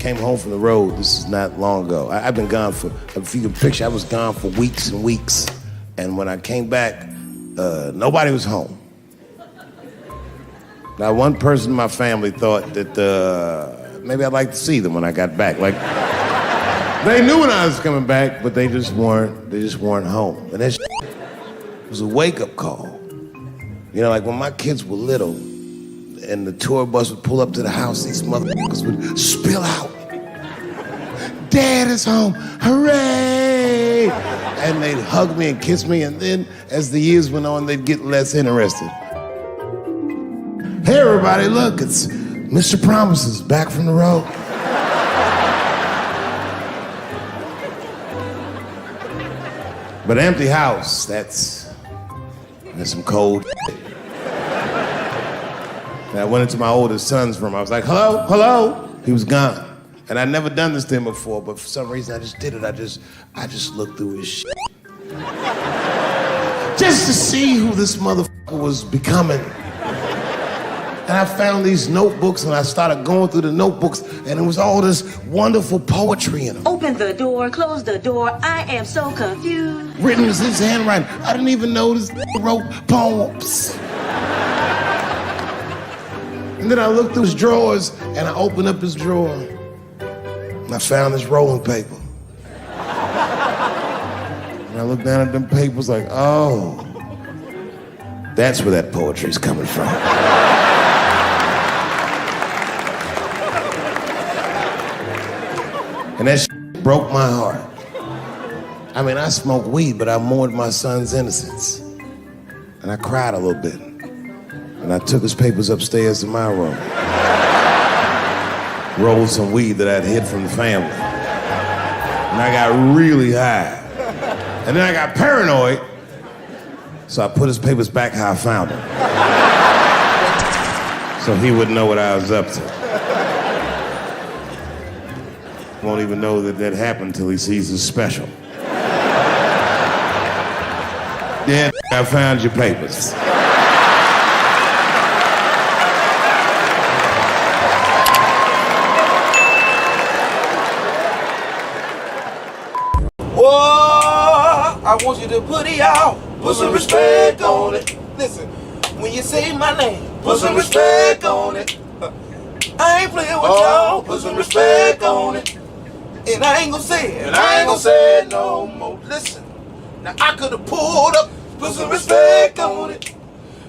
came home from the road. This is not long ago. I've been gone for, if you can picture, I was gone for weeks and weeks. And when I came back, nobody was home. Now, one person in my family thought that maybe I'd like to see them when I got back. Like, they knew when I was coming back, but they just weren't home. And that was a wake-up call. You know, like when my kids were little and the tour bus would pull up to the house, these motherfuckers would spill out. Dad is home, hooray! And they'd hug me and kiss me, and then as the years went on, they'd get less interested. Hey everybody, look, it's Mr. Promises back from the road. But an empty house, that's some cold shit. And I went into my oldest son's room. I was like, hello, hello. He was gone. And I'd never done this to him before, but for some reason I just did it. I just looked through his shit. Just to see who this motherfucker was becoming. And I found these notebooks and I started going through the notebooks and it was all this wonderful poetry in them. Open the door, close the door, I am so confused. Written in his handwriting. I didn't even know this wrote poems. And then I looked through his drawers and I opened up his drawer and I found this rolling paper. And I looked down at them papers like, oh, that's where that poetry's coming from. And that shit broke my heart. I mean, I smoked weed, but I mourned my son's innocence. And I cried a little bit. And I took his papers upstairs to my room. Rolled some weed that I'd hid from the family. And I got really high. And then I got paranoid, so I put his papers back how I found them. So he wouldn't know what I was up to. Won't even know that happened till he sees his special. Yeah, I found your papers. I want you to put it out, put some respect on it. Listen, when you say my name, put some respect on it. I ain't playing with y'all, put some respect on it. And I ain't gonna say it, and I ain't gonna say it no more. Listen, now I could've pulled up, put some respect on it.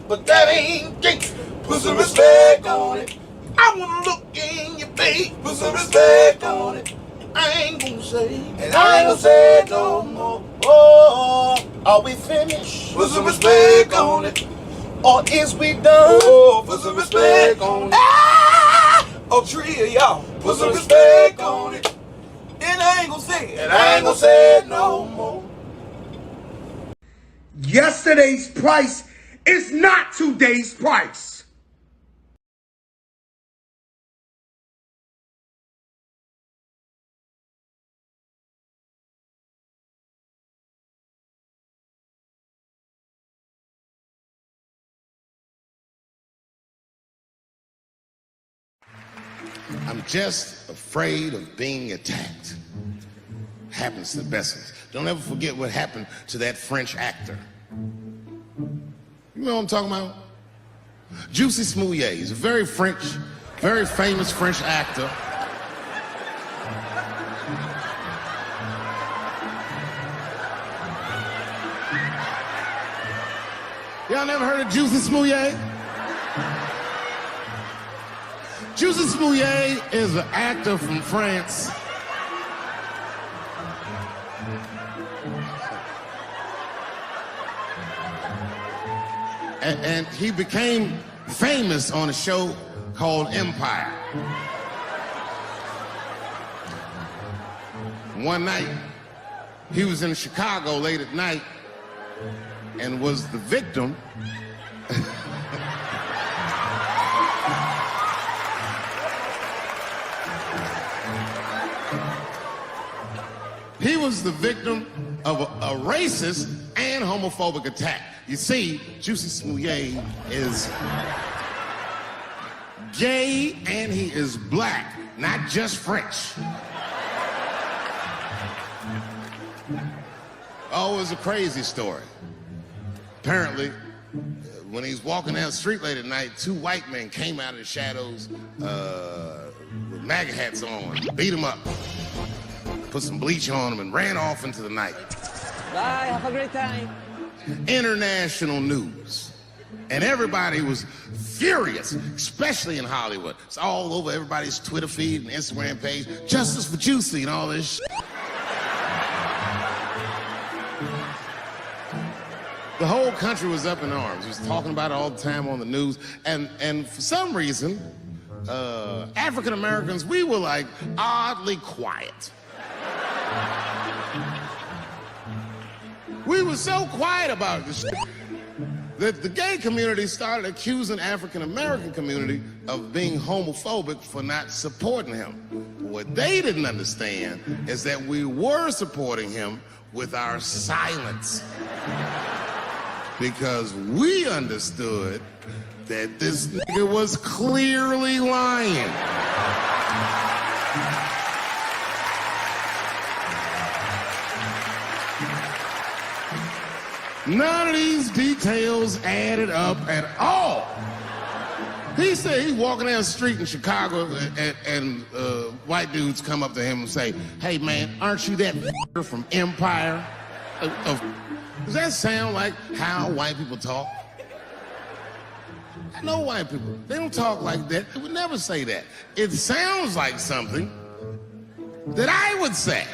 But that ain't gay, put some respect on it. I wanna look in your face, put some respect on it. I ain't gonna say, and I ain't gonna say it no more. Oh, are we finished? Put some respect on it. Or is we done? Oh, put some respect on it. Ah! Oh, three of y'all, put some respect on it. And I ain't gonna say it, and I ain't gonna say it no more. Yesterday's price is not today's price. I'm just afraid of being attacked. Happens to the best of us. Don't ever forget what happened to that French actor. You know what I'm talking about? Juicy Smouillet. He's a very famous French actor. Y'all never heard of Juicy Smouillet? Juicy Smouillet is an actor from France. And he became famous on a show called Empire. One night, he was in Chicago late at night and was the victim he was the victim of a racist and homophobic attack. You see, Juicy Smouillet is gay and he is black. not just French. Oh, it was a crazy story. Apparently, when he's walking down the street late at night, two white men came out of the shadows with MAGA hats on, beat him up, put some bleach on him, and ran off into the night. Bye, have a great time. International news. And everybody was furious, especially in Hollywood. It's all over everybody's Twitter feed and Instagram page. Justice for Juicy and all this shit. The whole country was up in arms. He was talking about it all the time on the news. And for some reason, African Americans, we were like oddly quiet. We were so quiet about this shit that the gay community started accusing African American community of being homophobic for not supporting him. What they didn't understand is that we were supporting him with our silence. Because we understood that this nigga was clearly lying. None of these details added up at all. He said he's walking down the street in Chicago and white dudes come up to him and say, "Hey man, aren't you that from Empire?" Does that sound like how white people talk? I know white people, they don't talk like that. They would never say that. It sounds like something that I would say.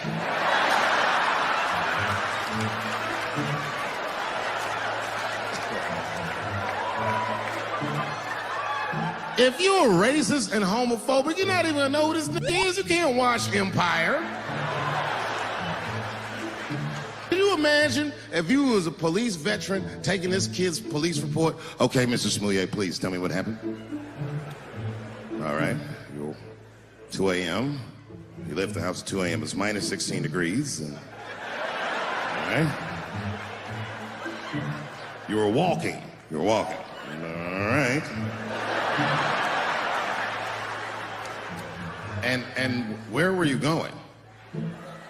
If you're racist and homophobic, you're not even gonna know who this nigga is. You can't watch Empire. Can you imagine if you was a police veteran taking this kid's police report? Okay, Mr. Smouillet, please tell me what happened. All right, 2 a.m. You left the house at 2 a.m. It's minus 16 degrees. All right. You were walking. All right. And where were you going?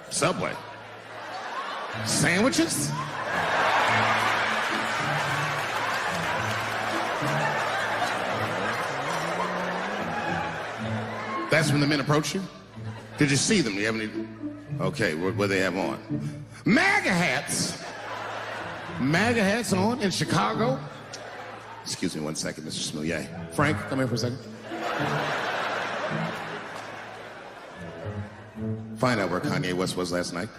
Subway. Sandwiches? That's when the men approached you? Did you see them? Do you have any? Okay, what they have on? MAGA hats. MAGA hats on in Chicago. Excuse me one second, Mr. Smouillet. Frank, come here for a second. Find out where Kanye West was last night.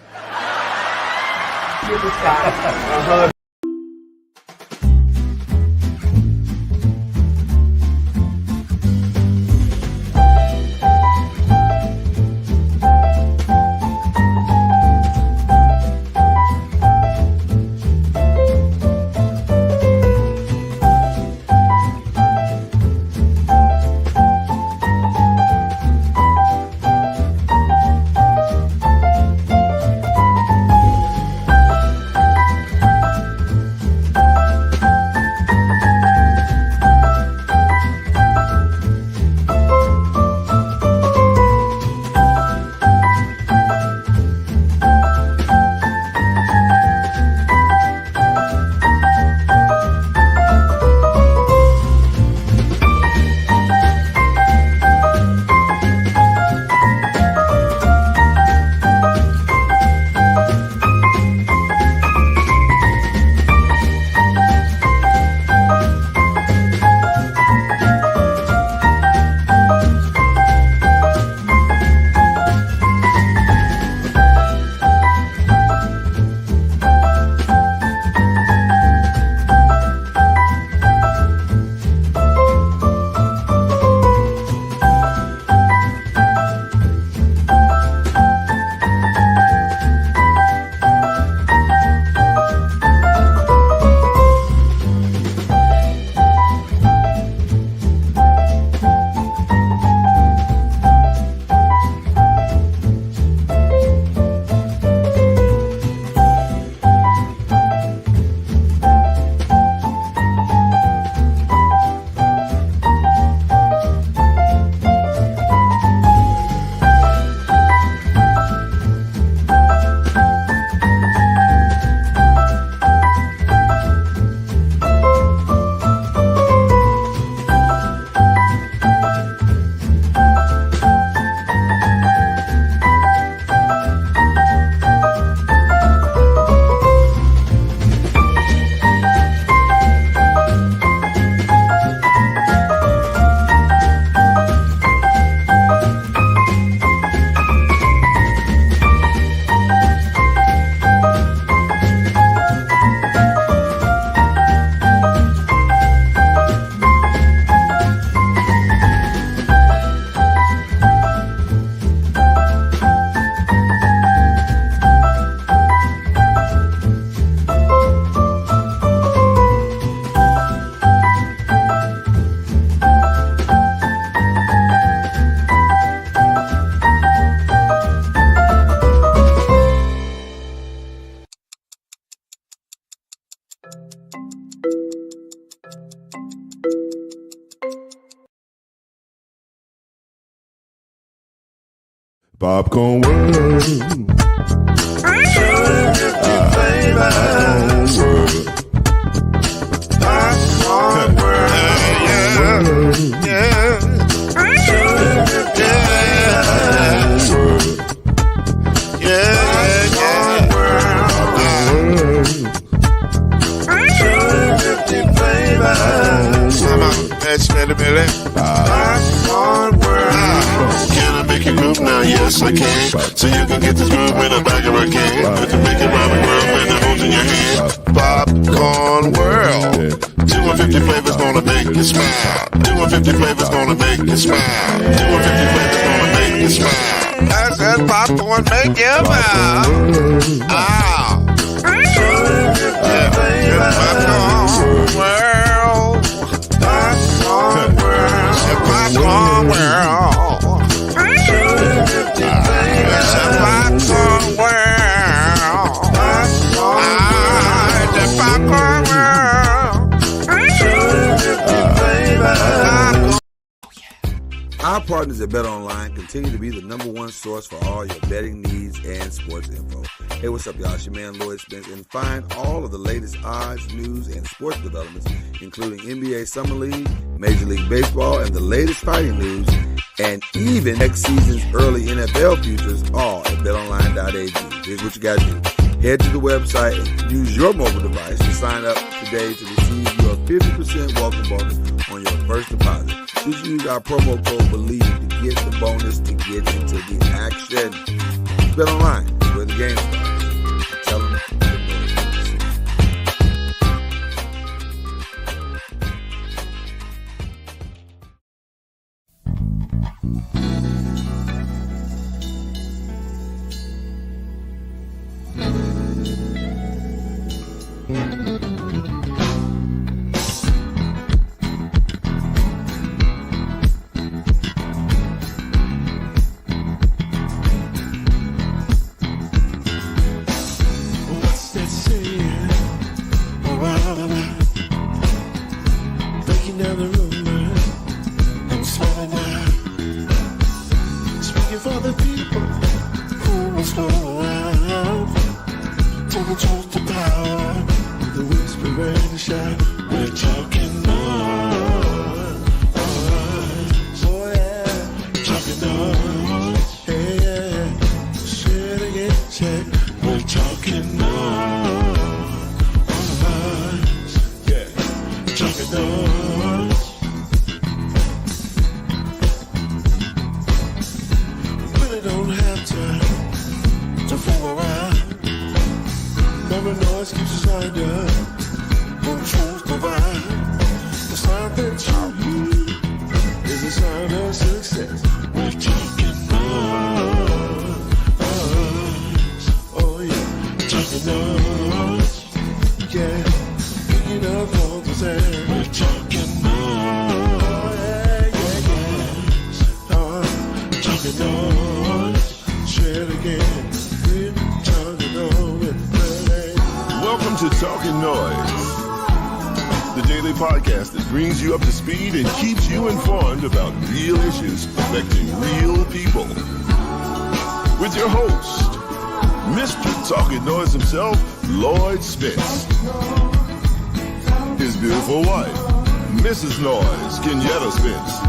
Popcorn World. Popcorn World. Can I make you move now? Yes, I can. So you can get this move in the back of a can. You can make it round the world when the holes in your hand. Popcorn World. 250 flavors gonna make you smile. 250 flavors gonna make you smile. 250 flavors gonna make you smile. I said popcorn make you smile. Ah. Popcorn World. Popcorn World. Popcorn World. Popcorn World. The Popcorn World. Our partners at BetOnline continue to be the #1 source for all your betting needs and sports info. Hey, what's up, y'all? It's your man, Lloyd Spence, and find all of the latest odds, news, and sports developments, including NBA Summer League, Major League Baseball, and the latest fighting news, and even next season's early NFL futures, all at betonline.ag. Here's what you got to do. Head to the website and use your mobile device to sign up today to receive your 50% welcome bonus on your first deposit. Just use our promo code BELIEVE to get the bonus to get into the action. BetOnline, where the game starts. Tell them Welcome to Talkin NOIZ, the daily podcast that brings you up to speed and keeps you informed about real issues affecting real people. With your host, Mr. Talkin NOIZ himself, Lloyd Spence. His beautiful wife, Mrs. Noise, Kenyatta Spence.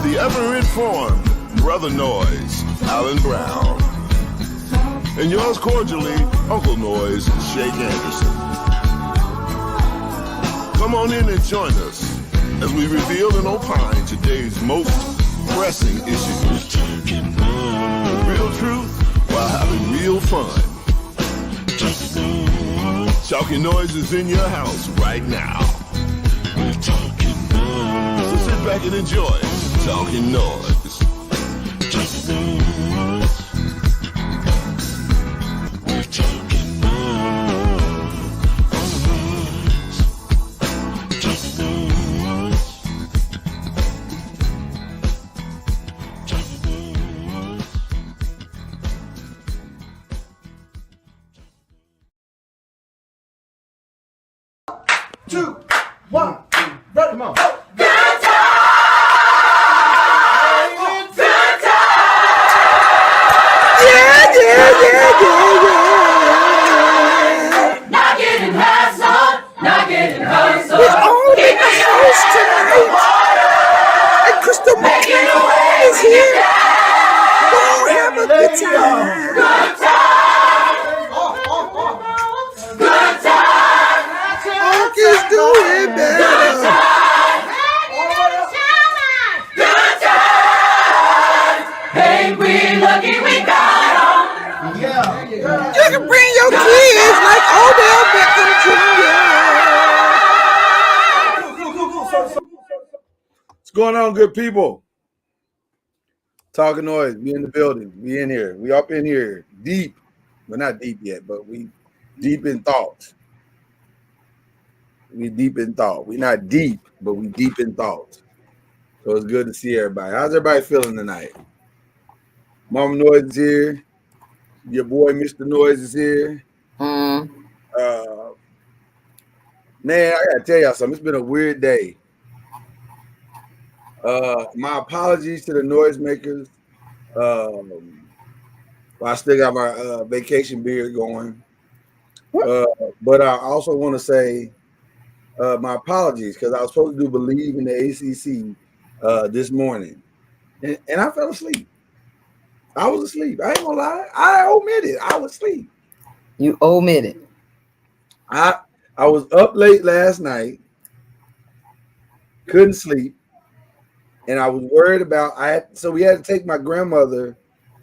The ever-informed Brother Noise, Alan Brown. And yours cordially, Uncle Noise, Shake Anderson. Come on in and join us as we reveal and opine today's most pressing issues. Real truth while having real fun. Talkin NOIZ is in your house right now. So sit back and enjoy Talkin NOIZ. Two, one, ready, come on. Not getting high, son. Not getting high, son. We're all in the house tonight. And Crystal McClain is here. We'll have a good time. Good time. Good time. Funk is doing better. Good time. Ain't we lucky we got 'em? You can bring your kids like Odell Beckham Jr. What's going on, good people? Talkin Noise, we in the building. We in here. We up in here. Deep. We're not deep yet, but we deep in thought. We deep in thought. We not deep, but we deep in thought. So it's good to see everybody. How's everybody feeling tonight? Mama Noise is here. Your boy Mr. Noise is here. Man, I gotta tell y'all something. It's been a weird day. My apologies to the noisemakers. I still got my vacation beard going. But I also want to say my apologies because I was supposed to do Believe in the ACC this morning. And I fell asleep. I was asleep. I ain't gonna lie. I omit it. I was asleep. You omitted. I was up late last night, couldn't sleep, and I was worried about so we had to take my grandmother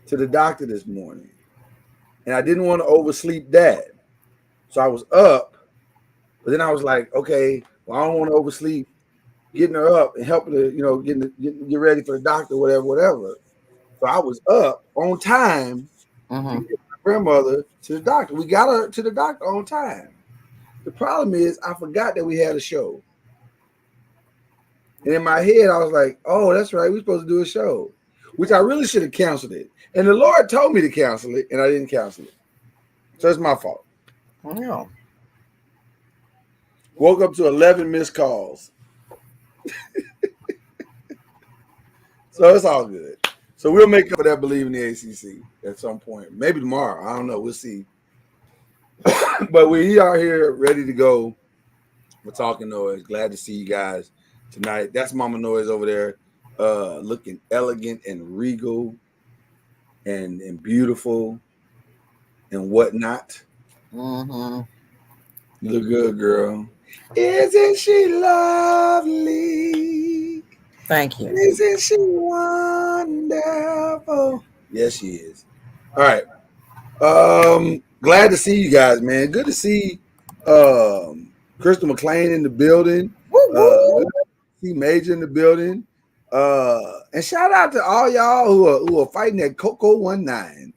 to the doctor this morning, and I didn't want to oversleep Dad, so I was up, but then I was like, okay, well I don't want to oversleep getting her up and helping her, get ready for the doctor, whatever. So I was up on time to get my grandmother to the doctor. We got her to the doctor on time. The problem is I forgot that we had a show. And in my head, I was like, oh, that's right. We're supposed to do a show, which I really should have canceled it. And the Lord told me to cancel it, and I didn't cancel it. So it's my fault. No. Woke up to 11 missed calls. So it's all good. So we'll make up for that Believe in the ACC at some point. Maybe tomorrow. I don't know. We'll see. But we are here ready to go. We're Talkin Noise. Glad to see you guys tonight. That's Mama Noise over there looking elegant and regal and beautiful and whatnot. Mm-hmm. You look good, girl. Isn't she lovely? Thank you. Isn't she wonderful? Yes, she is. All right. Glad to see you guys, man. Good to see Crystal McClain in the building. Good to see Major in the building. And shout out to all y'all who are fighting that Coco 19,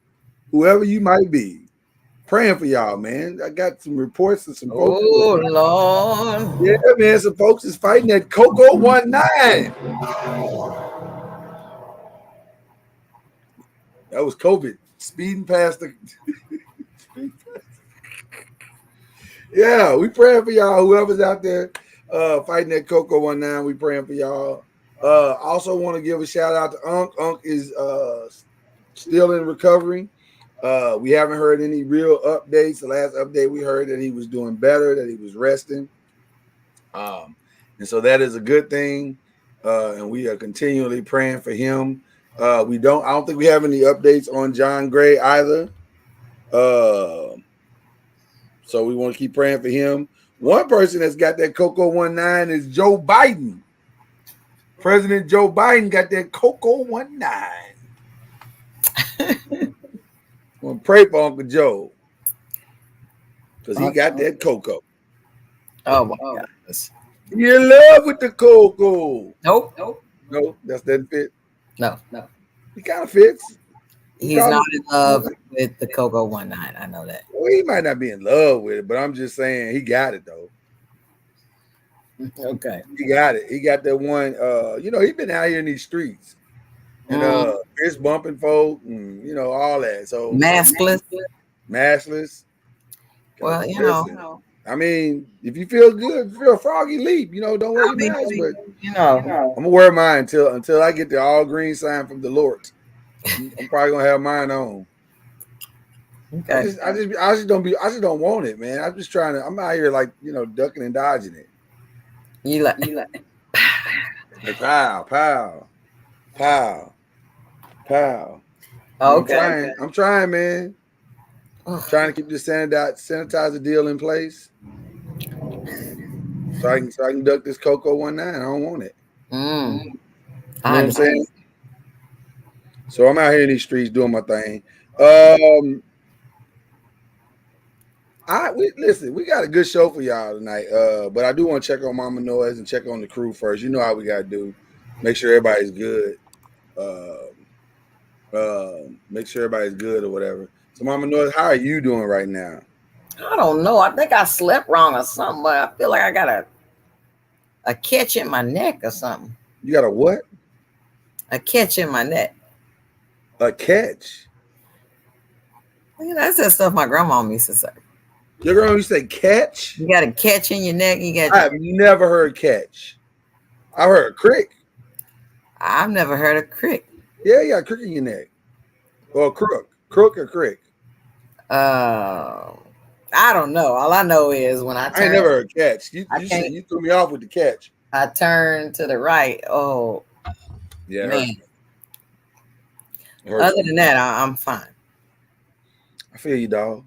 whoever you might be. Praying for y'all, man. I got some reports of some folks. Oh, Lord. Yeah, man. Some folks is fighting that Coco 19. That was COVID speeding past the. Yeah, we praying for y'all. Whoever's out there fighting that Coco 19, we praying for y'all. Also want to give a shout out to Unc. Unc is still in recovery. We haven't heard any real updates. The last update we heard that he was doing better, that he was resting. And so that is a good thing. And we are continually praying for him. I don't think we have any updates on John Gray either. So we want to keep praying for him. One person that's got that Coco 19 is Joe Biden. President Joe Biden got that Coco 19. I'm going to pray for Uncle Joe because he got that cocoa. Oh, my God. You in love with the cocoa? Nope. No, that doesn't fit. No. He kind of fits. He's not in love with the Coco 19. I know that. Well, he might not be in love with it, but I'm just saying he got it though. Okay. He got it. He got that one. He's been out here in these streets and fist bumping folk and all that. So maskless. Well, I mean, if you feel good, feel a froggy leap, don't wear your mask, but I'm gonna wear mine until I get the all green sign from the Lord. I'm probably gonna have mine on. Okay. I just don't want it, man. I'm just trying to. I'm out here like ducking and dodging it. You like Like pow, pow, pow, pow. okay. I'm trying, man. Trying to keep this sanitizer deal in place, so I can duck this Coco 19. I don't want it. You know what I'm saying? So I'm out here in these streets doing my thing. Listen, we got a good show for y'all tonight. But I do want to check on Mama Noise and check on the crew first. You know how we gotta do. Make sure everybody's good. Make sure everybody's good or whatever. So Mama Noise, how are you doing right now? I don't know. I think I slept wrong or something, but I feel like I got a catch in my neck or something. You got a what? A catch in my neck. A catch? That's that stuff my grandma used to say. Your grandma used to say catch? You got a catch in your neck. I have never heard catch. I heard crick. I've never heard of crick. Yeah, you got a crick in your neck. Or crook. Crook or crick? I don't know. All I know is when I ain't never heard catch. You threw me off with the catch. I turned to the right. Oh, yeah, man. Other than that, I'm fine. I feel you, dog.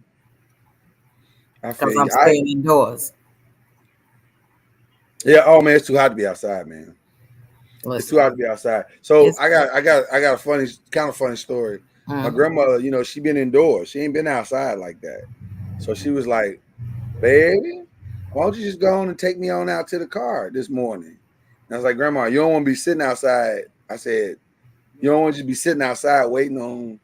Because I'm staying indoors. Yeah. Oh man, it's too hot to be outside, man. Listen, it's too hot to be outside. So I got a funny story. Mm-hmm. My grandmother, she been indoors. She ain't been outside like that. So she was like, "Baby, why don't you just go on and take me on out to the car this morning?" And I was like, "Grandma, you don't want to be sitting outside." I said, "You don't want to be sitting outside waiting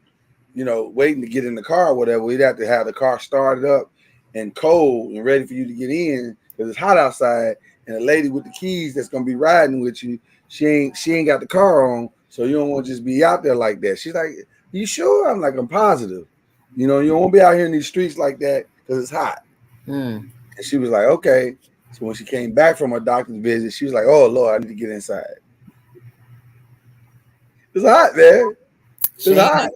to get in the car or whatever. We'd have to have the car started up and cold and ready for you to get in because it's hot outside. And the lady with the keys that's gonna be riding with you, she ain't got the car on, so you don't want to just be out there like that." She's like, "You sure?" I'm like, "I'm positive. You don't want to be out here in these streets like that because it's hot." And she was like, "Okay." So when she came back from her doctor's visit, she was like, "Oh Lord, I need to get inside." It's hot, man. It's hot.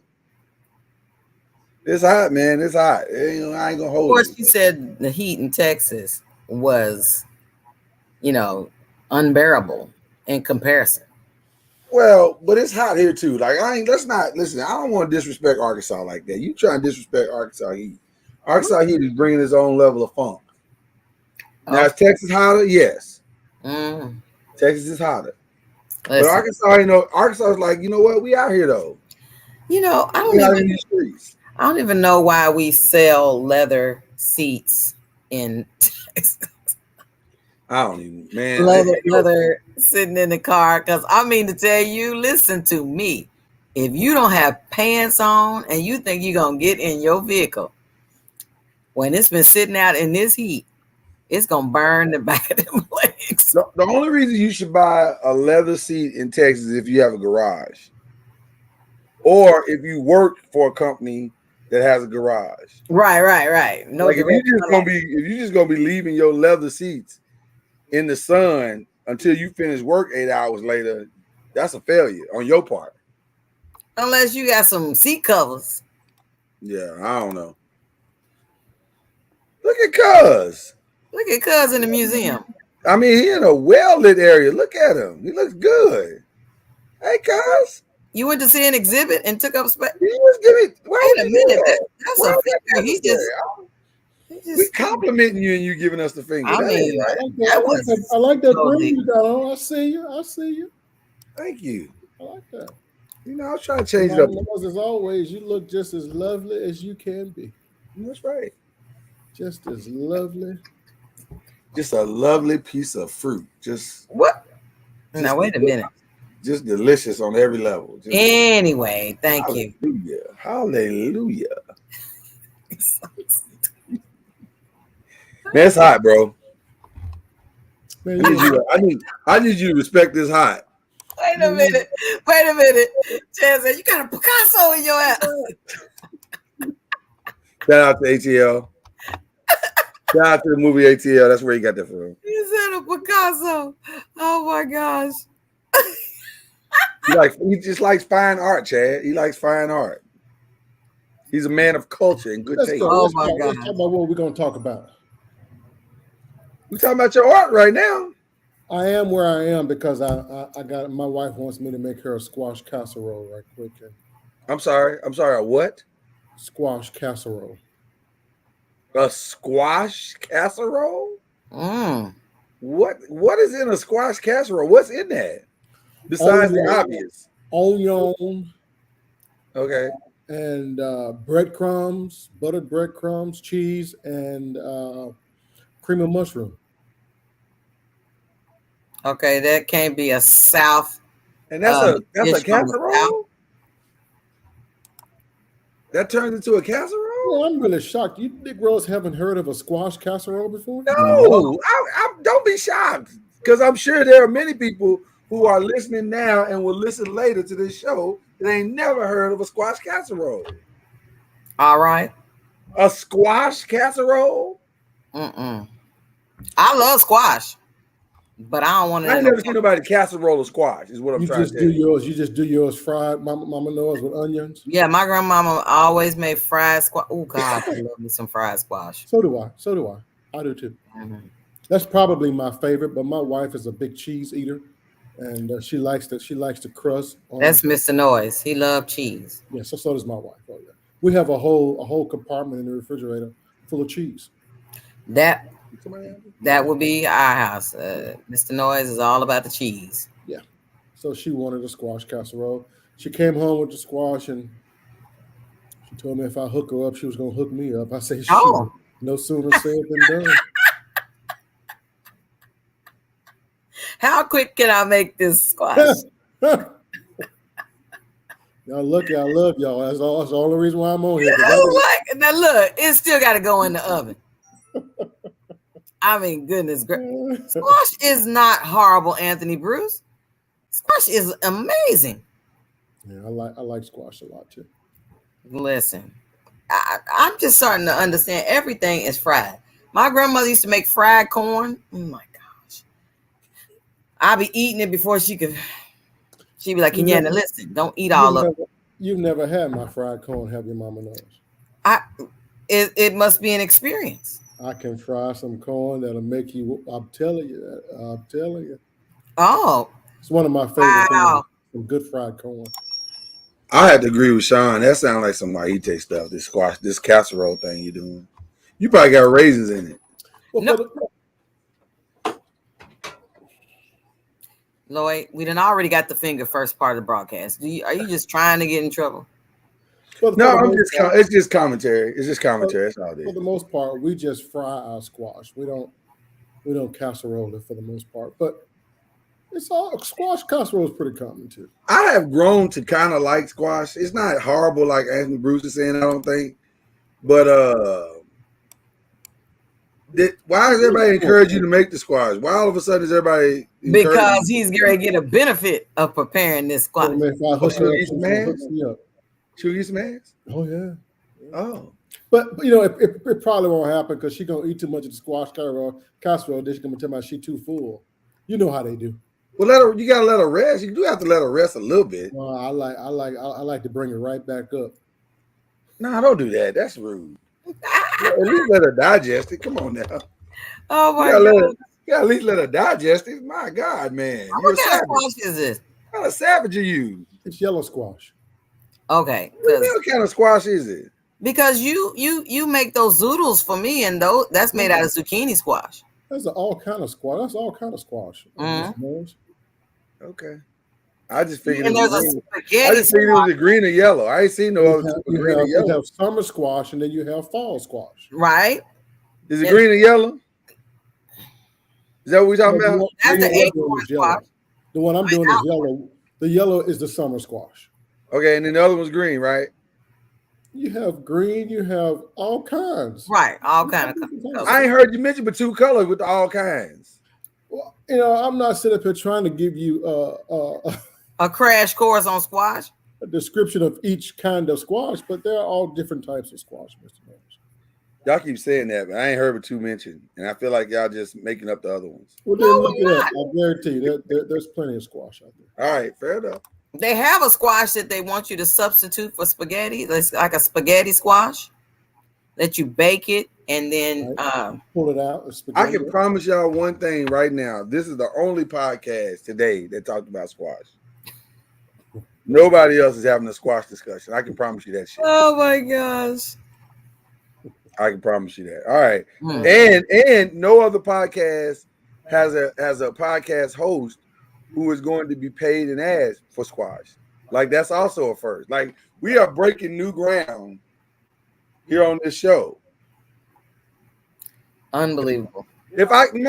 It's hot, man. It's hot. I ain't gonna hold it. Of course, you said the heat in Texas was, unbearable in comparison. Well, but it's hot here too. Like let's not listen. I don't want to disrespect Arkansas like that. You trying to disrespect Arkansas heat? Arkansas heat is bringing its own level of funk. Now is Texas hotter? Yes. Texas is hotter. Listen. But Arkansas is like, you know what? We out here though. I don't even know why we sell leather seats in Texas. I don't even, man. Leather sitting in the car. Because I mean to tell you, listen to me. If you don't have pants on and you think you're going to get in your vehicle, when it's been sitting out in this heat, it's going to burn the back of them legs. The only reason you should buy a leather seat in Texas is if you have a garage. Or if you work for a company that has a garage. Right. No, like if you're just gonna be leaving your leather seats in the sun until you finish work 8 hours later, that's a failure on your part. Unless you got some seat covers. Yeah, I don't know. Look at Cuz. Look at Cuz in the museum. I mean, he in a well-lit area. Look at him. He looks good. Hey, Cuz. You went to see an exhibit and took up space. He was giving. Wait a minute. That's a figure. We complimenting you and you giving us the finger. I mean, I like that ring you got on. I see you. Thank you. I like that. I was trying to change it up. As always, you look just as lovely as you can be. That's right. Just as lovely. Just a lovely piece of fruit. Just what? Now wait a minute. Just delicious on every level. Anyway, thank you. Hallelujah. Man, it's hot, bro. Man, I need you to respect this hot. Wait a minute. Chad said, you got a Picasso in your ass. Shout out to ATL. Shout out to the movie ATL. That's where he got that from. He said a Picasso. Oh my gosh. He just likes fine art, Chad. He likes fine art. He's a man of culture and good Let's taste. go. Oh Let's my talk God. about what we're going to talk about. We're talking about your art right now. I am where I am because I got my wife wants me to make her a squash casserole right quick. And I'm sorry. A what? squash casserole. A squash casserole? Mm. What is in a squash casserole? What's in that? Besides the obvious. Onion Okay. and breadcrumbs, buttered breadcrumbs, cheese, and cream of mushroom. Okay, that can't be a South. And that's a dish from the South. casserole? That turns into a casserole? Well, I'm really shocked. You Negroes haven't heard of a squash casserole before? No, I don't be shocked because I'm sure there are many people who are listening now and will listen later to this show that ain't never heard of a squash casserole. All right. A squash casserole? Mm-mm. I love squash, but I don't want to. I ain't never seen nobody casserole a squash. Is what I'm You trying just to do tell you. yours. You just do yours fried. Mama knows with onions. Yeah, my grandmama always made fried squash. Oh God, I love me some fried squash. So do I. I do too. Mhm. That's probably my favorite. But my wife is a big cheese eater, and she likes the crust. That's Mr. Noise. He loved cheese. Yeah. So does my wife. Oh yeah. We have a whole compartment in the refrigerator full of cheese. That would be our house. Mr. Noise is all about the cheese. Yeah. So she wanted a squash casserole. She came home with the squash and she told me if I hook her up, she was going to hook me up. I say, shoot, Oh. no sooner said than done. How quick can I make this squash? Y'all lucky I love y'all. That's the only reason why I'm on here. Now look, it still got to go in the oven. I mean, goodness gracious. Squash is not horrible, Anthony Bruce. Squash is amazing. Yeah, I like squash a lot too. Listen, I'm just starting to understand everything is fried. My grandmother used to make fried corn. Oh my gosh. I'd be eating it before she'd be like, Kenyana, listen, don't eat all of it. You've never had my fried corn, have your mama knows? It must be an experience. I can fry some corn that'll make you, I'm telling you. Oh. It's one of my favorite things. Some good fried corn. I had to agree with Sean. That sounds like some Maite stuff. This casserole thing you're doing. You probably got raisins in it. Well, no. Lloyd, we done already got the finger first part of the broadcast. Are you just trying to get in trouble? No, it's just commentary. It's just commentary. That's all it is. For the most part, we just fry our squash. We don't casserole it for the most part. But it's all squash casserole is pretty common too. I have grown to kind of like squash. It's not horrible like Anthony Bruce is saying, I don't think. But why does everybody encourage you to make the squash? Why all of a sudden is everybody because he's going to get a benefit of preparing this squash. She'll eat some eggs? Oh yeah. Oh. But you know, it probably won't happen because she's gonna eat too much of the squash casserole. Then she's gonna tell me she's too full. You know how they do. Well, you gotta let her rest. You do have to let her rest a little bit. Well, I like to bring it right back up. No, don't do that. That's rude. At least let her digest it. Come on now. Oh my God. You gotta at least let her digest it. My God, man. What kind of squash is this? What kind of savage are you? It's yellow squash. Okay. What kind of squash is it? Because you make those zoodles for me, and that's made out of zucchini squash. That's all kind of squash. That's all kind of squash. Okay. I just figured it was green or yellow. I ain't seen no other green or yellow. You have summer squash and then you have fall squash. Right. Is it green or yellow? Is that what we're talking about? That's the acorn squash. The one I'm doing is yellow. The yellow is the summer squash. Okay, and then the other one's green, right? You have green, you have all kinds. Right, all kinds of colors. I ain't heard you mention but two colors with all kinds. Well, you know, I'm not sitting up here trying to give you a crash course on squash. A description of each kind of squash, but there are all different types of squash, Mr. Mays. Y'all keep saying that, but I ain't heard but two mentioned, and I feel like y'all just making up the other ones. Well, then look it up. I guarantee you, there's plenty of squash out there. All right, fair enough. They have a squash that they want you to substitute for spaghetti. It's like a spaghetti squash that you bake it and then pull it out. I can promise y'all one thing right now. This is the only podcast today that talked about squash. Nobody else is having a squash discussion. I can promise you that shit. Oh my gosh. I can promise you that. All right. And no other podcast has a podcast host who is going to be paid an ads for squash. Like that's also a first. Like we are breaking new ground here on this show. Unbelievable. Let me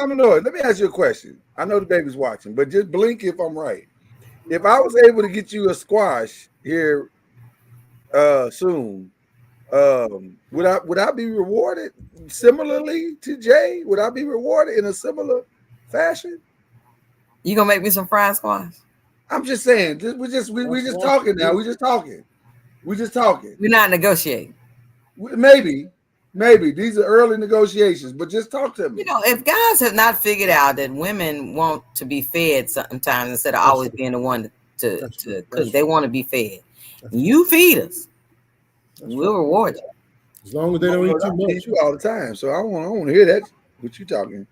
ask you a question. I know the baby's watching, but just blink if I'm right. If I was able to get you a squash here soon, would I be rewarded similarly to Jay? Would I be rewarded in a similar fashion? You gonna make me some fried squash? I'm just saying. We just talking now. We just talking. We're not negotiating. Maybe these are early negotiations, but just talk to me. You know, if guys have not figured out that women want to be fed sometimes instead of always being the one to cook, they want to be fed. You feed us, we'll reward you. As long as they don't eat too much. You all the time, so I want to hear that. What you talking?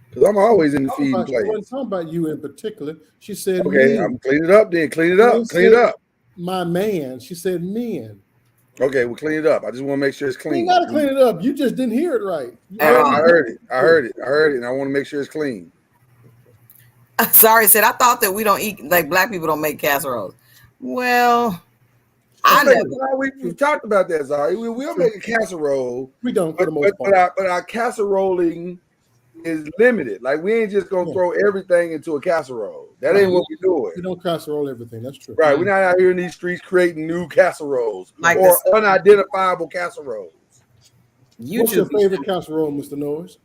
Because I'm always in the feeding place. I wasn't talking about you in particular. She said, "Okay, I'm clean it up. Then clean it up. Clean it up." My man. She said, "Men." Okay, we'll clean it up. I just want to make sure it's clean. You gotta clean it up. You just didn't hear it right. I heard it, and I want to make sure it's clean. Sorry, said I thought that we don't eat like black people don't make casseroles. Well, we've talked about that, Zari. We'll make a casserole. We don't, but our casseroling is limited. Like we ain't just gonna throw everything into a casserole. That ain't what we're doing. We don't casserole everything. That's true. Right. We're not out here in these streets creating new casseroles like or unidentifiable casseroles. What's your favorite casserole, Mr. Noise?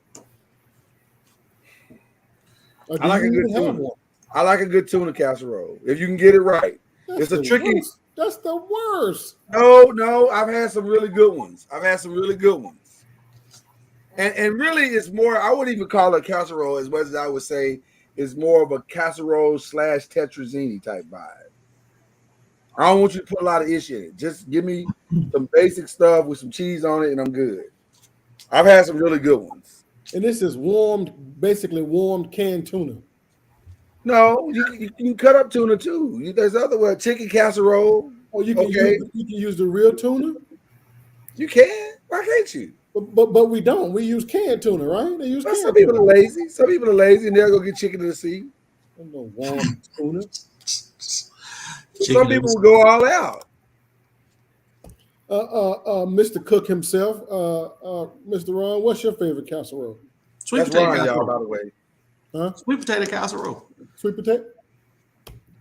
I like a good tuna. I like a good tuna casserole. If you can get it right. It's a tricky. Worst. That's the worst. No. I've had some really good ones. And really, it's more. I wouldn't even call it a casserole as much as I would say it's more of a casserole / tetrazzini type vibe. I don't want you to put a lot of ish in it. Just give me some basic stuff with some cheese on it, and I'm good. I've had some really good ones. And this is basically warmed canned tuna. No, you can cut up tuna too. There's other way, chicken casserole. Oh, you can use the real tuna. You can. Why can't you? But we don't. We use canned tuna, right? They use some people are lazy. Some people are lazy and they'll go get chicken in the sea. No warm tuna. Some people will go all out. Mr. Cook himself, Mr. Ron, what's your favorite casserole? Sweet potato Ron, casserole, y'all, by the way. Huh? Sweet potato casserole. Sweet potato?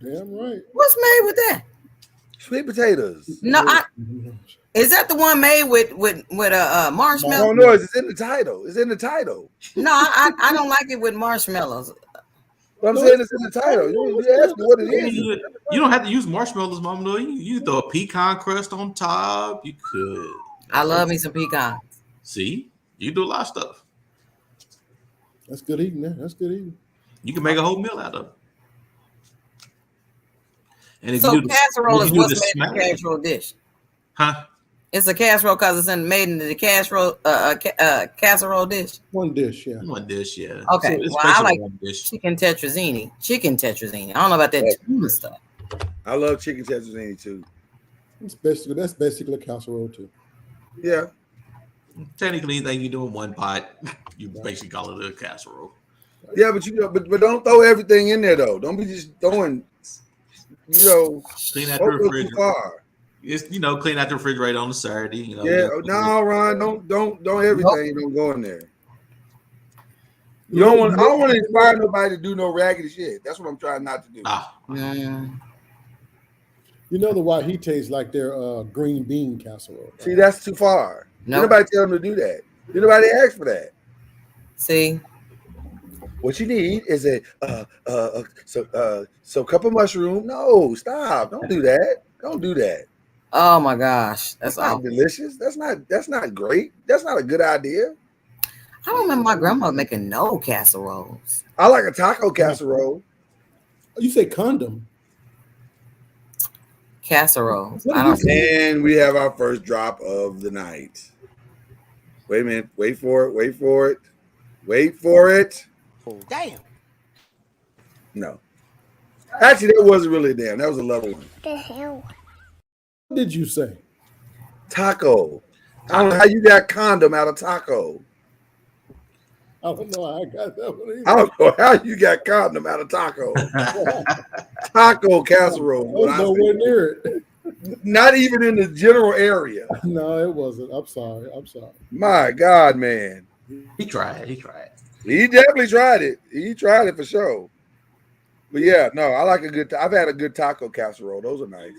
Damn right. What's made with that? Sweet potatoes. No, is that the one made with marshmallows? No, it's in the title. No, I don't like it with marshmallows. I'm saying it's in the title. You asked me what it is. You don't have to use marshmallows, Mama. No, you throw a pecan crust on top. You could. I love me some pecans. See, you do a lot of stuff. That's good eating. That's good eating. You can make a whole meal out of it. And if so you do casserole is what's made in a casserole dish. Huh? It's a casserole because it's made into the casserole dish. One dish, yeah. One dish, yeah. Okay. So well, I like chicken tetrazzini. I don't know about that tuna stuff. I love chicken tetrazzini too. That's basically a casserole too. Yeah. Technically, anything you do in one pot, you basically call it a casserole. Yeah, but don't throw everything in there though. Don't be just throwing. Clean out the refrigerator. It's clean out the refrigerator on a Saturday. No, Ron, don't everything don't go in there. I don't want to inspire nobody to do no raggedy shit. That's what I'm trying not to do. You know why he tastes like their green bean casserole. Right? See, that's too far. Nope. Nobody tell them to do that. Nobody asked for that. See. What you need is a cup of mushroom. No, stop! Don't do that. Oh my gosh, that's not delicious. That's not great. That's not a good idea. I don't remember my grandma making no casseroles. I like a taco casserole. You say condom? casseroles. I don't. And we have our first drop of the night. Wait a minute. Wait for it. Wait for it. Wait for it. Damn. No. Actually, that wasn't really a damn. That was a level one. The hell? What did you say? Taco. I don't know how you got condom out of taco. I don't know how I got that one either. I don't know how you got condom out of taco. Taco casserole. I was nowhere near it. Not even in the general area. No, it wasn't. I'm sorry. My God, man. He tried. He definitely tried it. He tried it for sure. But yeah, no, I like a good. I've had a good taco casserole. Those are nice.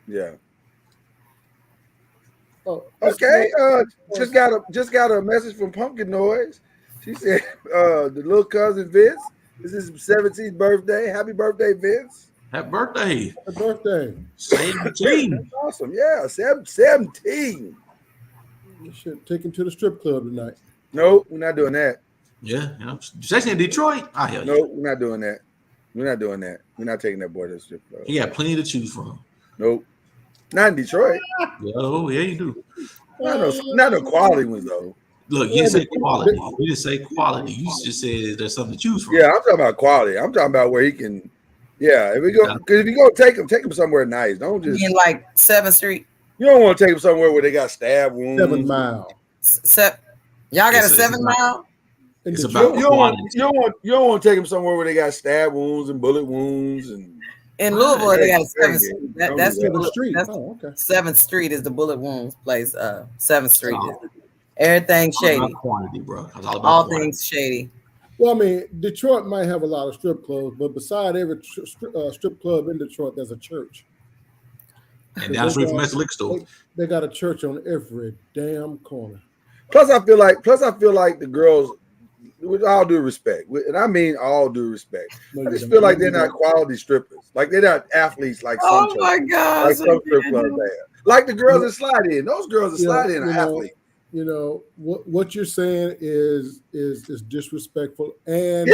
Yeah. Oh, okay. Just got a message from Pumpkin Noise. She said, "The little cousin Vince. This is his 17th birthday. Happy birthday, Vince. Happy birthday. Happy birthday. 17. That's awesome. Yeah, 17. You should take him to the strip club tonight. Nope, we're not doing that. Yeah. Especially in Detroit. Nope, we're not doing that. We're not doing that. We're not taking that boy to the strip club. He got plenty to choose from. Nope. Not in Detroit. Oh, yeah, you do. Not no quality ones, though. Look, you didn't say quality. You didn't say quality. You just said there's something to choose from. Yeah, I'm talking about quality. I'm talking about where he can. Yeah, if you go take him somewhere nice. Don't just in like 7th Street. You don't want to take him somewhere where they got stab wounds. 7 Mile. Y'all got a 7 Mile? It's about you don't want to take him somewhere where they got stab wounds and bullet wounds and. In Louisville, they got a 7th Street. That's 7th Street. That's, oh, okay. 7th Street is the bullet wounds place. 7th Street is everything shady. All quantity, bro. All things shady. Well, I mean, Detroit might have a lot of strip clubs, but beside every strip club in Detroit, there's a church. And down the street from Mr. Liquor Store. They got a church on every damn corner. Plus, I feel like the girls, with all due respect, and I mean all due respect, I just feel like they're not quality strippers. Like they're not athletes like some. Oh my God! Like some strip clubs there. Like the girls that slide in. Those girls that slide in are athletes. You know what you're saying is disrespectful and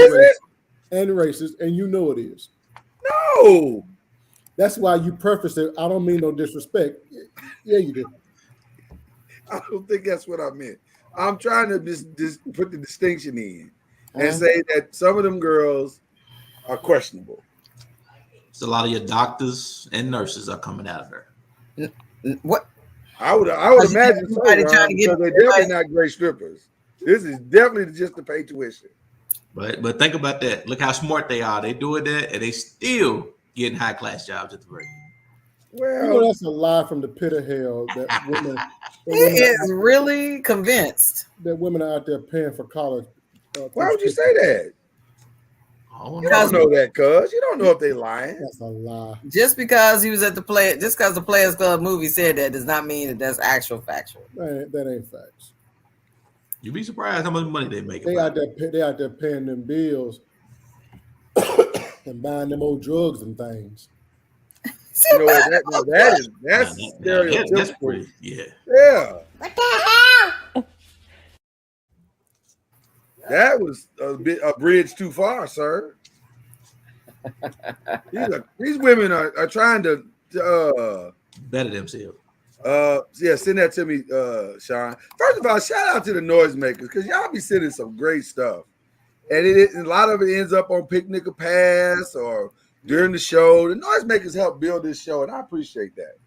racist, and you know it is. No, that's why you preface it. I don't mean no disrespect. Yeah, you do. I don't think that's what I meant. I'm trying to just put the distinction in and say that some of them girls are questionable. So a lot of your doctors and nurses are coming out of there. What? I would imagine so, Ron, because they're definitely not great strippers. This is definitely just to pay tuition. But think about that. Look how smart they are. They doing that and they still getting high class jobs at the break. Well, that's a lie from the pit of hell that women. He is really convinced that women are out there paying for college. Why would you say that? You don't know that, cuz you don't know if they lying. That's a lie. Just because he was at just because the Players Club movie said that does not mean that that's actual factual. That ain't facts. You'd be surprised how much money they make. They out there paying them bills and buying them old drugs and things. You know what? That's stereotypical. That's pretty, yeah. What the hell? That was a bridge too far, sir. These women are trying to better themselves. Send that to me, Sean. First of all, shout out to the noisemakers because y'all be sending some great stuff, and a lot of it ends up on Picnic or Pass or during the show. The noisemakers help build this show, and I appreciate that.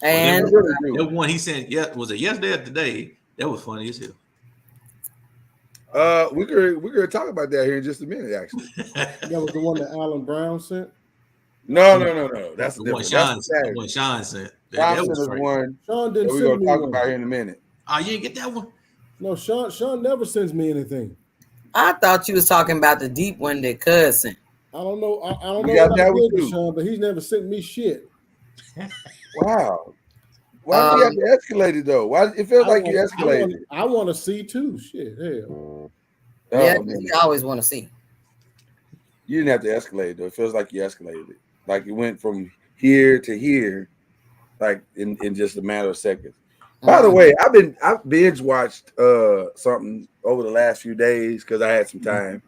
And the one he sent, was it yesterday or today? That was funny as hell. We're gonna talk about that here in just a minute. Actually, that was the one that Alan Brown sent. No. That's the one Sean sent. That was one. Sean didn't. We're gonna talk about here in a minute. Oh, you didn't get that one? No, Sean never sends me anything. I thought you was talking about the deep one that Cuz sent. I don't know. I don't know what I did with Sean, but he's never sent me shit. Wow. Why do you have to escalate it though? Why it feels like you escalated? I want to see too. Shit, hell. Yeah, you always want to see. You didn't have to escalate though. It feels like you escalated it. Like you went from here to here, like in just a matter of seconds. By the way, I've binge watched something over the last few days because I had some time.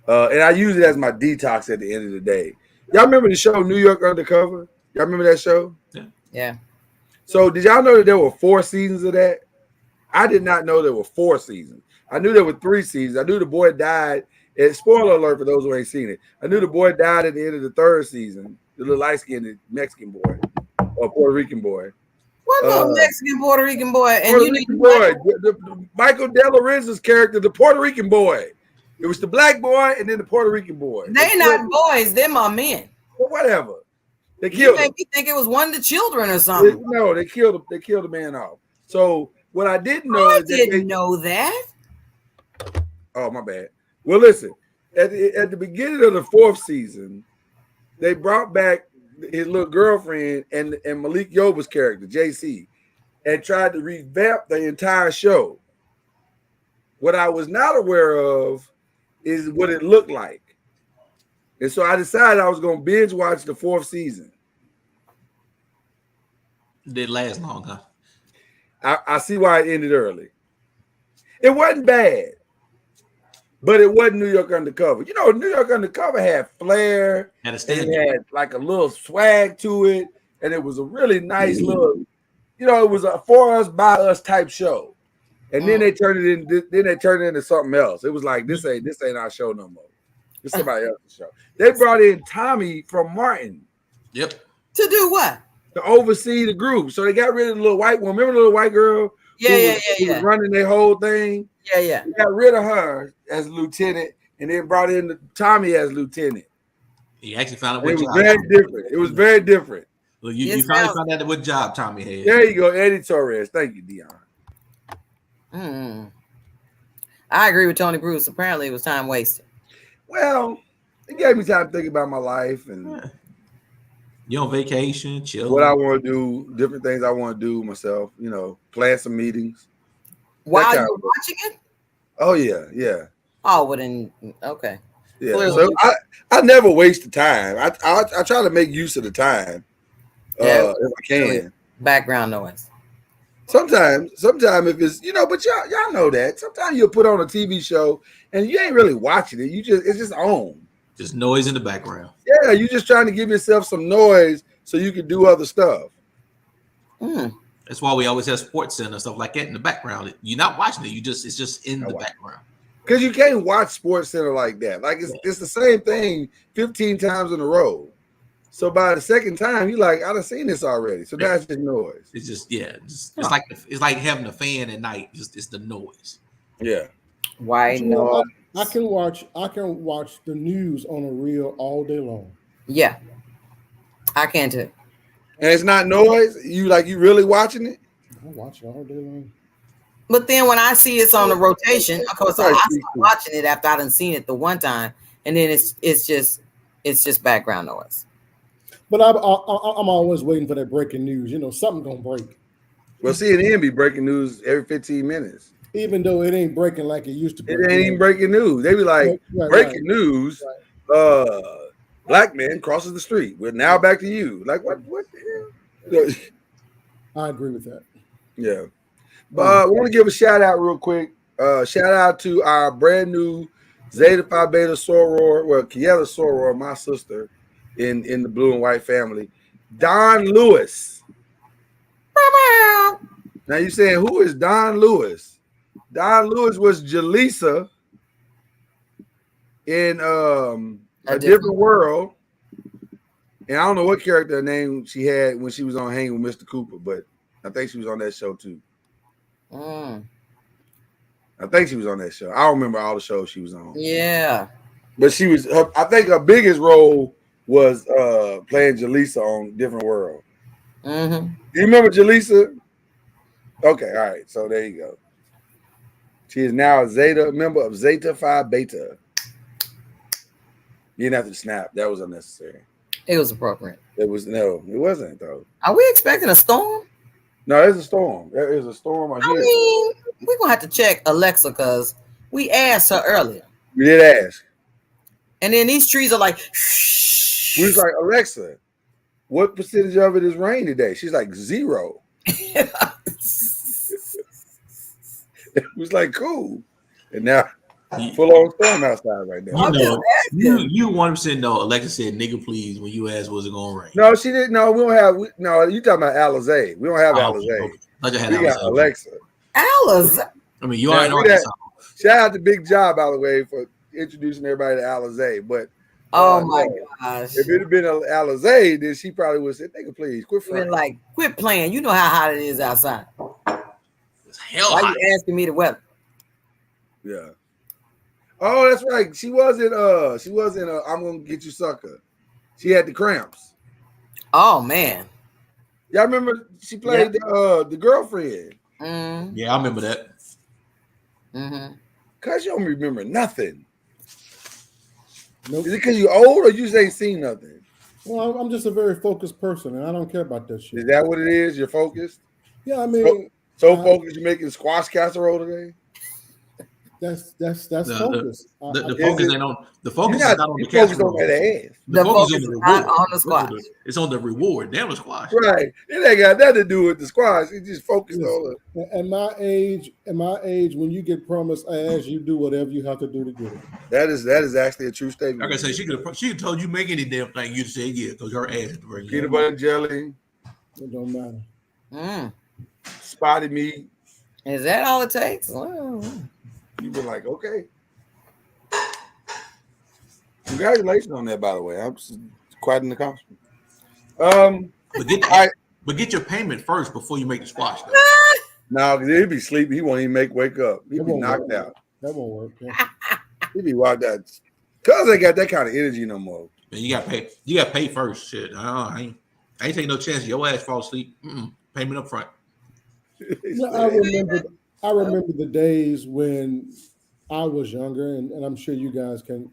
And I use it as my detox at the end of the day. Y'all remember the show New York Undercover? Y'all remember that show? Yeah. So did y'all know that there were 4 seasons of that? I did not know there were 4 seasons. I knew there were 3 seasons. I knew the boy died. And spoiler alert for those who ain't seen it. I knew the boy died at the end of the 3rd season. The little light-skinned Mexican boy or Puerto Rican boy. What little Mexican Puerto Rican boy? And Puerto you Rican need boy. The Michael De La Renza's character, the Puerto Rican boy. It was the black boy and then the Puerto Rican boy. They not boys. They're my men. Well, whatever. They You killed him. made me think it was one of the children or something. No, they killed him. They killed the man off. So what I didn't know I is that didn't know that. Oh, my bad. Well, listen. At the beginning of the 4th season, they brought back his little girlfriend and Malik Yoba's character, JC, and tried to revamp the entire show. What I was not aware of is what it looked like. And so I decided I was going to binge watch the 4th season. Didn't last long, huh? I see why it ended early. It wasn't bad, but it wasn't New York Undercover. You know, New York Undercover had flair, And it had like a little swag to it, and it was a really nice little, you know, it was a for us by us type show. And then they turned it into something else. It was like this ain't our show no more. It's somebody else's show. They brought in Tommy from Martin. Yep. To do what? To oversee the group. So they got rid of the little white one. Remember the little white girl? Yeah. Who was running their whole thing? Yeah. They got rid of her as lieutenant and then brought in Tommy as lieutenant. He actually found out It what was job. very different. It was very different. Well, you finally found out what job Tommy had. There you go, Eddie Torres. Thank you, Dion. I agree with Tony Bruce. Apparently, it was time wasted. Well, it gave me time to think about my life and you on vacation, chill. what I want to do, different things I want to do myself. You know, plan some meetings. While you're watching it? Oh yeah. Oh, well then, okay. Yeah. Clearly. So I never waste the time. I try to make use of the time. If I can. Background noise. Sometimes if it's, you know, but y'all know that. Sometimes you'll put on a TV show and you ain't really watching it. It's just on. Just noise in the background. Yeah, you're just trying to give yourself some noise so you can do other stuff. That's why we always have Sports Center and stuff like that in the background. You're not watching it. It's just in the background. Because you can't watch Sports Center like that. Like it's the same thing 15 times in a row. So by the second time, you're like, I done seen this already. So that's just noise. It's just it's like having a fan at night. It's the noise. Yeah. Why no? I can watch the news on a reel all day long. Yeah, I can too. And it's not noise. You really watching it? I watch it all day long. But then when I see it's on the rotation, of course, I start watching it after I done seen it the one time, and then it's just background noise. But I'm always waiting for that breaking news. You know, something gonna break. Well, CNN be breaking news every 15 minutes. Even though it ain't breaking like it used to be. It ain't even breaking news. They be like, breaking news, black man crosses the street. We're now back to you. Like, what the hell? I agree with that. Yeah. But I want to give a shout out real quick. Shout out to our brand new Zeta Phi Beta Soror, well, Kieta Soror, my sister in the blue and white family, Don Lewis. Now you're saying, who is Don Lewis? Don Lewis was Jaleesa in a different world. And I don't know what character name she had when she was on Hanging with Mr. Cooper, but I think she was on that show too. I think she was on that show. I don't remember all the shows she was on. Yeah. But she was, I think her biggest role was playing Jaleesa on Different World. Do you remember Jaleesa? Okay, all right. So there you go. She is now a member of Zeta Phi Beta. You didn't have to snap. That was unnecessary. It was appropriate. It wasn't though. Are we expecting a storm? No, there's a storm. There is a storm on here. I mean, we're gonna have to check Alexa because we asked her earlier. We did ask. And then these trees are like, we was like, Alexa, what percentage of it is rain today? She's like 0. It was like, cool. And now Full on storm outside right now. You I'm know, just asking. you 100% know. Alexa said, "Nigga, please." When you asked, "Was it gonna rain?" No, she didn't. No, we don't have. No, you talking about Alizé? We don't have Oh, okay, Alizé. okay. I just had We got Alizé. Alexa. Alice. I mean, you Now, are in we got- Arkansas. Shout out to Big Job, by the way, for introducing everybody to Alizé. But Oh my no, gosh. if it had been Alizé, then she probably would have said, "Nigga, please quit You've been fronting." like, quit playing. You know how hot it is outside. It's hell Why hot. you asking me the weather? Yeah. Oh, that's right. She was in. I'm gonna get you, sucker. She had the cramps. Oh man. Y'all remember she played the girlfriend? Yeah, I remember that. Mm-hmm. Cause you don't remember nothing. Nope. Is it because you old or you just ain't seen nothing? Well, I'm just a very focused person, and I don't care about that shit. Is that what it is? You're focused? Yeah, I mean, So focused you're making squash casserole today? that's The focus. focus ain't on the focus is not on the you focused casserole. on that ass. The focus focus is on the is not reward. on the squash. It's on the reward. Damn the squash. Right. It ain't got nothing to do with the squash. It just focused on it. At my age, when you get promised ass, you do whatever you have to do to get it. That is actually a true statement. Like I said, she could have told you make any damn thing. You'd say yeah, because her ass is very Peanut butter and jelly, It don't matter. spotted meat. Is that all it takes? Well, You were like, okay. Congratulations on that, by the way. I'm quite an accomplishment. But get your payment first before you make the squash. Though. No, because he'd be sleepy. He won't even wake up. He'd be knocked out. That won't work. Yeah. He'd be walked out. Cause they got that kind of energy no more. Man, you got pay. You got to pay first. Shit, I ain't taking no chance. Your ass fall asleep. Payment up front. Yeah, I remember the days when I was younger, and I'm sure you guys can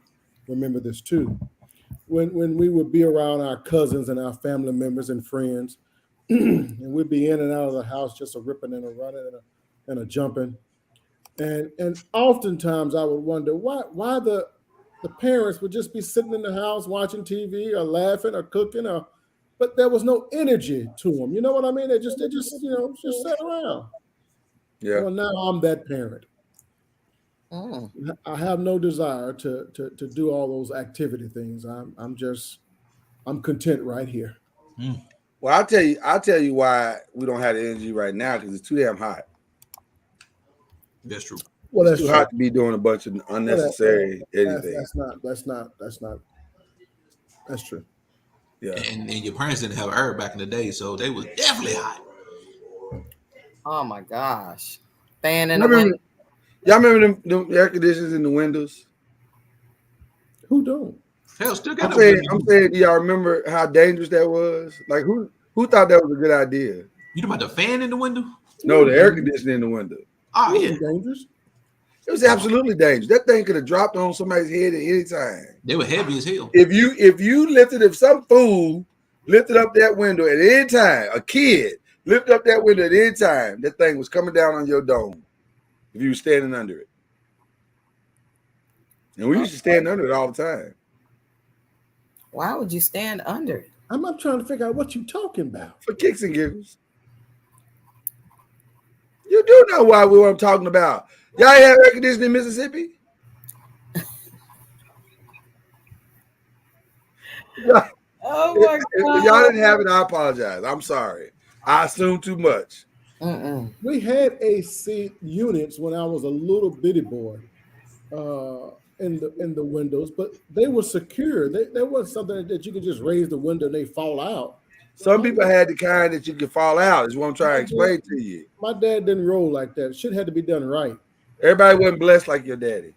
remember this too. When we would be around our cousins and our family members and friends, and we'd be in and out of the house just a ripping and a running and a jumping. And oftentimes I would wonder why the parents would just be sitting in the house watching TV or laughing or cooking but there was no energy to them. You know what I mean? They just just sat around. Yeah. Well, now I'm that parent. I have no desire to do all those activity things. I'm content right here. Well, I'll tell you why we don't have the energy right now, because it's too damn hot. That's true. Well, it's too hot to be doing a bunch of unnecessary anything. That's true. Yeah. And your parents didn't have air back in the day, so they was definitely hot. oh my gosh. Fan in the window. Y'all remember them air conditioners in the windows? Who don't? Hell, still got I'm saying, do y'all remember how dangerous that was? Like, who thought that was a good idea? You talking about the fan in the window? No, the air conditioning in the window. Oh, yeah. Dangerous? It was absolutely dangerous. That thing could have dropped on somebody's head at any time. They were heavy as hell. If some fool lifted up that window at any time, a kid lifted up that window at any time, that thing was coming down on your dome if you were standing under it. And we used to stand under it all the time. Why would you stand under it? I'm not trying to figure out what you're talking about. For kicks and giggles. You do know what I'm talking about. Y'all ain't have air conditioning in Mississippi? Oh my God. If y'all didn't have it, I apologize. I'm sorry. I assumed too much. We had AC units when I was a little bitty boy in the windows, but they were secure. There wasn't something that you could just raise the window and they fall out. Some people had the kind that you could fall out, is what I'm trying to explain to you. My dad didn't roll like that. Shit had to be done right. Everybody wasn't blessed like your daddy.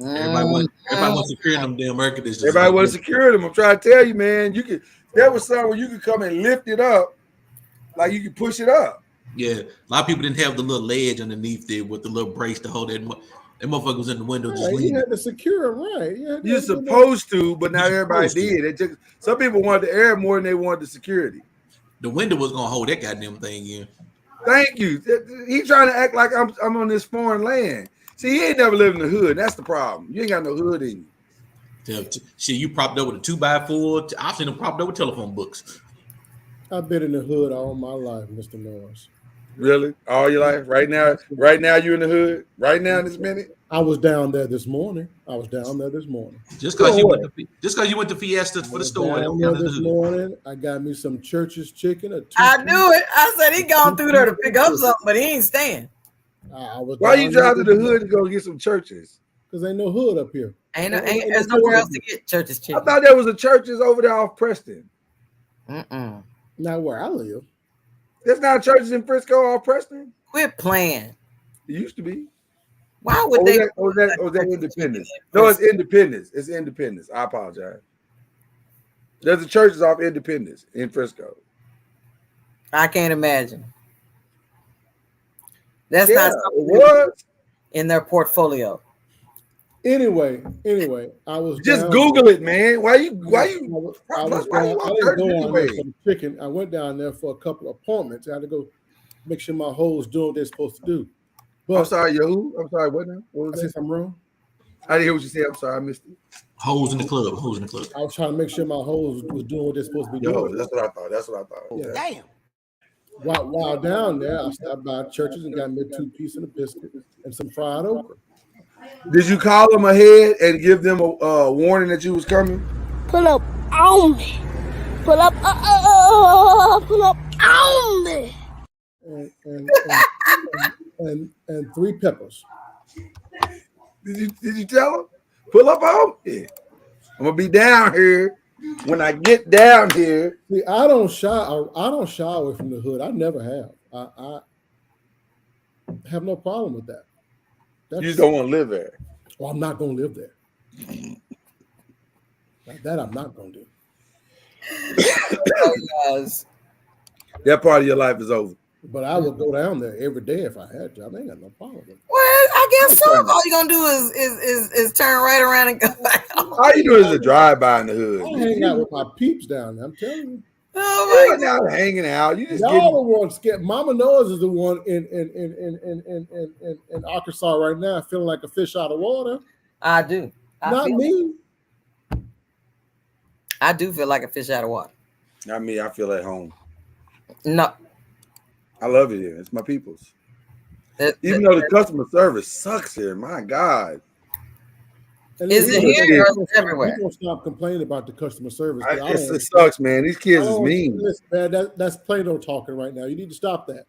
Everybody was securing them damn air conditioners. Everybody wasn't securing them. I'm trying to tell you, man. There was something where you could come and lift it up, like you could push it up. Yeah, a lot of people didn't have the little ledge underneath there with the little brace to hold it. That motherfucker was in the window just leaning. You had to secure it right. You're supposed to, but not everybody did. Some people wanted the air more than they wanted the security. The window was gonna hold that goddamn thing in. Thank you. He trying to act like I'm on this foreign land. See, he ain't never lived in the hood. That's the problem. You ain't got no hood in you. Shit, you propped up with a 2x4. I've seen them propped up with telephone books. I've been in the hood all my life, Mr. Norris. Really? All your life? Right now you in the hood? Right now in this minute? I was down there this morning. Just because Doing you what? went to Fiesta I for the was store, down don't there count as the this hood. morning. I got me some Church's chicken, a I two-piece. knew it. I said he gone through there to pick up something, but he ain't staying. I was Why you down there drive to the hood to go get some churches? because ain't no hood up here. There's nowhere else to get Church's I chicken. thought there was a churches over there off Preston. Mm-mm. Not where I live. There's not churches in Frisco off Preston. Quit playing. It used to be. Why would Or they? was that Independence? No, it's Independence. It's Independence. I apologize. There's a churches off Independence in Frisco. I can't imagine. That's Yeah, not it something was. in their portfolio. Anyway, I was Just down Google there. it, man. Why you I was why down. you I want didn't church go down anyway? there for the chicken. I went down there for a couple of appointments. I had to go make sure my hoes doing what they're supposed to do. But I'm sorry, who? I'm sorry, what now? What I was said that? something wrong. I didn't hear what you said. I'm sorry, I missed it. Hoes in the club. Hoes in the club. I was trying to make sure my hoes was doing what they're supposed to be Yo, doing. that's what I thought. Yeah. Damn. While down there, I stopped by Churches and got me a two-piece and a biscuit and some fried okra. Did you call them ahead and give them a warning that you was coming? Pull up on me. Pull up on me. And 3 peppers. Did you tell them? Pull up on me. I'm gonna be down here. When I get down here, See, I don't shy away from the hood. I never have. I have no problem with that. you just don't want to live there. Well, I'm not going to live there. That I'm not going to do. That part of your life is over. But I would go down there every day if I had to. I ain't got no problem with it. Well, I guess so. All you're gonna do is turn right around and go back home. All you do is a drive-by in the hood. I hang out with my peeps down there. I'm telling you. Oh You're not hanging out. You just Y'all the ones scared. Mama Noise is the one in Arkansas right now, feeling like a fish out of water. I do. Not me. I do feel like a fish out of water. Not me. I feel at home. No. I love it here. It's my people's. Even though the customer service sucks here, my God. Is it here or everywhere? People stop complaining about the customer service. It sucks, man. These kids is mean. Listen, that's Plano talking right now. You need to stop that.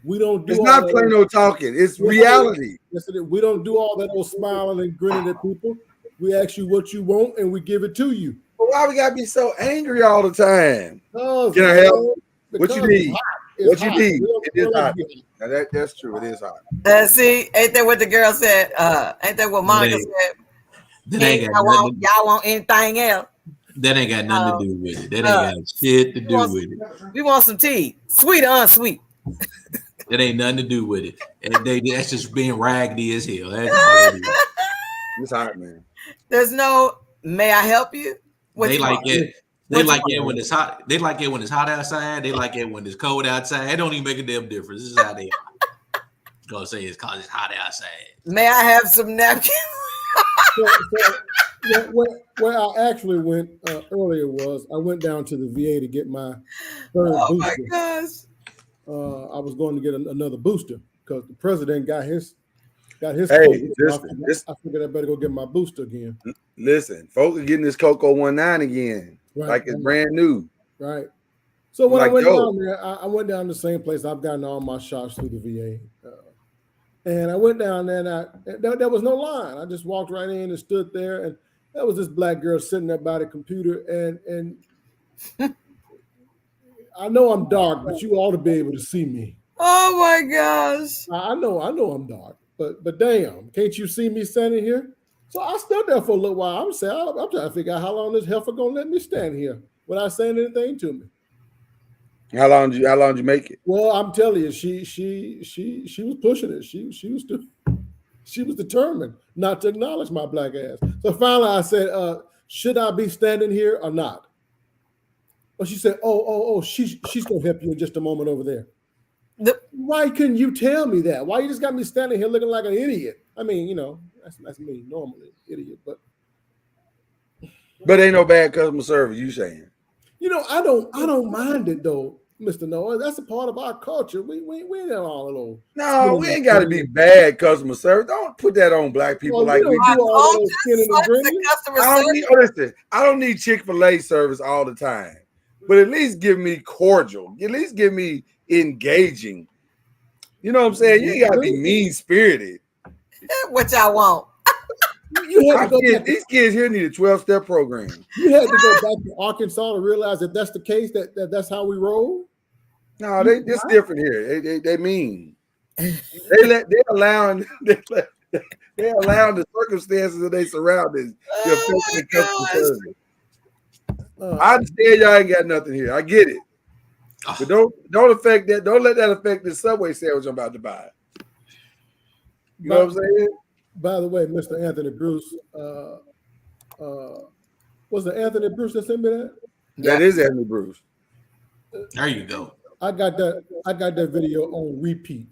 We don't do. It's not Plano talking. It's reality. Listen, we don't do all that old smiling and grinning at people. We ask you what you want and we give it to you. But why we gotta be so angry all the time? Because, Can I help? What you need? It's What you hot. need? We It is don't hot. like it. Now that's true. It is hot. See, ain't that what the girl said? Ain't that what Monica said? That ain't got nothing. Y'all want anything else? That ain't got nothing to do with it. That ain't got shit to do with it. We want some tea, sweet or unsweet. That ain't nothing to do with it. And that's just being raggedy as hell. That's all it is. It's hot, man. There's no. May I help you? They like it. They like it when it's hot. They like it when it's hot outside. They like it when it's cold outside. It don't even make a damn difference. This is how they are. Gonna say it's cause it's hot outside. May I have some napkins? Where I actually went earlier was I went down to the VA to get my third booster. Oh my gosh! I was going to get another booster because the president got his. Hey, COVID. I figured I better go get my booster again. Listen, folks are getting this Cocoa 19 again, like it's brand new. Right. So when Like, I went yo. down there, I went down the same place. I've gotten all my shots through the VA. And I went down there and there was no line. I just walked right in and stood there. And there was this black girl sitting there by the computer. And I know I'm dark, but you ought to be able to see me. Oh my gosh! I know I'm dark, but damn, can't you see me standing here? So I stood there for a little while. I'm trying to figure out how long this heifer gonna let me stand here without saying anything to me. How long did you make it? Well, I'm telling you, she was pushing it. She was determined not to acknowledge my black ass. So finally I said, should I be standing here or not? Well, she said, oh, she's gonna help you in just a moment over there. Why couldn't you tell me that? Why you just got me standing here looking like an idiot? I mean, that's me normally, idiot, but ain't no bad customer service, you saying? I don't mind it though. Mr. Noah, that's a part of our culture. We ain't all alone. No, we ain't got to be bad customer service. Don't put that on black people Well, like we do all of those skinning and grinning. Listen, I don't need Chick-fil-A service all the time, but at least give me cordial. At least give me engaging. You know what I'm saying? You ain't got to be mean-spirited. Which I won't. You had to go these kids here need a 12-step program. You had to go back to Arkansas to realize that that's the case, that's how we roll. No, it's different here. They mean. They're allowing the circumstances of their surroundings to affect the customer service. I understand y'all ain't got nothing here. I get it. But don't affect that. Don't let that affect the Subway sandwich I'm about to buy. You know what I'm saying? By the way, Mr. Anthony Bruce, was it Anthony Bruce that sent me that? That is Anthony Bruce. There you go. I got that video on repeat.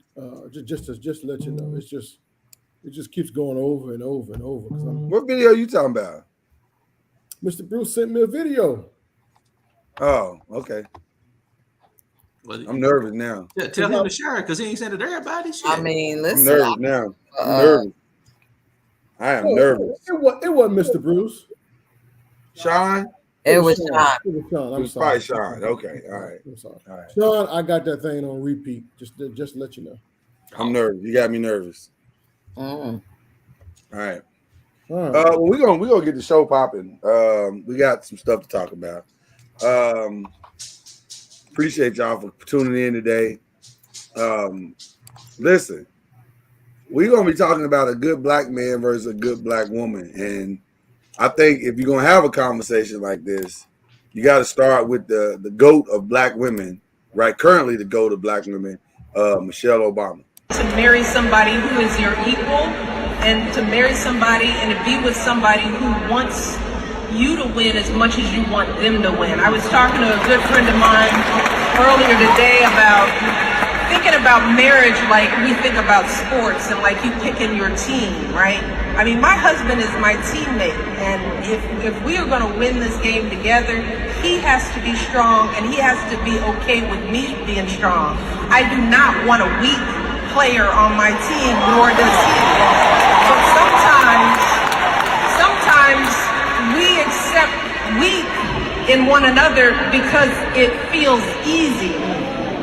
Just to let you know, it just keeps going over and over and over. What video are you talking about? Mr. Bruce sent me a video. Oh, okay. Well, I'm nervous now. Yeah, tell him to share it because he ain't sent it to everybody. Shit. I mean, listen. I'm nervous now. I'm nervous. I am nervous. It wasn't Mr. Bruce. Sean? It was Sean. It was Sean. I'm sorry. Probably Sean. Okay. All right. I'm sorry. All right. Sean, I got that thing on repeat. Just to let you know. I'm nervous. You got me nervous. Mm. All right. All right. Well, we're gonna get the show popping. We got some stuff to talk about. Appreciate y'all for tuning in today. Listen, we're gonna be talking about a good black man versus a good black woman, and I think if you're gonna have a conversation like this, you got to start with the GOAT of black women, right? Currently, the GOAT of black women, Michelle Obama. To marry somebody who is your equal, and to marry somebody and to be with somebody who wants you to win as much as you want them to win. I was talking to a good friend of mine earlier today about thinking about marriage like we think about sports and like you picking your team, right? I mean, my husband is my teammate, and if we are going to win this game together, he has to be strong and he has to be okay with me being strong. I do not want a weak player on my team, nor does he. But sometimes we accept weak in one another because it feels easy,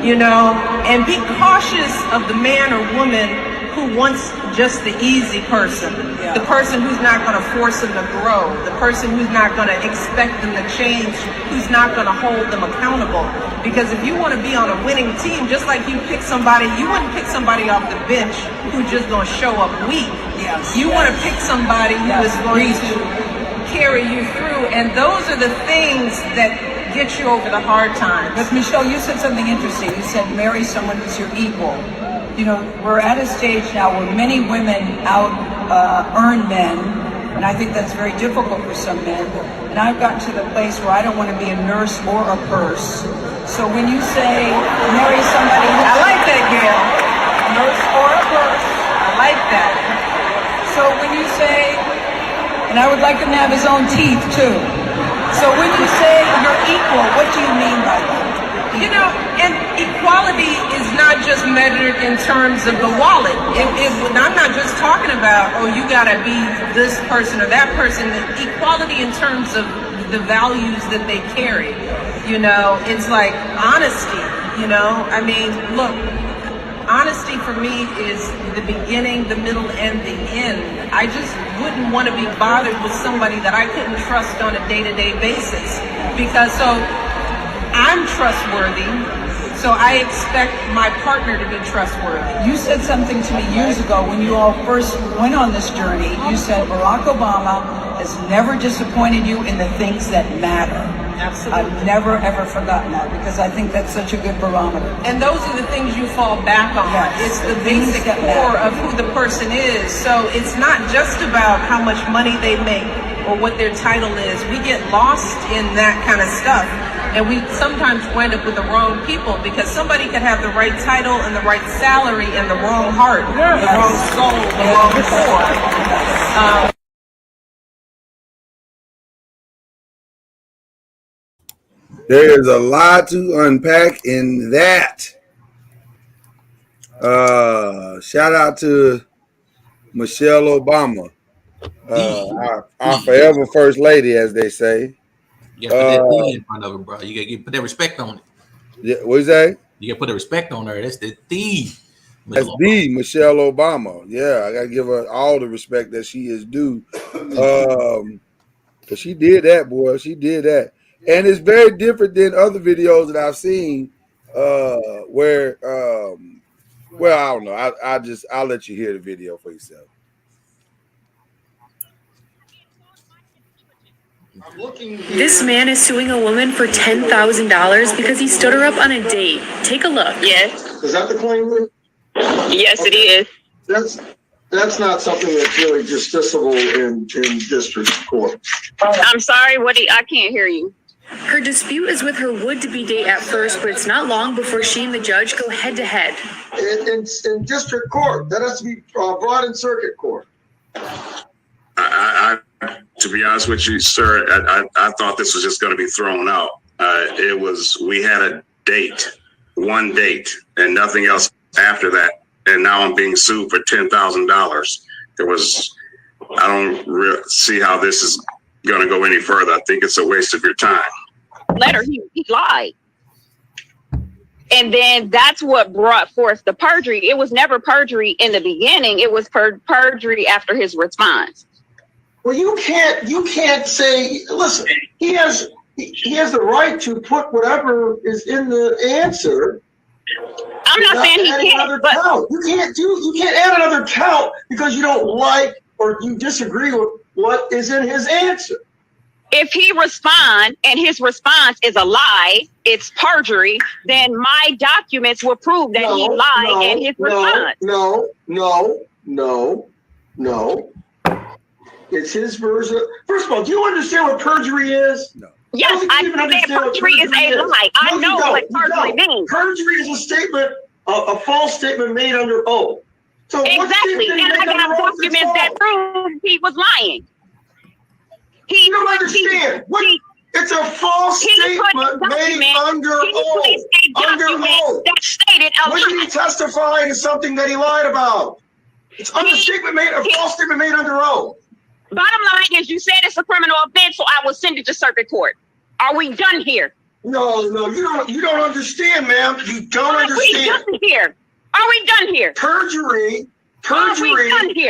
you know, and be cautious of the man or woman who wants just the easy person, the person who's not going to force them to grow, the person who's not going to expect them to change, who's not going to hold them accountable. Because if you want to be on a winning team, just like you pick somebody, you wouldn't pick somebody off the bench who's just going to show up weak. You want to pick somebody who is going to carry you through, and those are the things that get you over the hard times. But Michelle, you said something interesting. You said marry someone who's your equal. You know, we're at a stage now where many women earn men, and I think that's very difficult for some men. And I've gotten to the place where I don't want to be a nurse or a purse. So when you say marry somebody who's I like that, Gail. a nurse or a purse, I like that. so when you say, and I would like him to have his own teeth too. So when you say you're equal, what do you mean by that? You know, and equality is not just measured in terms of the wallet. I'm not just talking about, oh, you gotta be this person or that person. Equality in terms of the values that they carry. You know, it's like honesty, you know? I mean, look, honesty for me is the beginning, the middle, and the end. I just wouldn't want to be bothered with somebody that I couldn't trust on a day-to-day basis. Because I'm trustworthy, so I expect my partner to be trustworthy. You said something to me years ago when you all first went on this journey. You said Barack Obama has never disappointed you in the things that matter. Absolutely. I've never, ever forgotten that because I think that's such a good barometer. And those are the things you fall back on. Yes, it's the basic core of who the person is. So it's not just about how much money they make or what their title is. We get lost in that kind of stuff. And we sometimes wind up with the wrong people because somebody could have the right title and the right salary and the wrong heart, the wrong soul, the wrong core. There is a lot to unpack in that. Shout out to Michelle Obama, our forever first lady, as they say. You gotta put that D in front of it, bro. You gotta put that respect on it. Yeah, what you say? You gotta put the respect on her. That's the D. That's the Michelle Obama. Yeah, I gotta give her all the respect that she is due. Cause she did that, boy. She did that. And it's very different than other videos that I've seen where well, I don't know. I'll let you hear the video for yourself. This man is suing a woman for $10,000 because he stood her up on a date. Take a look. Yes. Is that the claim? Yes, it is. That's not something that's really justiciable in district court. I'm sorry, I can't hear you. Her dispute is with her would-to-be date at first, but it's not long before she and the judge go head-to-head. In district court, that has to be brought in circuit court. To be honest with you, sir, I thought this was just going to be thrown out. We had a date, one date, and nothing else after that. And now I'm being sued for $10,000. I don't see how this is going to go any further. I think it's a waste of your time. Letter, he lied. And then that's what brought forth the perjury. It was never perjury in the beginning. It was perjury after his response. Well, you can't say, listen, he has the right to put whatever is in the answer. I'm not saying he can't, but you can't add another count because you don't like or you disagree with what is in his answer. If he responds and his response is a lie, it's perjury, then my documents will prove that he lied and his response. No. It's his version. First of all, do you understand what perjury is? No. Yes, I understand perjury is a lie. I know what perjury means. Perjury is a statement, a false statement made under oath. So exactly, and I got documents that prove he was lying. You don't understand. It's a false statement made under oath. Under oath. That stated a when he testified to something that he lied about. It's a false statement made under oath. Bottom line is, you said it's a criminal offense, so I will send it to circuit court. Are we done here? No, you don't understand, ma'am. You don't understand. Are we done here? Are we done here? Perjury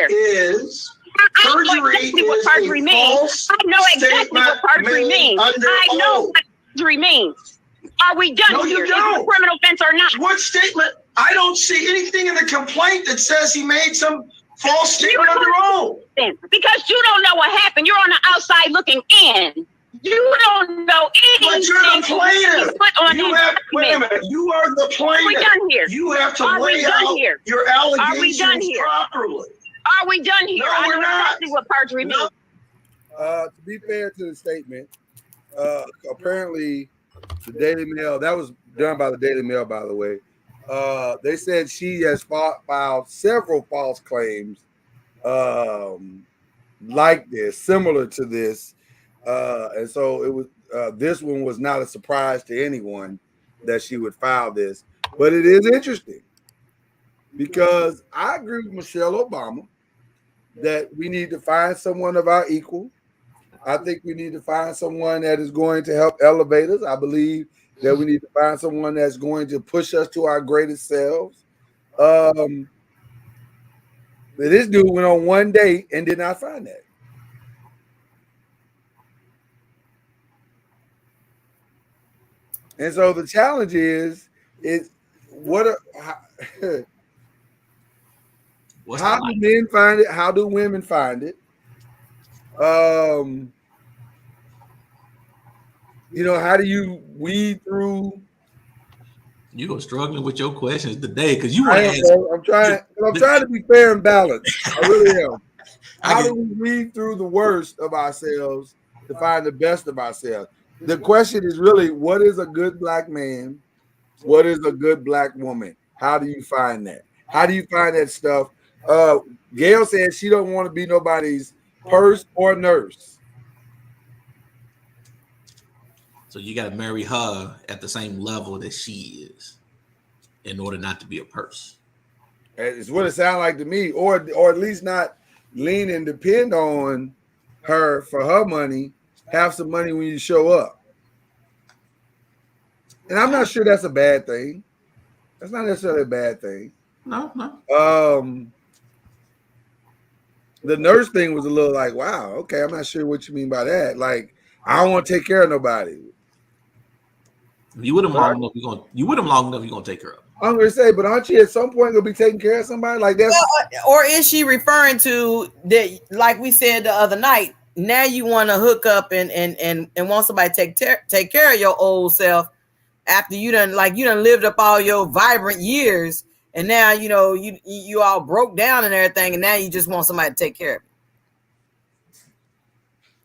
is what perjury means. I know exactly what perjury means. I know what perjury means. Are we done no, here? You don't. Is it a criminal offense or not? What statement? I don't see anything in the complaint that says he made some false statement under oath. Because you don't know what happened. You're on the outside looking in. You don't know anything. But you're the plaintiff. Wait a minute. You are the plaintiff. Are we done here? You have to lay out your allegations properly. Are we done here? No, we're not. Exactly what perjury means. To be fair to the statement, apparently the Daily Mail, that was done by the Daily Mail, by the way. They said she has filed several false claims like this, similar to this. And so it was this one was not a surprise to anyone that she would file this. But it is interesting because I agree with Michelle Obama that we need to find someone of our equal. I think we need to find someone that is going to help elevate us. I believe that we need to find someone that's going to push us to our greatest selves. This dude went on one date and did not find that. And so the challenge is how do men find it? How do women find it? How do you weed through? You are struggling with your questions today because you want to ask. I'm trying to be fair and balanced. I really am. How do we weed through the worst of ourselves to find the best of ourselves? The question is really, what is a good black man? What is a good black woman? How do you find that? How do you find that stuff? Gail said she don't want to be nobody's purse or nurse. So you got to marry her at the same level that she is in order not to be a purse. It's what it sounds like to me, or at least not lean and depend on her for her money. Have some money when you show up. And I'm not sure that's a bad thing. That's not necessarily a bad thing. No. The nurse thing was a little like, wow, okay, I'm not sure what you mean by that. Like, I don't want to take care of nobody. You with him long enough, you're gonna take care of him. I'm gonna say, but aren't you at some point gonna be taking care of somebody like that? Or is she referring to that, like we said the other night? Now you want to hook up and want somebody to take care of your old self after you done lived up all your vibrant years, and now you all broke down and everything, and now you just want somebody to take care of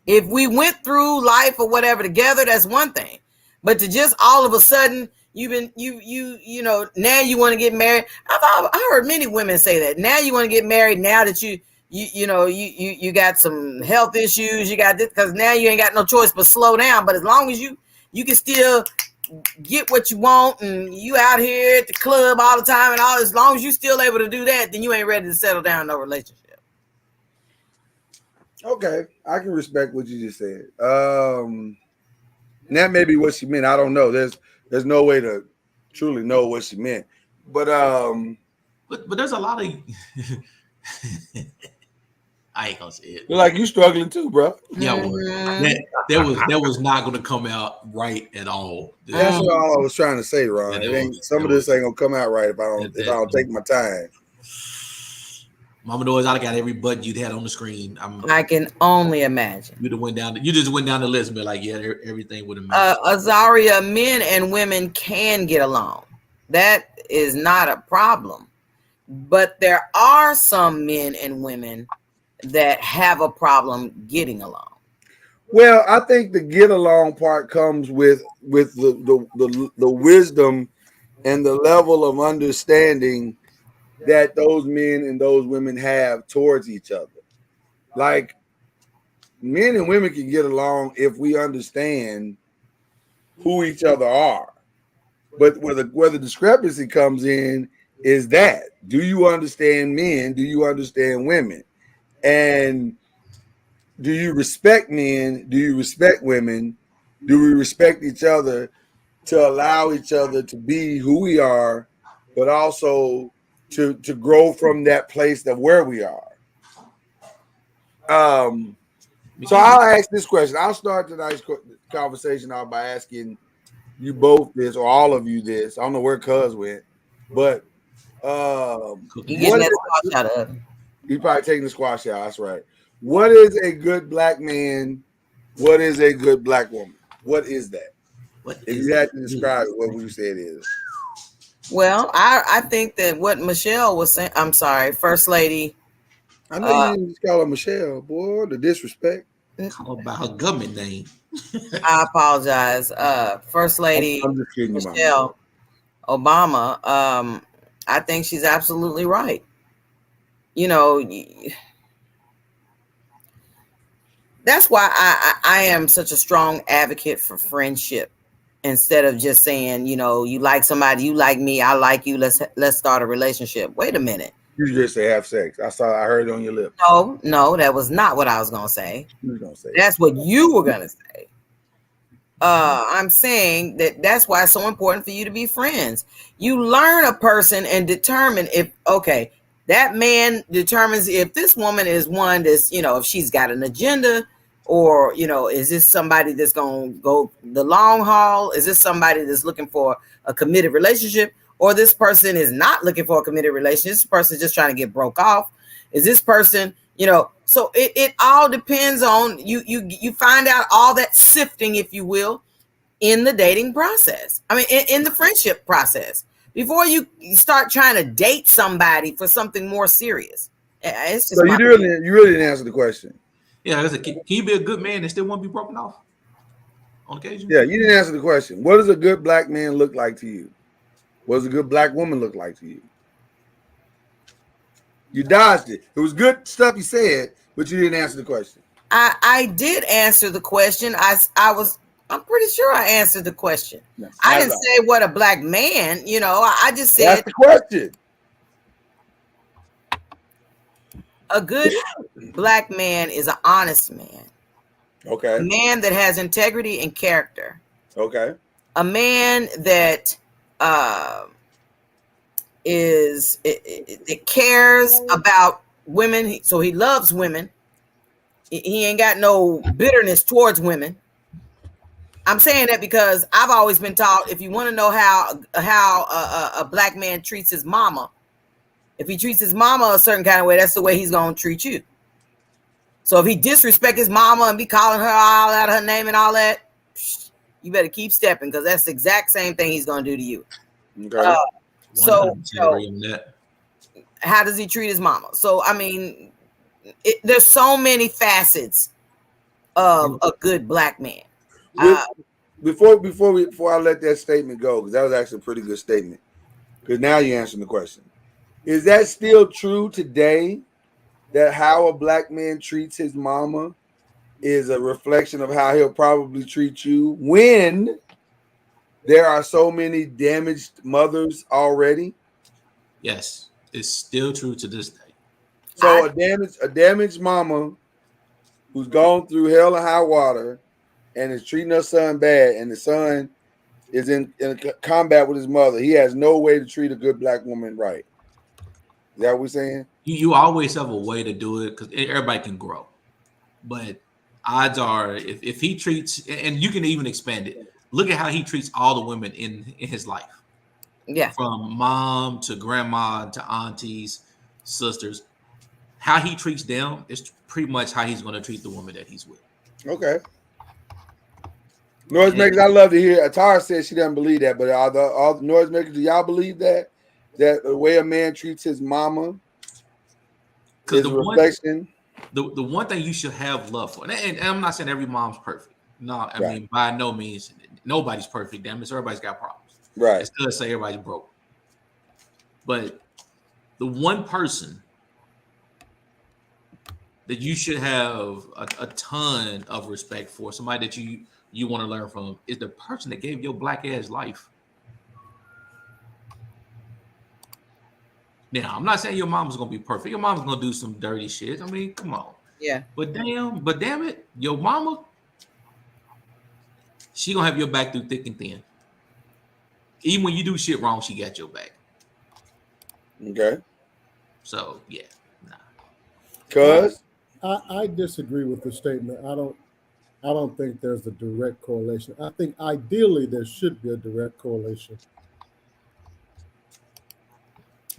you. If we went through life or whatever together, that's one thing, but to just all of a sudden now you want to get married. I heard many women say that now you want to get married now that you got some health issues, you got this, because now you ain't got no choice but slow down. But as long as you can still get what you want, and you out here at the club all the time and all, as long as you still able to do that, then you ain't ready to settle down in no relationship. Okay, I can respect what you just said. That may be what she meant. I don't know. There's no way to truly know what she meant. But there's a lot of I ain't gonna say it. You're like, you struggling too, bro. Yeah, that was not gonna come out right at all. That's what I was trying to say, Ron. Some of this ain't gonna come out right if I don't take my time. Mama knows I got every button you'd had on the screen. I can only imagine. You just went down the list and be like, yeah, everything would have matched. Azaria, men and women can get along. That is not a problem. But there are some men and women that have a problem getting along. Well, I think the get along part comes with the wisdom and the level of understanding that those men and those women have towards each other. Like, men and women can get along if we understand who each other are. But where the discrepancy comes in is that, do you understand men? Do you understand women? And do you respect men? Do you respect women? Do we respect each other to allow each other to be who we are, but also to grow from that place of where we are? So I'll ask this question. I'll start tonight's conversation out by asking you both this, or all of you this. I don't know where Cuz went, but you getting that squash out of? He's probably taking the squash out. That's right. What is a good black man? What is a good black woman? What is that? If you had to describe it, what would you say it is? Well, I think that what Michelle was saying, I'm sorry, First Lady. I know you didn't just call her Michelle, boy, the disrespect. Call about her government name. I apologize. First Lady Michelle Obama, I think she's absolutely right. That's why I am such a strong advocate for friendship, instead of just saying, you like somebody, you like me, I like you, let's start a relationship. Wait a minute. You just say have sex. I heard it on your lips. No, that was not what I was gonna say. You were gonna say that's what you were gonna say. I'm saying that's why it's so important for you to be friends. You learn a person and determine if that man determines if this woman is one that's, if she's got an agenda, or, is this somebody that's going to go the long haul? Is this somebody that's looking for a committed relationship? Or this person is not looking for a committed relationship? This person is just trying to get broke off. Is this person, so it all depends on you find out all that sifting, if you will, in the dating process. I mean, in the friendship process, before you start trying to date somebody for something more serious. It's just so you really didn't answer the question. Yeah, can you be a good man and still want to be broken off on occasion? Yeah, you didn't answer the question. What does a good black man look like to you? What does a good black woman look like to you? You dodged it. It was good stuff you said, but you didn't answer the question. I did answer the question. I was I'm pretty sure I answered the question. Yes, I didn't say what a black man, I just said that's the question. A good black man is an honest man. Okay. A man that has integrity and character. Okay. A man that it cares about women, so he loves women. He ain't got no bitterness towards women. I'm saying that because I've always been taught if you want to know how a black man treats his mama, if he treats his mama a certain kind of way, that's the way he's gonna treat you. So if he disrespect his mama and be calling her all out of her name and all that, you better keep stepping because that's the exact same thing he's gonna do to you. Okay. So how does he treat his mama? So I mean, there's so many facets of a good black man. Before I let that statement go, because that was actually a pretty good statement. Because now you're answering the question. Is that still true today? That how a black man treats his mama is a reflection of how he'll probably treat you when there are so many damaged mothers already? Yes, it's still true to this day. So a damaged mama who's gone through hell and high water and is treating her son bad, and the son is in combat with his mother, he has no way to treat a good black woman right. Is that what we're saying? You always have a way to do it because everybody can grow. But odds are if he treats, and you can even expand it, look at how he treats all the women in his life. Yeah. From mom to grandma to aunties, sisters. How he treats them is pretty much how he's going to treat the woman that he's with. Okay. Noisemakers, I love to hear. Atara says she doesn't believe that, but all the noisemakers, do y'all believe that the way a man treats his mama is a reflection? The one thing you should have love for, and I'm not saying every mom's perfect. No, I mean by no means nobody's perfect. Damn it, everybody's got problems. Right. It's still say everybody's broke. But the one person that you should have a ton of respect for, somebody that you want to learn from, is the person that gave your black ass life. Now, I'm not saying your mom's gonna be perfect. Your mom's gonna do some dirty shit. I mean, come on. Yeah. But damn it, your mama, she gonna have your back through thick and thin. Even when you do shit wrong, she got your back. Okay. So yeah, Cuz I disagree with the statement. I don't think there's a direct correlation. I think ideally there should be a direct correlation.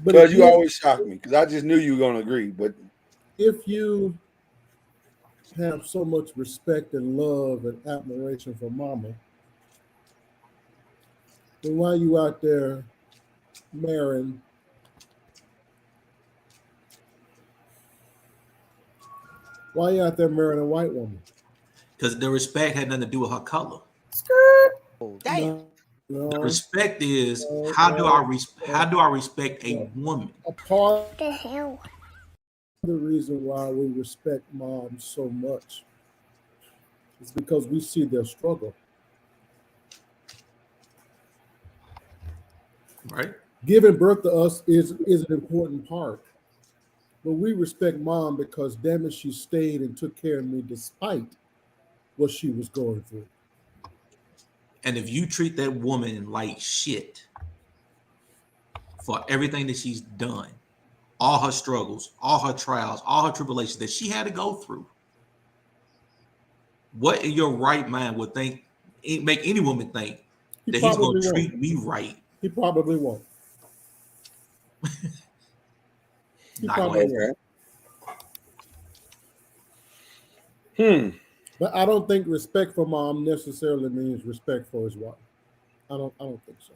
Because you always shock me, because I just knew you were going to agree. But if you have so much respect and love and admiration for mama, then why are you out there marrying a white woman? because the respect had nothing to do with her color. Damn. No, the respect is how do I respect a woman? A part the hell. The reason why we respect moms so much is because we see their struggle. Right. Giving birth to us is an important part. But we respect mom because damn it, she stayed and took care of me despite what she was going through. And if you treat that woman like shit for everything that she's done, all her struggles, all her trials, all her tribulations that she had to go through, what in your right mind would make any woman think that he's going to treat me right? He probably won't. But I don't think respect for mom necessarily means respect for his wife. I don't think so.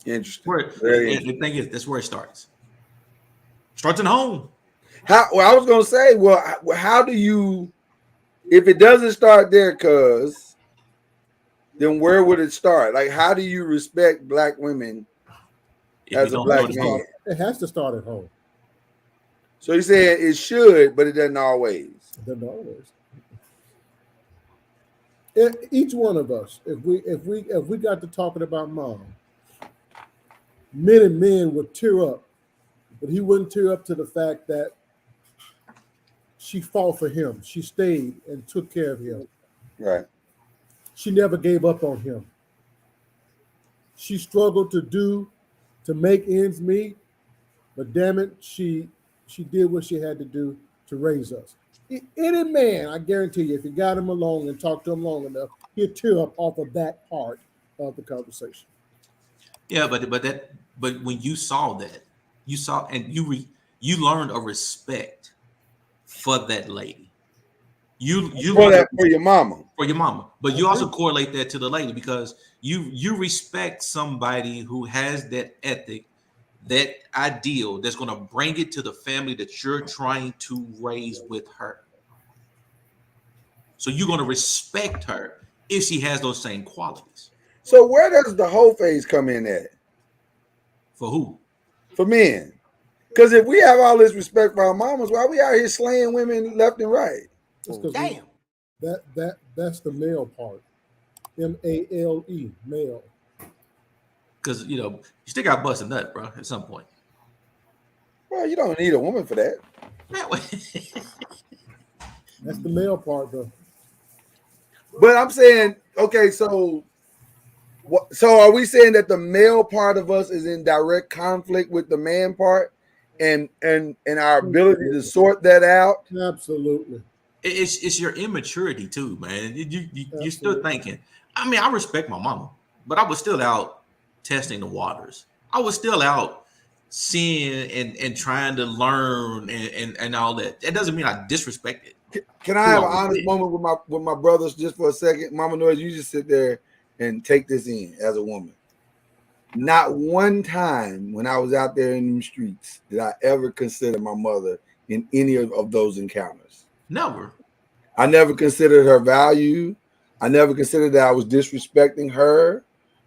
Interesting. The thing is, that's where it starts. Starts in home. I was gonna say, how do you, if it doesn't start there, cuz, then where would it start? Like, how do you respect black women as a black man? It has to start at home. So you said it should, but it doesn't always. It doesn't always. Each one of us, if we got to talking about mom, many men would tear up, but he wouldn't tear up to the fact that she fought for him. She stayed and took care of him. Right. She never gave up on him. She struggled to make ends meet, but damn it, she did what she had to do to raise us. Any man, I guarantee you, if you got him alone and talk to him long enough, he'll tear up off of that part of the conversation. Yeah, but when you saw that, you saw and you learned a respect for that lady. You for that for your mama. For your mama. But you also correlate that to the lady because you respect somebody who has that ethic, that ideal that's going to bring it to the family that you're trying to raise with her. So you're going to respect her if she has those same qualities. So where does the whole phase come in at? For who? For men. Because if we have all this respect for our mamas, why we out here slaying women left and right? Damn. That's the male part. M-A-L-E, male. Because you still got to bust a nut, bro, at some point. Well, you don't need a woman for that. That's the male part, though. But I'm saying, okay, so are we saying that the male part of us is in direct conflict with the man part, and our ability to sort that out? Absolutely. It's your immaturity too, man. You're still thinking. I mean, I respect my mama, but I was still out testing the waters. I was still out seeing and trying to learn and all that. That doesn't mean I disrespect it. Can I have an honest moment with my brothers just for a second? Mama Noise, you just sit there and take this in as a woman. Not one time when I was out there in the streets did I ever consider my mother in any of those encounters. Never. I never considered her value. I never considered that I was disrespecting her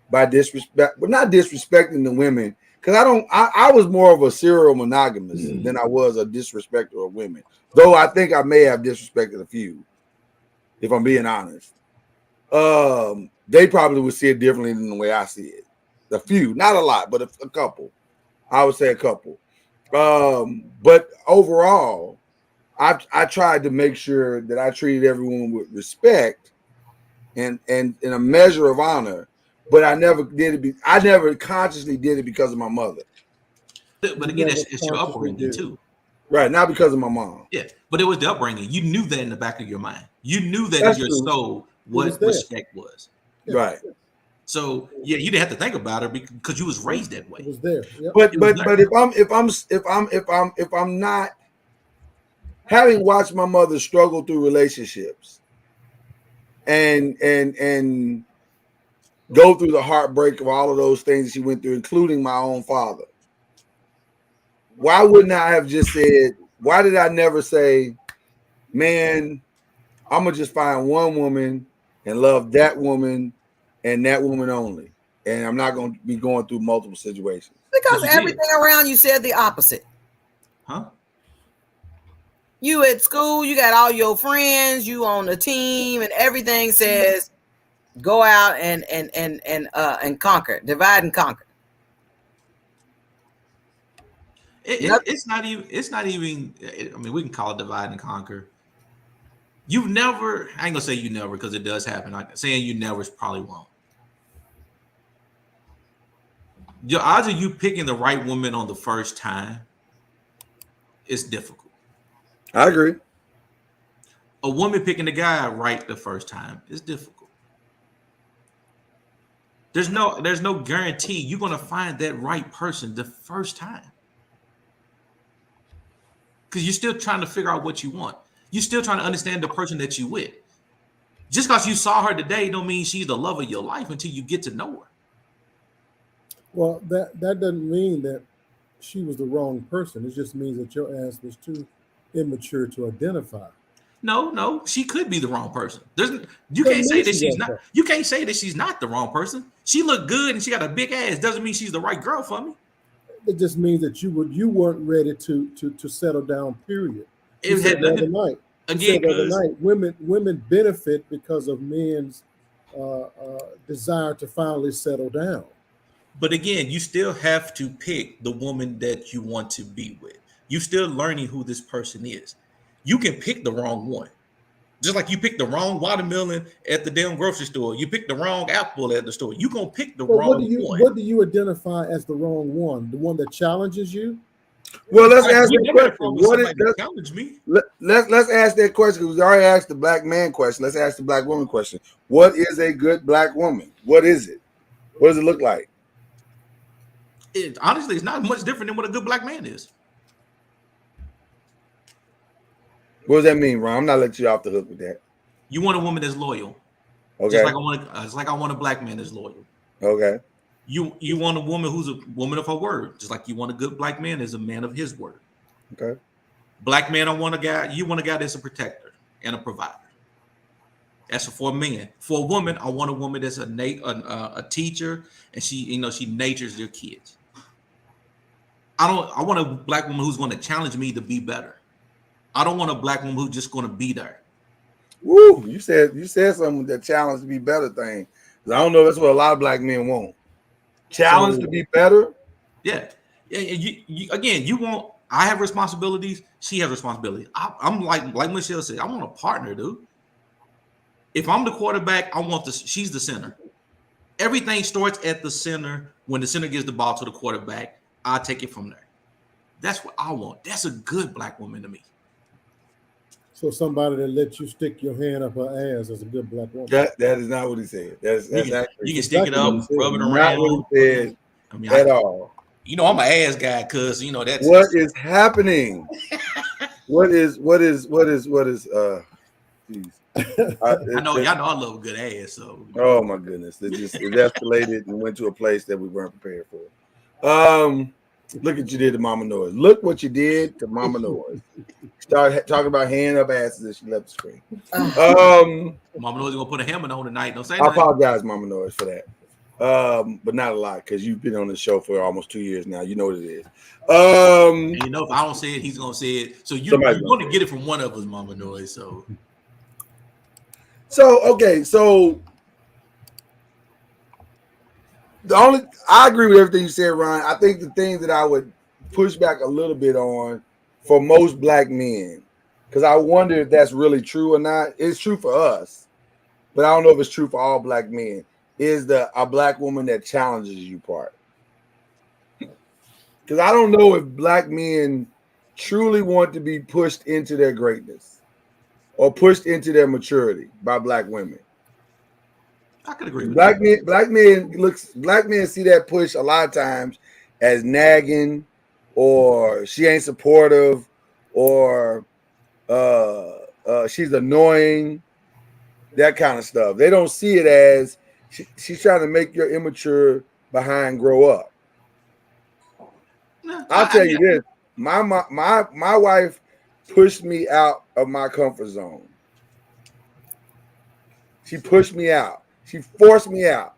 by disrespect, but not disrespecting the women. Because I was more of a serial monogamist than I was a disrespecter of women. Though I think I may have disrespected a few, if I'm being honest. They probably would see it differently than the way I see it. A few, not a lot, but a couple. I would say a couple. But overall, I tried to make sure that I treated everyone with respect and in a measure of honor. But I never did it. I never consciously did it because of my mother. But again, it's your upbringing too. Right, not because of my mom. Yeah, but it was the upbringing. You knew that in the back of your mind. You knew that in your soul what respect was. Right. So yeah, you didn't have to think about it because you was raised that way. It was there. Yep. But if I'm not having watched my mother struggle through relationships and go through the heartbreak of all of those things she went through, including my own father. Why wouldn't I have just said, why did I never say, man, I'm going to just find one woman and love that woman and that woman only. And I'm not going to be going through multiple situations. Because everything around you said the opposite. Huh? You at school, you got all your friends, you on the team, and everything says go out and conquer, divide and conquer. It's not even. I mean, we can call it divide and conquer. You've never. I ain't gonna say you never because it does happen. Like saying you never is probably wrong. Your odds of you picking the right woman on the first time is difficult. I agree. A woman picking the guy right the first time is difficult. There's no guarantee you're gonna find that right person the first time. Because you're still trying to figure out what you want. You're still trying to understand the person that you with. Just because you saw her today don't mean she's the love of your life until you get to know her. Well, that doesn't mean that she was the wrong person. It just means that your ass was too immature to identify. No, she could be the wrong person. You can't say that she's not. You can't say that she's not the wrong person. She looked good and she got a big ass. Doesn't mean she's the right girl for me. It just means that you weren't ready to settle down. Period. It Again, the other because night, women benefit because of men's desire to finally settle down. but again, you still have to pick the woman that you want to be with. You still learning who this person is. You can pick the wrong one. Just like you picked the wrong watermelon at the damn grocery store. You picked the wrong apple at the store. You gonna pick the But wrong one. what do you identify as the wrong one? The one that challenges you? Well, let's ask We that never had a question. problem with What is somebody that challenged me. let's ask that question because we already asked the black man question. Let's ask the black woman question. What is a good black woman? What is it? What does it look like? Honestly, it's not much different than what a good black man is. What does that mean, Ron? I'm not letting you off the hook with that. You want a woman that's loyal. Okay. Just like I want a black man that's loyal. Okay. You want a woman who's a woman of her word, just like you want a good black man as a man of his word. Okay. Black man, I want a guy. You want a guy that's a protector and a provider. That's for men. For a woman, I want a woman that's a teacher, and she natures their kids. I want a black woman who's going to challenge me to be better. I don't want a black woman who's just going to be there. Woo! You said something that challenge to be better thing. I don't know. That's what a lot of black men want. Challenge to be better. Yeah. You want. I have responsibilities. She has responsibilities. I'm like Michelle said. I want a partner, dude. If I'm the quarterback, I want she's the center. Everything starts at the center. When the center gives the ball to the quarterback, I take it from there. That's what I want. That's a good black woman to me. So somebody that lets you stick your hand up her ass is a good black woman. That is not what he said. That's you can stick it up, rub it around. Not what he said at all. You know, I'm an ass guy, cuz that's what is happening. What is geez. y'all know I love a good ass. So oh my goodness, it escalated and went to a place that we weren't prepared for. Look what you did to Mama Noise. Look what you did to Mama Noise. Start talking about hand up asses as she left the screen. Mama Noise gonna put a hammer on tonight. Don't say I nothing. apologize, Mama Noise, for that. But not a lot because you've been on the show for almost 2 years now. You know what it is. And if I don't say it, he's gonna say it. So you're going to get it from one of us, Mama Noise. So okay, so I agree with everything you said, Ron. I think the thing that I would push back a little bit on for most black men, because I wonder if that's really true or not. It's true for us, but I don't know if it's true for all black men. Is a black woman that challenges you part? Because I don't know if black men truly want to be pushed into their greatness or pushed into their maturity by black women. I could agree with black that. Black men see that push a lot of times as nagging, or she ain't supportive, or she's annoying, that kind of stuff. They don't see it as she's trying to make your immature behind grow up. I'll tell you this: my wife pushed me out of my comfort zone. She pushed me out. She forced me out.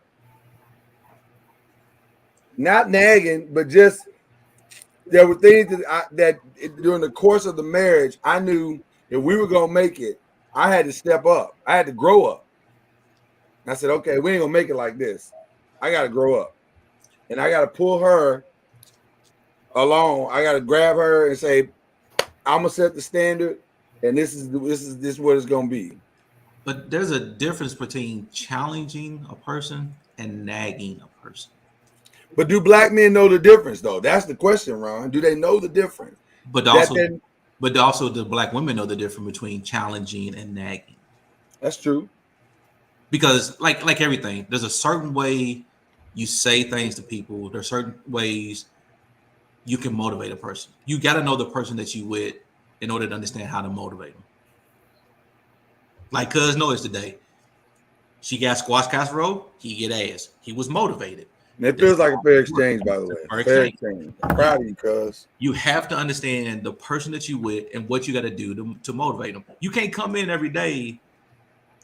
Not nagging, but just there were things that during the course of the marriage, I knew if we were gonna make it, I had to step up. I had to grow up. And I said, okay, we ain't gonna make it like this. I gotta grow up. And I gotta pull her along. I gotta grab her and say, I'm gonna set the standard, and this is what it's gonna be. But there's a difference between challenging a person and nagging a person. But do black men know the difference, though? That's the question, Ron. Do they know the difference? But also the black women know the difference between challenging and nagging. That's true. Because like everything, there's a certain way you say things to people. There's certain ways you can motivate a person. You got to know the person that you with in order to understand how to motivate them. Like Cuz Noise today. She got squash casserole, he get ass. He was motivated. And it feels like a fair exchange, by the way. Fair exchange. I'm proud of you, Cuz. You have to understand the person that you with and what you got to do to motivate them. You can't come in every day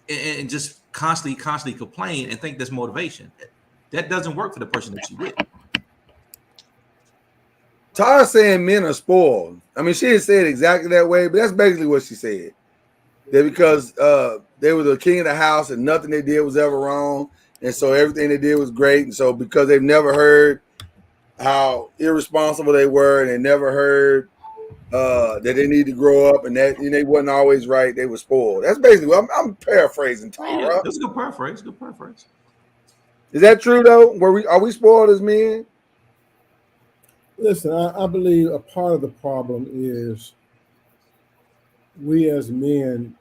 and just constantly complain and think that's motivation. That doesn't work for the person that you with. Tara's saying men are spoiled. I mean, she didn't say it exactly that way, but that's basically what she said. that because they were the king of the house and nothing they did was ever wrong, and so everything they did was great, and so because they've never heard how irresponsible they were, and they never heard that they need to grow up, and that they wasn't always right, they were spoiled. That's basically what I'm paraphrasing, Tara. Yeah, that's a good paraphrase. Good paraphrase. Is that true though? Are we spoiled as men? Listen, I believe a part of the problem is we as men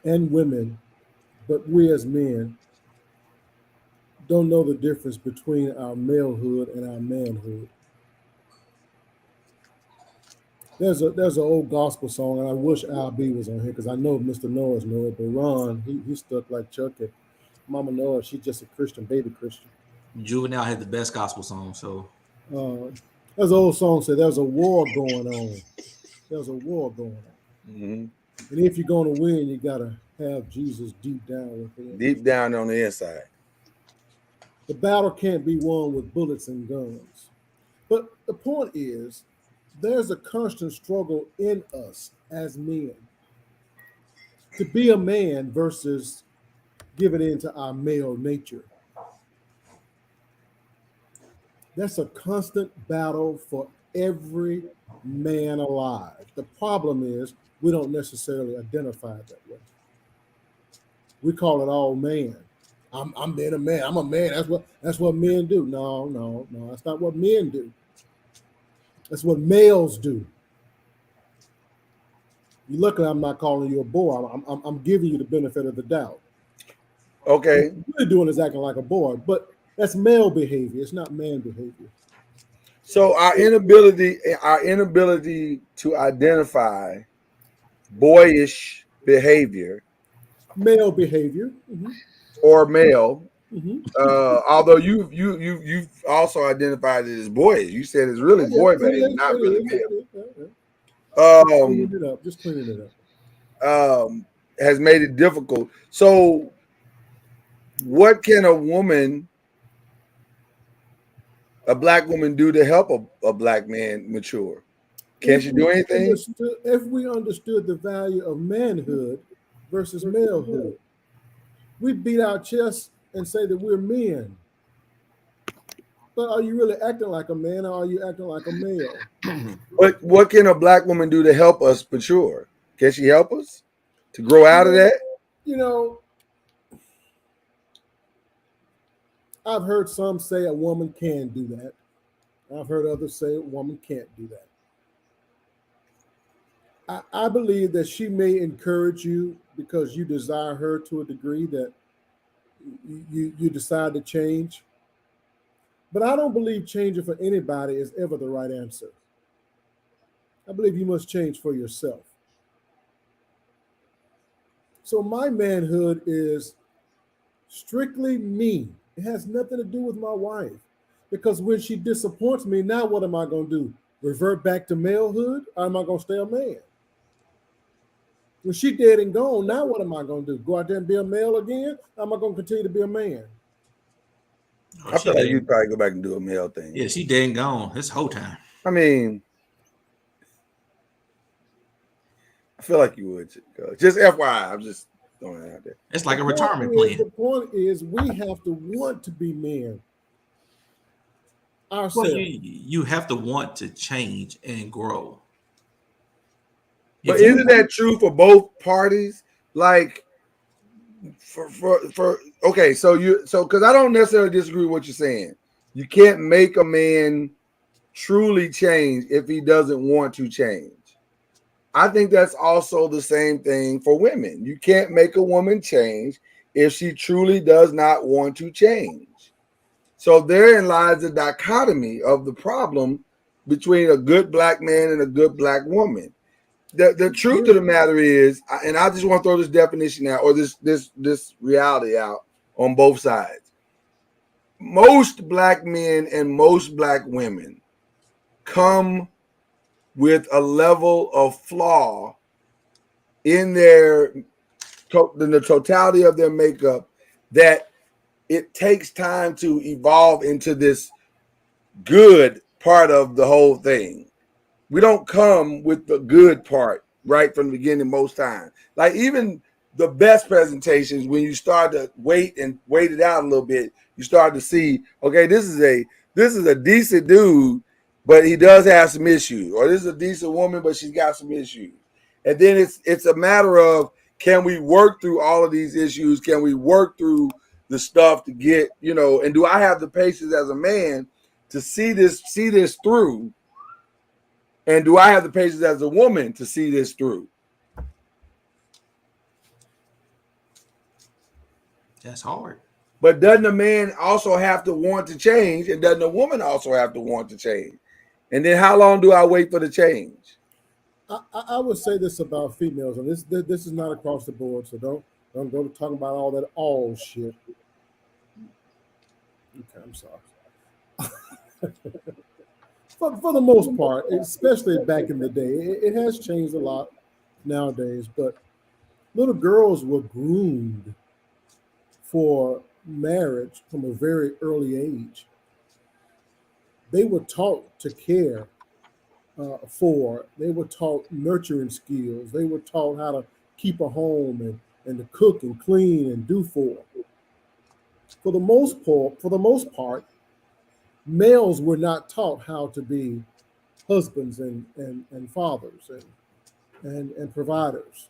and women, but we as men don't know the difference between our malehood and our manhood. There's an old gospel song, and I wish Al B was on here because I know Mr. Noah's know it, but Ron, he stuck like Chuck and Mama Noah, she's just a Christian, baby Christian. Juvenile had the best gospel song, so There's an old song said there's a war going on. There's a war going on. Mm-hmm. And if you're going to win, you got to have Jesus deep down within. Deep down on the inside. The battle can't be won with bullets and guns. But the point is, there's a constant struggle in us as men to be a man versus giving in to our male nature. That's a constant battle for every man alive. The problem is we don't necessarily identify it that way. We call it all man. I'm being a man. I'm a man. That's what men do. No. That's not what men do. That's what males do. You're lucky I'm not calling you a boy. I'm giving you the benefit of the doubt. Okay. What you're doing is acting like a boy, but that's male behavior. It's not man behavior. So our inability to identify boyish behavior, male behavior, or male. Although you've also identified it as boyish. You said it's really boy behavior, not really male. Just cleaning it up. Has made it difficult. So, what can a black woman do to help a black man mature? Can she do anything? If we understood the value of manhood versus malehood, we'd beat our chests and say that we're men. But are you really acting like a man, or are you acting like a male? But what can a black woman do to help us mature? Can she help us to grow out of that? I've heard some say a woman can do that. I've heard others say a woman can't do that. I believe that she may encourage you because you desire her to a degree that you decide to change. But I don't believe changing for anybody is ever the right answer. I believe you must change for yourself. So my manhood is strictly me. It has nothing to do with my wife. Because when she disappoints me, now what am I going to do? Revert back to malehood? Or am I going to stay a man? When she dead and gone, now what am I going to do? Go out there and be a male again? Or am I going to continue to be a man? I feel like you'd probably go back and do a male thing. Yeah, she dead and gone. This whole time. I mean, I feel like you would. Just FYI, I'm just throwing it out there. It's like a retirement plan. The point is, we have to want to be men ourselves. Well, you have to want to change and grow. But isn't that true for both parties? Like, okay, so because I don't necessarily disagree with what you're saying. You can't make a man truly change if he doesn't want to change. I think that's also the same thing for women. You can't make a woman change if she truly does not want to change. So therein lies the dichotomy of the problem between a good black man and a good black woman. The truth of the matter is, and I just want to throw this definition out, or this reality out on both sides. Most black men and most black women come with a level of flaw in the totality of their makeup that it takes time to evolve into this good part of the whole thing. We don't come with the good part right from the beginning most times. Like even the best presentations, when you start to wait it out a little bit, you start to see, okay, this is a decent dude, but he does have some issues, or this is a decent woman, but she's got some issues. And then it's a matter of, can we work through all of these issues? Can we work through the stuff to get, and do I have the patience as a man to see this through? And do I have the patience as a woman to see this through? That's hard. But doesn't a man also have to want to change? And doesn't a woman also have to want to change? And then how long do I wait for the change? I would say this about females, and this is not across the board, so don't go to talking about all that all shit. Okay, I'm sorry. For the most part, especially back in the day, it has changed a lot nowadays, but little girls were groomed for marriage from a very early age. They were taught to care they were taught nurturing skills. They were taught how to keep a home and to cook and clean and do for. For the most part, males were not taught how to be husbands and fathers and providers.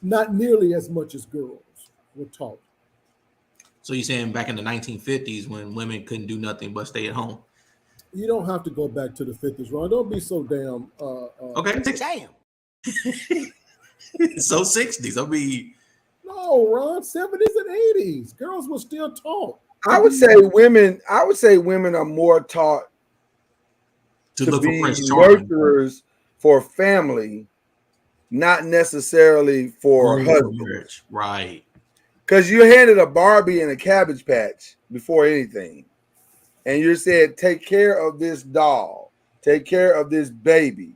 Not nearly as much as girls were taught. So you're saying back in the 1950s when women couldn't do nothing but stay at home? You don't have to go back to the 50s, Ron. Don't be so damn. Okay. Damn. So 60s. I mean. No, Ron. 70s and 80s. Girls were still taught. I would say women are more taught to look be for Prince Charming. nurturers for family, not necessarily for husbands. Right. Because you're handed a Barbie and a Cabbage Patch before anything. And you said, take care of this doll, take care of this baby.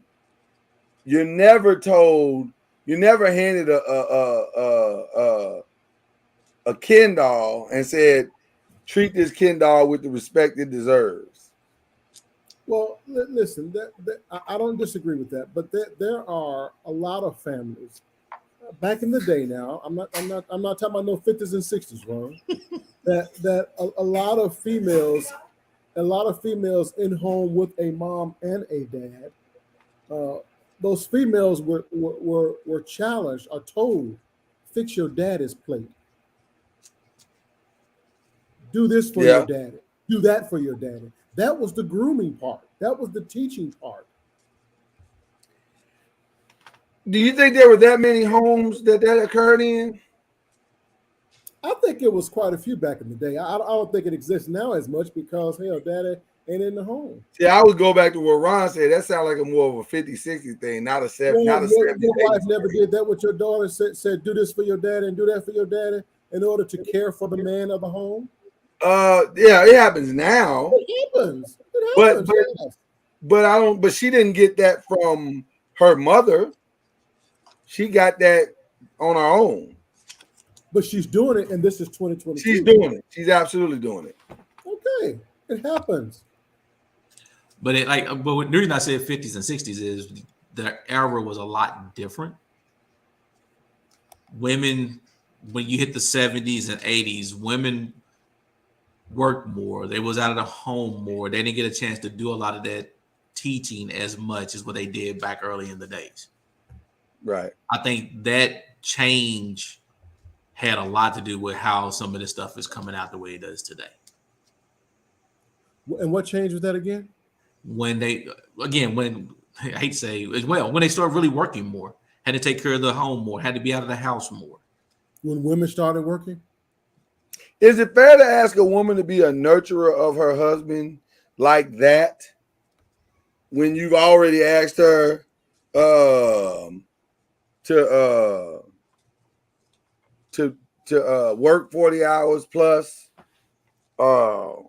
You're never told, you never handed a Ken doll and said, treat this Ken doll with the respect it deserves. Well, listen, I don't disagree with that, but there are a lot of families back in the day. Now, I'm not talking about no 50s and 60s, Ron. that a lot of females in home with a mom and a dad. Those females were challenged or told, fix your daddy's plate. Do this for your daddy. Do that for your daddy. That was the grooming part. That was the teaching part. Do you think there were that many homes that occurred in? I think it was quite a few back in the day. I don't think it exists now as much because, hell, daddy ain't in the home. See, I would go back to what Ron said. That sounds like a more of a 50, 60 thing, not a 70. Your wife never did that with your daughter, said do this for your daddy and do that for your daddy in order to care for the man of the home? Yeah, it happens now. It happens. Yes. But she didn't get that from her mother. She got that on her own. But she's doing it, and this is 2022. She's doing it. She's absolutely doing it. Okay, it happens. But the reason I said 50s and 60s is the era was a lot different. Women, when you hit the 70s and 80s, women worked more. They was out of the home more. They didn't get a chance to do a lot of that teaching as much as what they did back early in the days. Right. I think that change had a lot to do with how some of this stuff is coming out the way it does today. And what changed with that again? When I hate to say as well, when they started really working more, had to take care of the home more, had to be out of the house more. When women started working? Is it fair to ask a woman to be a nurturer of her husband like that when you've already asked her to work 40 hours plus? Because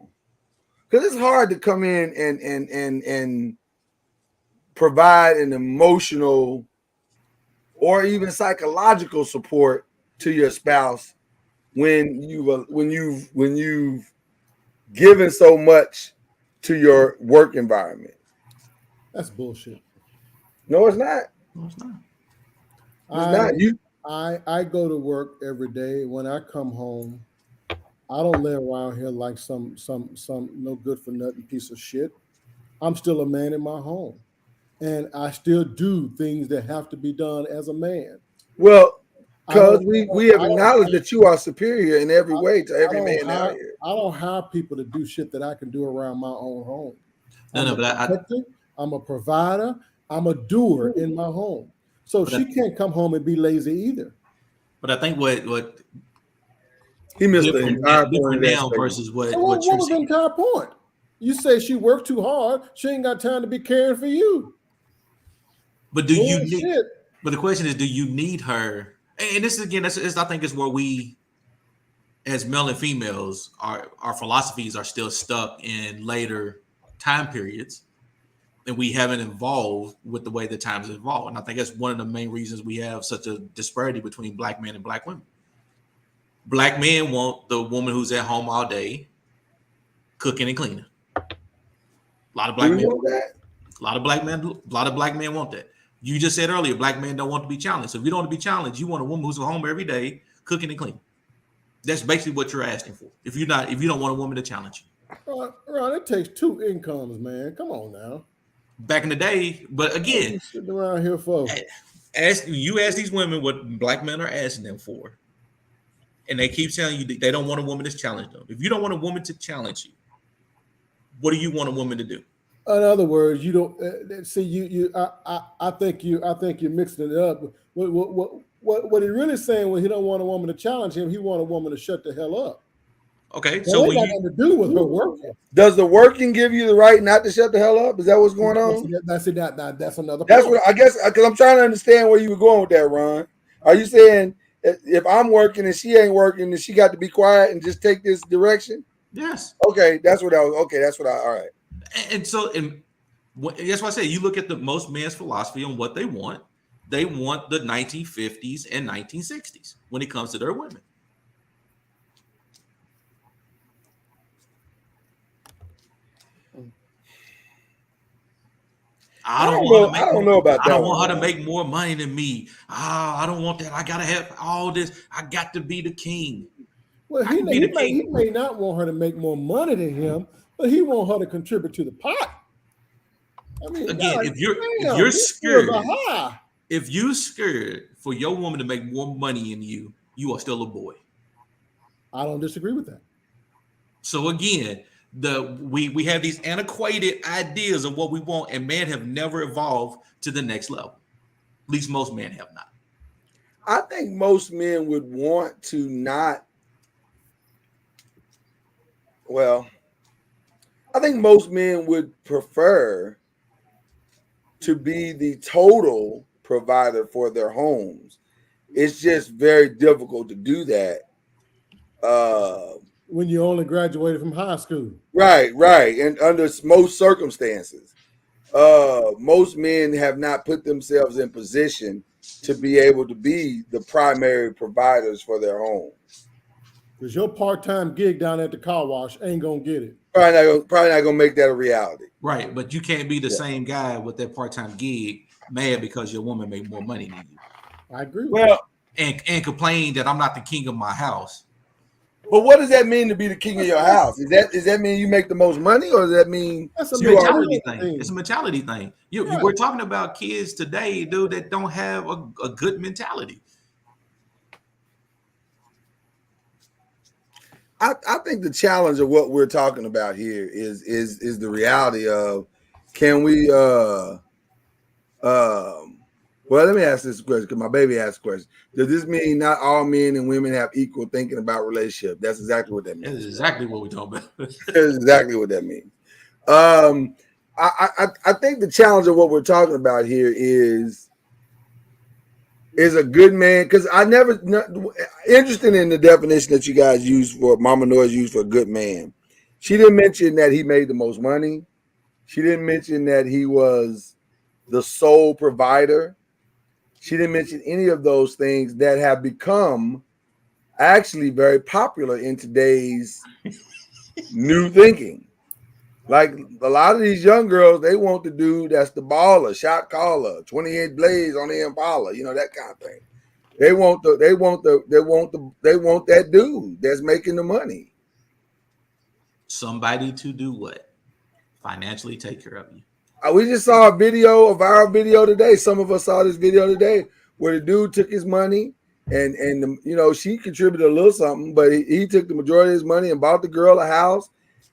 it's hard to come in and provide an emotional or even psychological support to your spouse when you've given so much to your work environment. That's bullshit. No, it's not. No, it's not. I go to work every day. When I come home, I don't lay around here like some no good for nothing piece of shit. I'm still a man in my home, and I still do things that have to be done as a man. Well, I because don't. we have I don't. acknowledged that you are superior in every way to I every don't man out hire. here. I don't hire people to do shit that I can do around my own home. No, I'm no, a but protector. I'm a provider. I'm a doer in my home. So but she can't come home and be lazy either. I think what He missed the entire point different of that now statement. versus So what what you was the said. entire point? You say she worked too hard. She ain't got time to be caring for you. But do you need? Bullshit. But the question is, do you need her? And this is again, I think is where we, as male and females, our philosophies are still stuck in later time periods, and we haven't evolved with the way the times evolved. And I think that's one of the main reasons we have such a disparity between black men and black women. Black men want the woman who's at home all day, cooking and cleaning. A lot of black Do we men want that? A lot of black men want that. You just said earlier, black men don't want to be challenged. So if you don't want to be challenged, you want a woman who's at home every day, cooking and cleaning. That's basically what you're asking for. If you don't want a woman to challenge you. Ron, it takes two incomes, man. Come on now. Back in the day, but What are again, you sitting around here for? ask these women what black men are asking them for, and they keep telling you that they don't want a woman to challenge them. If you don't want a woman to challenge you, what do you want a woman to do? In other words, you don't see you. I think you're mixing it up. What he really saying when he don't want a woman to challenge him, he want a woman to shut the hell up. Okay, so it got nothing to do with her working. Does the working give you the right not to shut the hell up? Is that what's going on? That's another. That's what I guess, because I'm trying to understand where you were going with that, Ron. Are you saying if I'm working and she ain't working, then she got to be quiet and just take this direction? Yes. Okay, that's what I was. Okay, that's what I. All right. And so, that's why I say you look at the most men's philosophy on what they want. They want the 1950s and 1960s when it comes to their women. I don't know about that. I don't want her to make more money than me. I don't want that. I gotta have all this. I got to be the king. Well, he may not want her to make more money than him, but he want her to contribute to the pot. I mean, again, God, if you're scared for your woman to make more money than you, you are still a boy. I don't disagree with that. So again, we have these antiquated ideas of what we want, and men have never evolved to the next level. At least most men have not. I think most men would want to not. Well, I think most men would prefer to be the total provider for their homes. It's just very difficult to do that. When you only graduated from high school. Right. And under most circumstances, most men have not put themselves in position to be able to be the primary providers for their home. Because your part-time gig down at the car wash ain't gonna get it. Probably not gonna make that a reality. Right, but you can't be the same guy with that part-time gig mad because your woman made more money than you. I agree with well, and complain that I'm not the king of my house. But what does that mean to be the king of your house? Does that mean you make the most money, or does that mean it's a mentality thing? It's a mentality thing. We're talking about kids today, dude, that don't have a good mentality. I think the challenge of what we're talking about here is the reality of, can we well, let me ask this question, because my baby asked a question. Does this mean not all men and women have equal thinking about relationship? That's exactly what that means. That's exactly what we're talking about. That's exactly what that means. I think the challenge of what we're talking about here is a good man, because interested in the definition that you guys use for Mama Noise used for a good man. She didn't mention that he made the most money. She didn't mention that he was the sole provider. She didn't mention any of those things that have become actually very popular in today's new thinking. Like a lot of these young girls, they want the dude that's the baller, shot caller, 20-inch blades on the Impala, that kind of thing. They want that dude that's making the money. Somebody to do what? Financially take care of you. We just saw a viral video today. Some of us saw this video today where the dude took his money and she contributed a little something, but he took the majority of his money and bought the girl a house.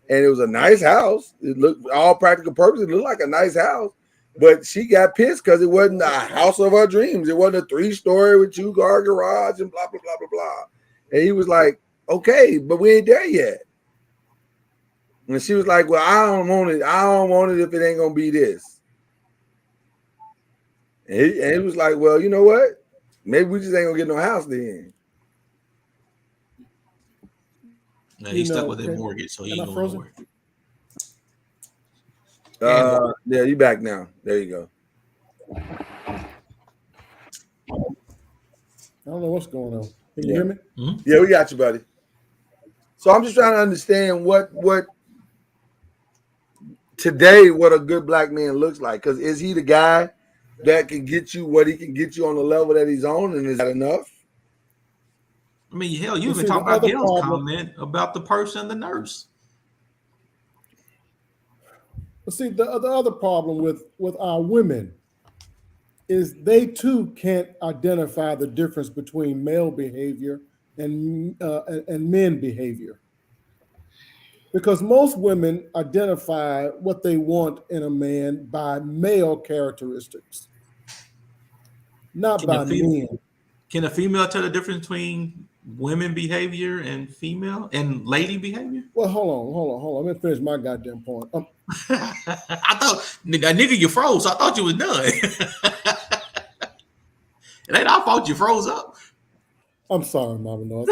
And it was a nice house. It looked, all practical purposes, it looked like a nice house. But she got pissed because it wasn't a house of her dreams. It wasn't a 3-story with 2-car garage and blah, blah, blah, blah, blah. And he was like, okay, but we ain't there yet. And she was like, well, I don't want it. I don't want it if it ain't going to be this. And he was like, well, you know what? Maybe we just ain't going to get no house then. No, he's stuck with that mortgage, so he ain't going nowhere. Yeah, you back now. There you go. I don't know what's going on. Can you hear me? Mm-hmm. Yeah, we got you, buddy. So I'm just trying to understand what today what a good black man looks like. Because is he the guy that can get you what he can get you on the level that he's on, and is that enough? I mean, hell, you even talk about Gail's comment about the person and the nurse. But see, the other problem with our women is they too can't identify the difference between male behavior and men behavior. Because most women identify what they want in a man by male characteristics, not by men. Can a female tell the difference between women behavior and female and lady behavior? Well, hold on. Let me finish my goddamn point. I thought, nigga, you froze. I thought you was done. It ain't our fault you froze up. I'm sorry, Mama Noise.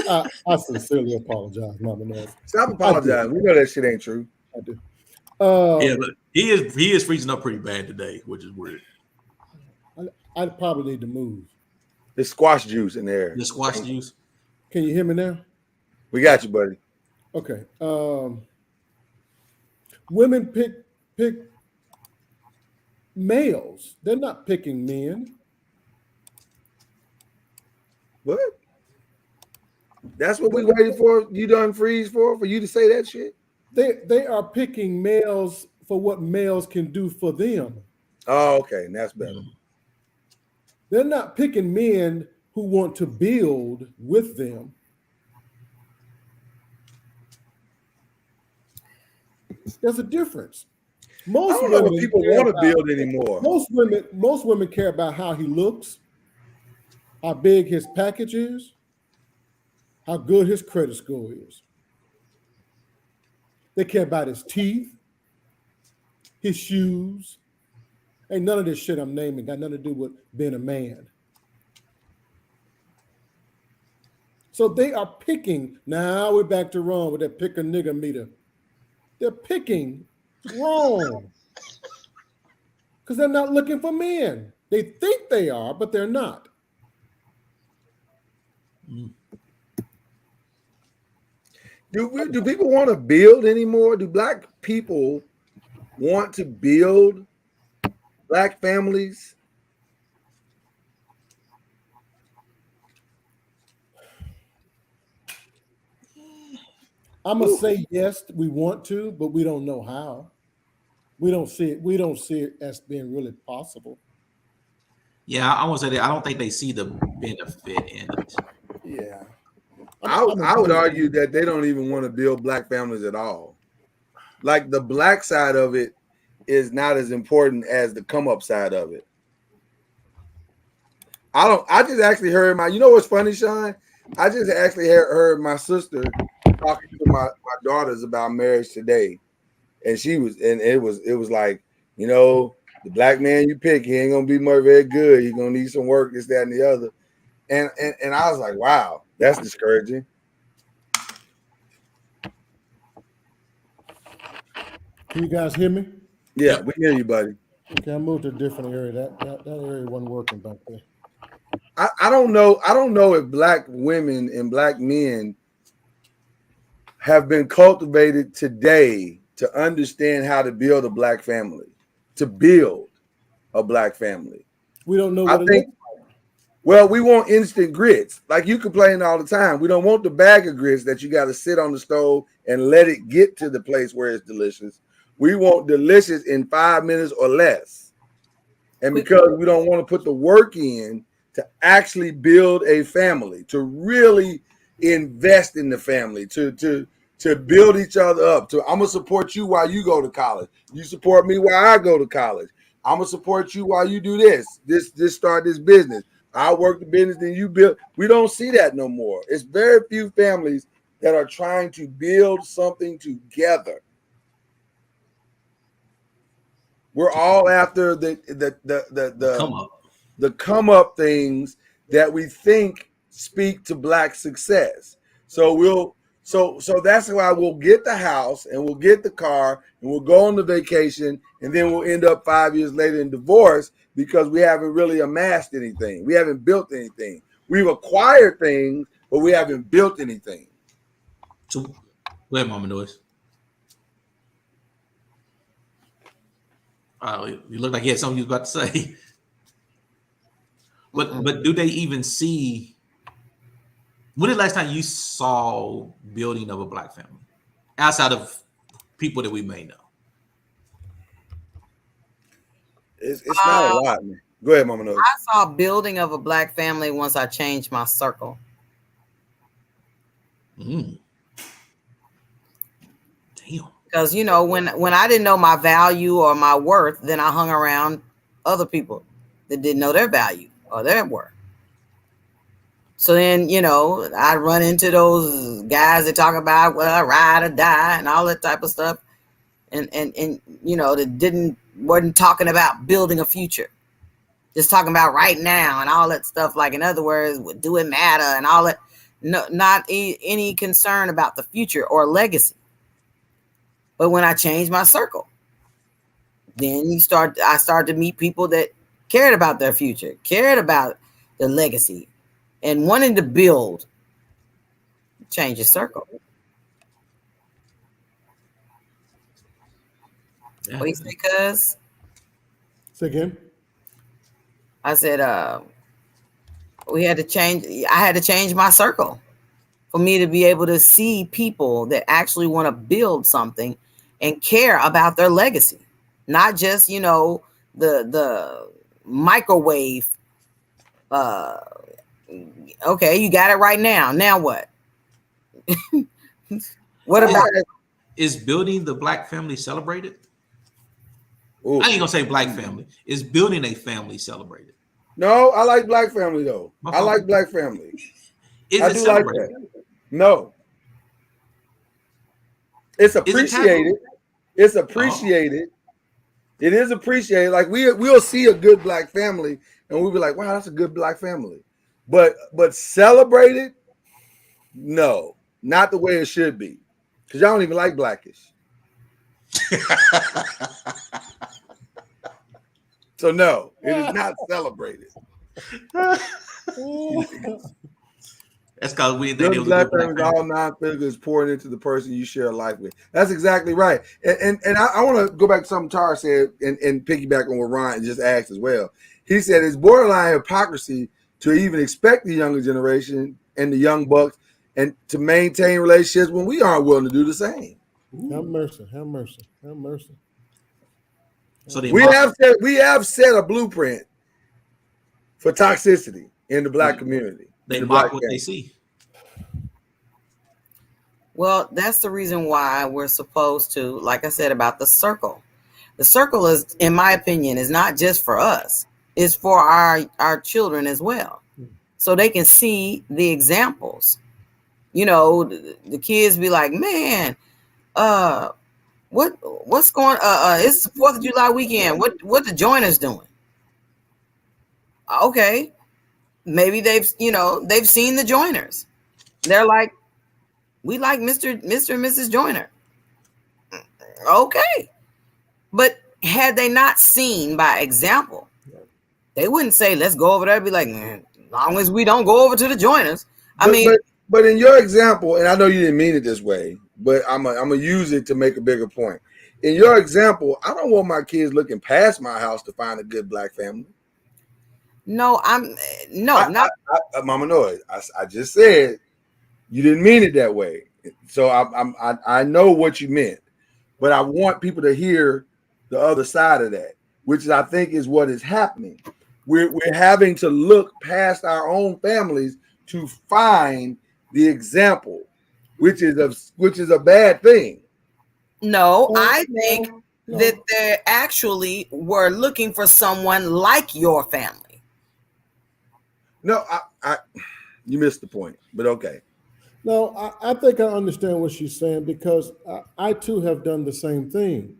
I sincerely apologize, Mama Noise. Stop apologizing. We know that shit ain't true. I do. Yeah, but he is freezing up pretty bad today, which is weird. I probably need to move. There's squash juice in there. The squash juice. Can you hear me now? We got you, buddy. Okay. Women pick males. They're not picking men. What? That's what we waited for. You done freeze for you to say that shit? They are picking males for what males can do for them. Oh, okay. That's better. They're not picking men who want to build with them. There's a difference. Most I don't know if people want to build anymore. Most women care about how he looks, how big his package is, how good his credit score is. They care about his teeth, his shoes. Ain't none of this shit I'm naming got nothing to do with being a man. So they are picking. Now we're back to wrong with that pick a nigga meter. They're picking wrong. Because they're not looking for men. They think they are, but they're not. Do people want to build anymore? Do black people want to build black families? I'm gonna say yes, we want to, but we don't know how. We don't see it as being really possible. Yeah, I won't say that. I don't think they see the benefit in it. Yeah. I would argue that they don't even want to build black families at all. Like the black side of it is not as important as the come up side of it. I just actually heard you know what's funny, Sean? I just actually heard my sister talking to my daughters about marriage today. And it was like, you know, the black man you pick, he ain't gonna be very good. He's gonna need some work, this, that, and the other. And I was like, wow, that's discouraging. Can you guys hear me? Yeah, we hear you, buddy. Okay, I moved to a different area. That area wasn't working back there. I don't know if black women and black men have been cultivated today to understand how to build a black family, to build a black family. We don't know I what it think. looks like. Well, we want instant grits. Like you complain all the time. We don't want the bag of grits that you got to sit on the stove and let it get to the place where it's delicious. We want delicious in 5 minutes or less. And because we don't want to put the work in to actually build a family, to really invest in the family, to build each other up. I'm gonna support you while you go to college. You support me while I go to college. I'm gonna support you while you do this start this business. I work the business, then you build. We don't see that no more. It's very few families that are trying to build something together. We're all after the come up things that we think speak to black success. So that's why we'll get the house and we'll get the car and we'll go on the vacation and then we'll end up 5 years later in divorce because we haven't really amassed anything. We haven't built anything. We've acquired things, but we haven't built anything. So, go ahead, Mama Noise. You look like you had something you was about to say. But do they even see? When the last time you saw building of a black family outside of people that we may know? It's not a lot, man. Go ahead, Mama Noise. I saw building of a black family once I changed my circle. Damn. Because when I didn't know my value or my worth, then I hung around other people that didn't know their value or their worth. So then, I'd run into those guys that talk about, well, ride or die and all that type of stuff. And that wasn't talking about building a future. Just talking about right now and all that stuff. Like, in other words, do it matter and all that. No, not any concern about the future or legacy. But when I changed my circle, then I started to meet people that cared about their future, cared about the legacy, and wanted to build. Change your circle. Yeah. What do you say, cuz? Say again. I said, I had to change my circle for me to be able to see people that actually want to build something and care about their legacy. Not just, the microwave. Okay, you got it right now. Now what? What about it? Is building the black family celebrated? Ooh. I ain't gonna say black family. Is building a family celebrated? No, I like black family though. I like black family. I do like that. No. It's appreciated. It's appreciated. It is appreciated. Like we'll see a good black family and we'll be like, wow, that's a good black family. But celebrated? No, not the way it should be. Because y'all don't even like Blackish. So no, it is not celebrated. That's because we think black families, all non-physical is pouring into the person you share life with. That's exactly right. And I want to go back to something Tara said and piggyback on what Ryan just asked as well. He said it's borderline hypocrisy to even expect the younger generation and the young bucks and to maintain relationships when we aren't willing to do the same. Have mercy, have mercy, have mercy. So we have set a blueprint for toxicity in the black community. They mock what they see. Well, that's the reason why we're supposed to, like I said about the circle. The circle is, in my opinion, is not just for us. It's for our children as well. So they can see the examples. The kids be like, man, what's going it's the 4th of July weekend. What the Joiners doing? Okay. Maybe they've seen the Joiners. They're like, we like Mr. and Mrs. Joyner. Okay. But had they not seen by example, they wouldn't say, let's go over there and be like, man, as long as we don't go over to the Joiners. But in your example, and I know you didn't mean it this way, but I'm gonna use it to make a bigger point. in your example, I don't want my kids looking past my house to find a good black family. No, Mama Noise. I just said you didn't mean it that way. So I know what you meant, but I want people to hear the other side of that, which is I think is what is happening. We're having to look past our own families to find the example, which is a bad thing. No, I think that they actually were looking for someone like your family. No, I you missed the point, but okay. No, I think I understand what she's saying because I too have done the same thing.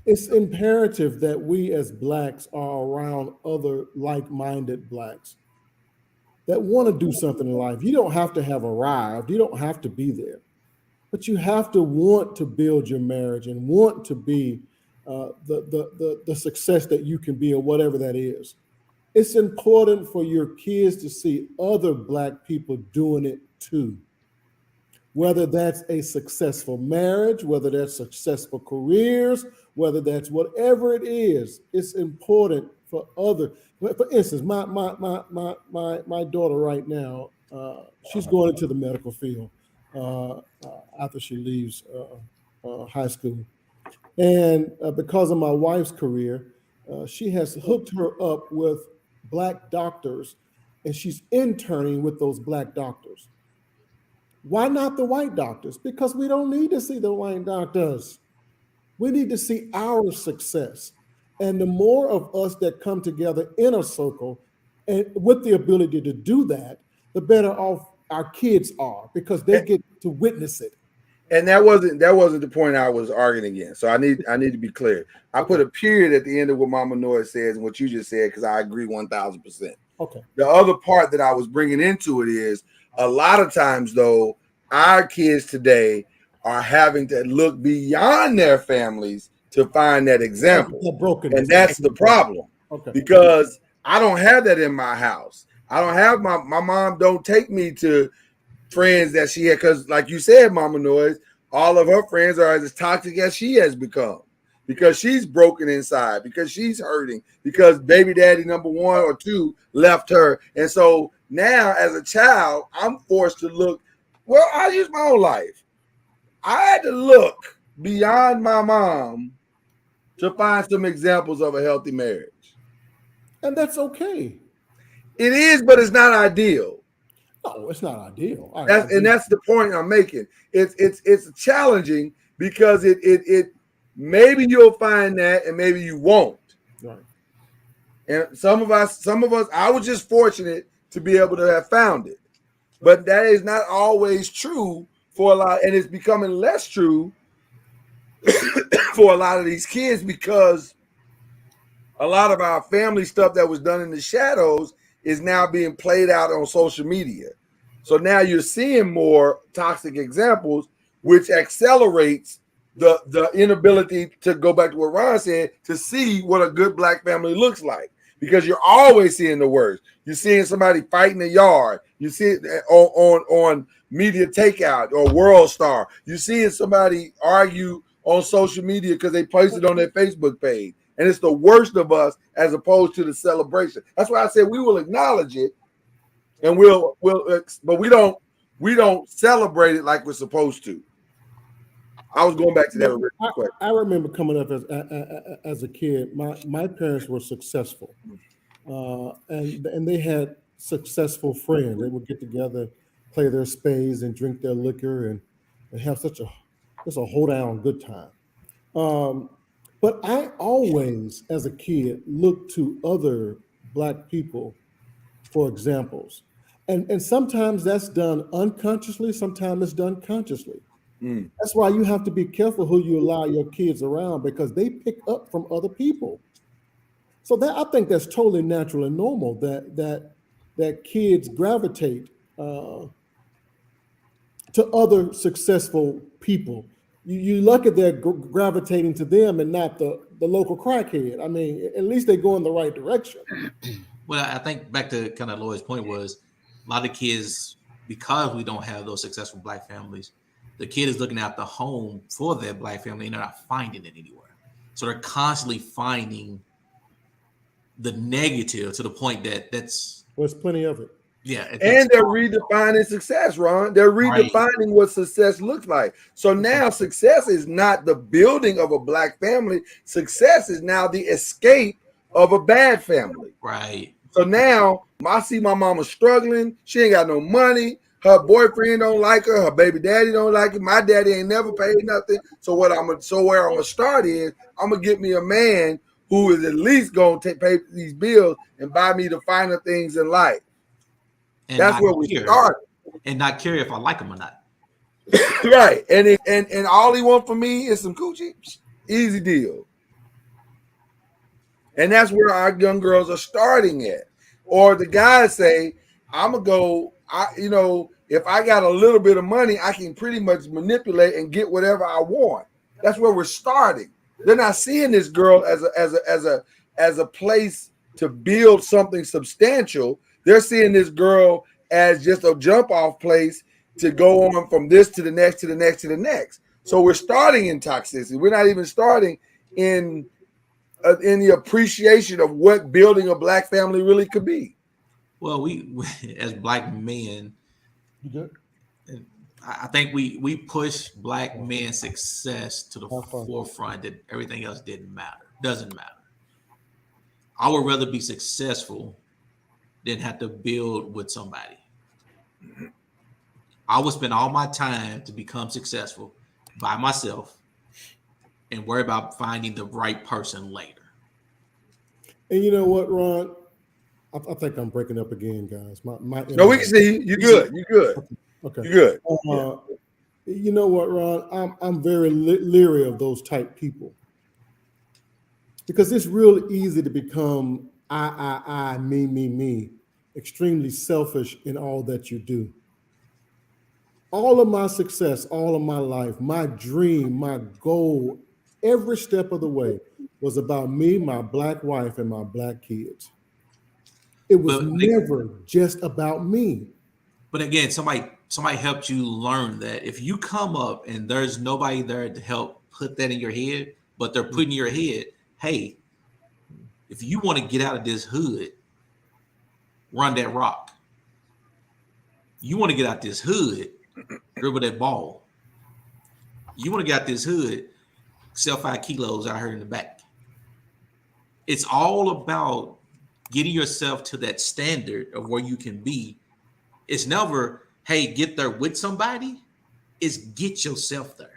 It's imperative that we as blacks are around other like-minded blacks that want to do something in life. You don't have to have arrived. You don't have to be there, but you have to want to build your marriage and want to be the success that you can be or whatever that is. It's important for your kids to see other black people doing it too. Whether that's a successful marriage, whether that's successful careers, whether that's whatever it is, it's important for other. For instance, my daughter right now, she's going into the medical field after she leaves high school, and because of my wife's career, she has hooked her up with black doctors, and she's interning with those black doctors. Why not the white doctors? Because we don't need to see the white doctors. We need to see our success. And the more of us that come together in a circle and with the ability to do that, the better off our kids are because they get to witness it. And that wasn't the point I was arguing against. So I need to be clear. I put a period at the end of what Mama Noise says and what you just said because I agree 1,000%. Okay. The other part that I was bringing into it is a lot of times, though, our kids today are having to look beyond their families to find that example. And that's the problem. Okay. Because I don't have that in my house. I don't have my mom don't take me to friends that she had, because like you said, Mama Noise, all of her friends are as toxic as she has become because she's broken inside, because she's hurting, because baby daddy number 1 or 2 left her. And so now as a child, I'm forced to look, well, I use my own life. I had to look beyond my mom to find some examples of a healthy marriage. And that's okay. It is, but it's not ideal. No, it's not ideal. That's the point I'm making. It's challenging because it maybe you'll find that and maybe you won't. Right. And some of us, I was just fortunate to be able to have found it. But that is not always true for a lot, and it's becoming less true for a lot of these kids because a lot of our family stuff that was done in the shadows is now being played out on social media. So now you're seeing more toxic examples, which accelerates the inability to go back to what Ron said, to see what a good black family looks like. Because you're always seeing the worst. You're seeing somebody fight in the yard. You see it on media takeout or World Star. You're seeing somebody argue on social media because they posted on their Facebook page. And it's the worst of us as opposed to the celebration. That's why I said we will acknowledge it, and but we don't celebrate it like we're supposed to. I was going back to that really quick. I remember coming up as a kid. My parents were successful, and they had successful friends. They would get together, play their spades, and drink their liquor, and have just a hold down good time. But I always, as a kid, looked to other black people for examples, and sometimes that's done unconsciously. Sometimes it's done consciously. That's why you have to be careful who you allow your kids around because they pick up from other people. So I think that's totally natural and normal that kids gravitate to other successful people. You lucky they're gravitating to them and not the local crackhead. I mean, at least they go in the right direction. Well, I think back to kind of Lloyd's point was a lot of kids, because we don't have those successful black families, the kid is looking out the home for their black family and they're not finding it anywhere. So they're constantly finding the negative to the point that that's. There's plenty of it. Yeah. And they're redefining success, Ron. They're redefining what success looks like. So now success is not the building of a black family. Success is now the escape of a bad family. Right. So now I see my mama struggling. She ain't got no money. Her boyfriend don't like her. Her baby daddy don't like it. My daddy ain't never paid nothing. So where I'm gonna start is I'm gonna get me a man who is at least gonna pay these bills and buy me the finer things in life. And that's where we start. And not care if I like him or not. Right. And all he want from me is some coochie. Easy deal. And that's where our young girls are starting at. Or the guys say, I'm gonna go, if I got a little bit of money, I can pretty much manipulate and get whatever I want. That's where we're starting. They're not seeing this girl as a place to build something substantial. They're seeing this girl as just a jump off place to go on from this to the next, to the next, to the next. So we're starting in toxicity. We're not even starting in the appreciation of what building a black family really could be. Well, we as black men, I think we push black men's success to the forefront that everything else doesn't matter. I would rather be successful than have to build with somebody. I would spend all my time to become successful by myself and worry about finding the right person later. And you know what, Ron? I think I'm breaking up again, guys. No, we can see you. You're good. You're good. Okay. You're good. You know what, Ron? I'm very leery of those type people because it's real easy to become I, me, extremely selfish in all that you do. All of my success, all of my life, my dream, my goal, every step of the way was about me, my black wife, and my black kids. It was never just about me. But again, somebody helped you learn that if you come up and there's nobody there to help put that in your head, but they're putting in your head, hey, if you want to get out of this hood, run that rock. You want to get out this hood, dribble that ball. You want to get out this hood, sell 5 kilos out here in the back. It's all about getting yourself to that standard of where you can be. It's never, hey, get there with somebody. It's get yourself there.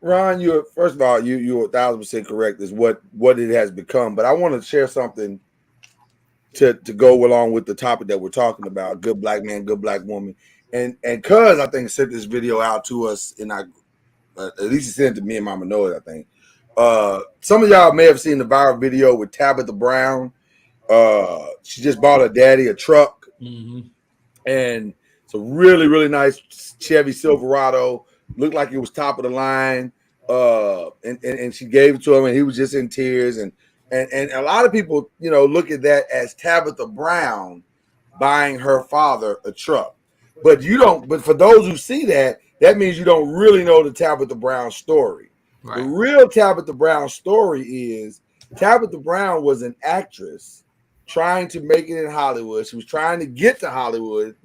Ron, first of all, you're 1,000% correct. Is what it has become. But I want to share something to go along with the topic that we're talking about: good black man, good black woman. And Cuz I think sent this video out to us, and at least he sent it to me and Mama Know it. I think some of y'all may have seen the viral video with Tabitha Brown. She just bought her daddy a truck, and it's a really, really nice Chevy Silverado. Looked like it was top of the line. And she gave it to him, and he was just in tears. And a lot of people, look at that as Tabitha Brown buying her father a truck. But you don't. But for those who see that, that means you don't really know the Tabitha Brown story. Right. The real Tabitha Brown story is Tabitha Brown was an actress trying to make it in Hollywood. She was trying to get to Hollywood,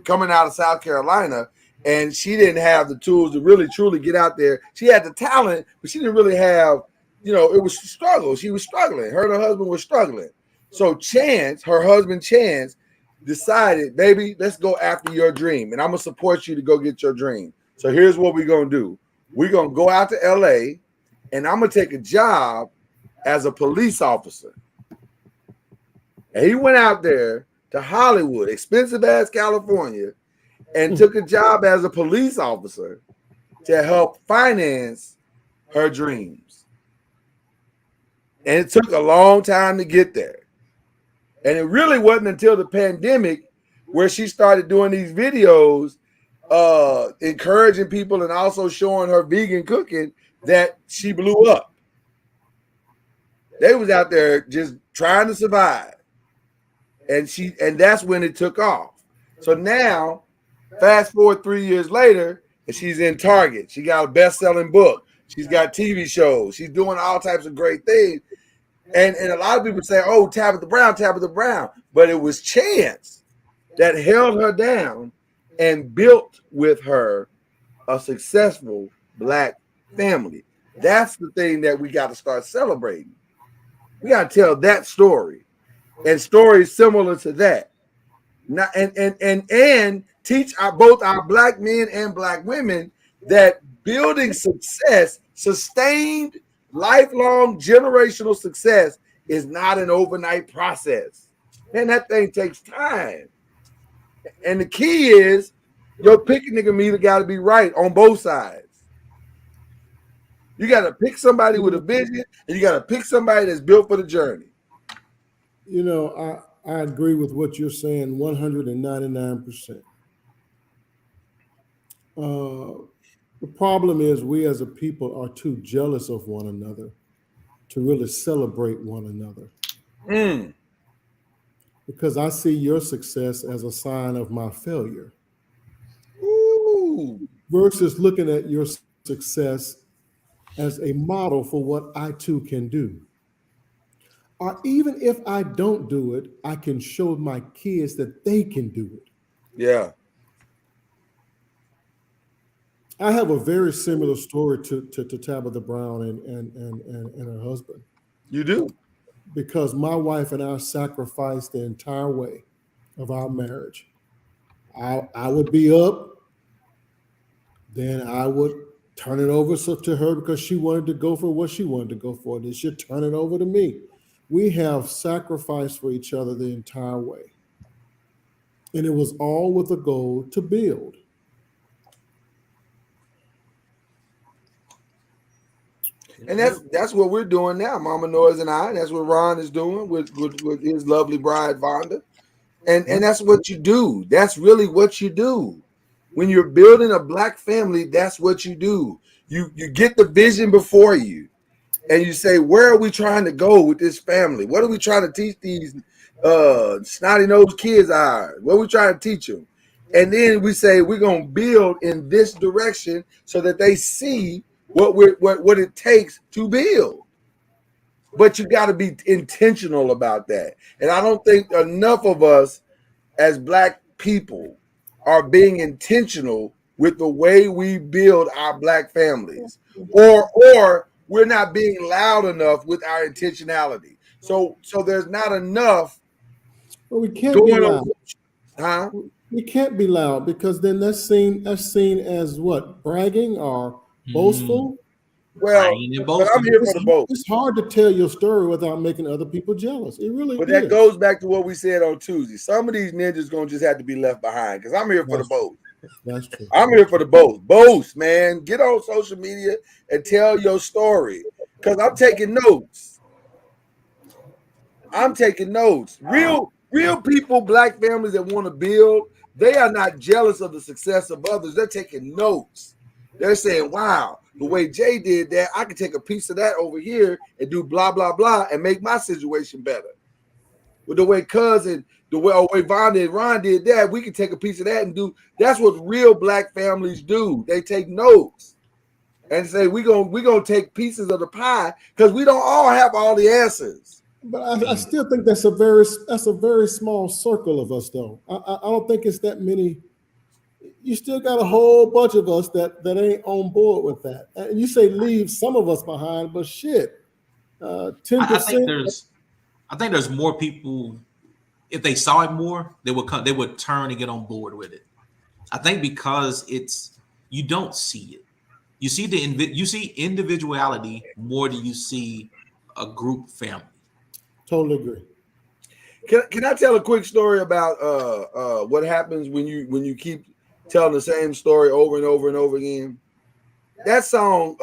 coming out of South Carolina, and she didn't have the tools to really truly get out there. She had the talent, but she didn't really have, it was a struggle. She was struggling. Her and her husband were struggling. So Chance, her husband Chance, decided, baby, let's go after your dream, and I'm gonna support you to go get your dream. So here's what we're gonna do. We're gonna go out to LA, and I'm gonna take a job as a police officer. And he went out there to Hollywood, expensive ass California, and took a job as a police officer to help finance her dreams. And it took a long time to get there. And it really wasn't until the pandemic where she started doing these videos, encouraging people and also showing her vegan cooking, that she blew up. They was out there just trying to survive. And that's when it took off. So now Fast forward 3 years later, and she's in Target. She got a best-selling book. She's got TV shows. She's doing all types of great things. And a lot of people say, oh, Tabitha Brown. But it was chance that held her down and built with her a successful Black family. That's the thing that we got to start celebrating. We got to tell that story and stories similar to that. Not, and teach both our Black men and Black women that building success, sustained, lifelong, generational success is not an overnight process. Man, that thing takes time. And the key is your picking nigga meter got to be right on both sides. You got to pick somebody with a vision, and you got to pick somebody that's built for the journey. You know, I agree with what you're saying 199%. The problem is we as a people are too jealous of one another to really celebrate one another. Because I see your success as a sign of my failure. Ooh. Versus looking at your success as a model for what I too can do. Or even if I don't do it, I can show my kids that they can do it. Yeah. I have a very similar story to Tabitha Brown and her husband. You do? Because my wife and I sacrificed the entire way of our marriage. I would be up, then I would turn it over to her because she wanted to go for what she wanted to go for. Then she'd turn it over to me. We have sacrificed for each other the entire way. And it was all with a goal to build. And that's what we're doing now, Mama Noise and I. That's what Ron is doing with his lovely bride, Vonda. And that's what you do. That's really what you do. When you're building a Black family, that's what you do. You get the vision before you, and you say, where are we trying to go with this family? What are we trying to teach these snotty-nosed kids are? What are we trying to teach them? And then we say, we're going to build in this direction so that they see what it takes to build. But you got to be intentional about that. And I don't think enough of us as Black people are being intentional with the way we build our Black families, or we're not being loud enough with our intentionality. So there's not enough. Well, we can't be loud. Huh? We can't be loud because then that's seen as what? Bragging or boastful? Well, but I'm here for the both. It's hard to tell your story without making other people jealous. It really is. But that goes back to what we said on Tuesday. Some of these ninjas gonna just have to be left behind because I'm here for the both. That's true. I'm here for the both. Both, man. Get on social media and tell your story because I'm taking notes. Real people, Black families that want to build, they are not jealous of the success of others. They're taking notes. They're saying, wow, the way Jay did that, I can take a piece of that over here and do blah, blah, blah, and make my situation better. With the way Cousin, the way Vonda and Ron did that, we can take a piece of that and do. That's what real Black families do. They take notes and say, we're gonna take pieces of the pie because we don't all have all the answers. But I still think that's a very small circle of us, though. I don't think it's that many. You still got a whole bunch of us that ain't on board with that. And you say leave some of us behind, but shit, 10%. I think there's more people. If they saw it more, they would turn and get on board with it. I think because you don't see it. You see individuality more than you see a group family. Totally agree. Can I tell a quick story about what happens when you keep telling the same story over and over and over again? That song,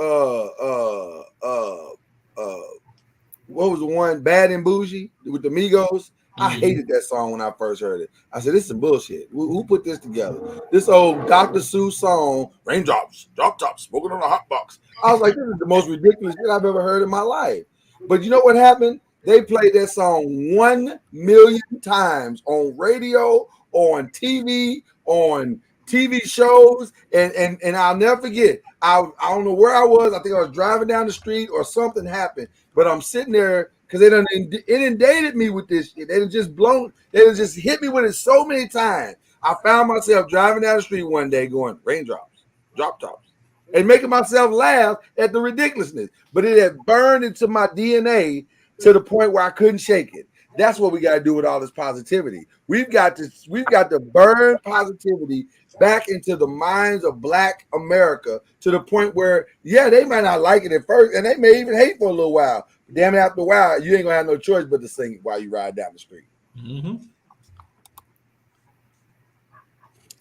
what was the one, Bad and Bougie with the Migos? I hated that song when I first heard it. I said, this is some bullshit. Who put this together? This old Dr. Seuss song, Raindrops, Drop Tops, Smoking on a Hot Box. I was like, this is the most ridiculous shit I've ever heard in my life. But you know what happened? They played that song 1 million times on radio, on TV, on TV shows, and I'll never forget. I don't know where I was. I think I was driving down the street or something happened, but I'm sitting there because they done inundated me with this shit. They done just hit me with it so many times. I found myself driving down the street one day going, raindrops, drop tops, and making myself laugh at the ridiculousness. But it had burned into my DNA to the point where I couldn't shake it. That's what we got to do with all this positivity. We've got to burn positivity back into the minds of Black America to the point where, yeah, they might not like it at first, and they may even hate for a little while. But damn it, after a while, you ain't gonna have no choice but to sing it while you ride down the street. Mm-hmm.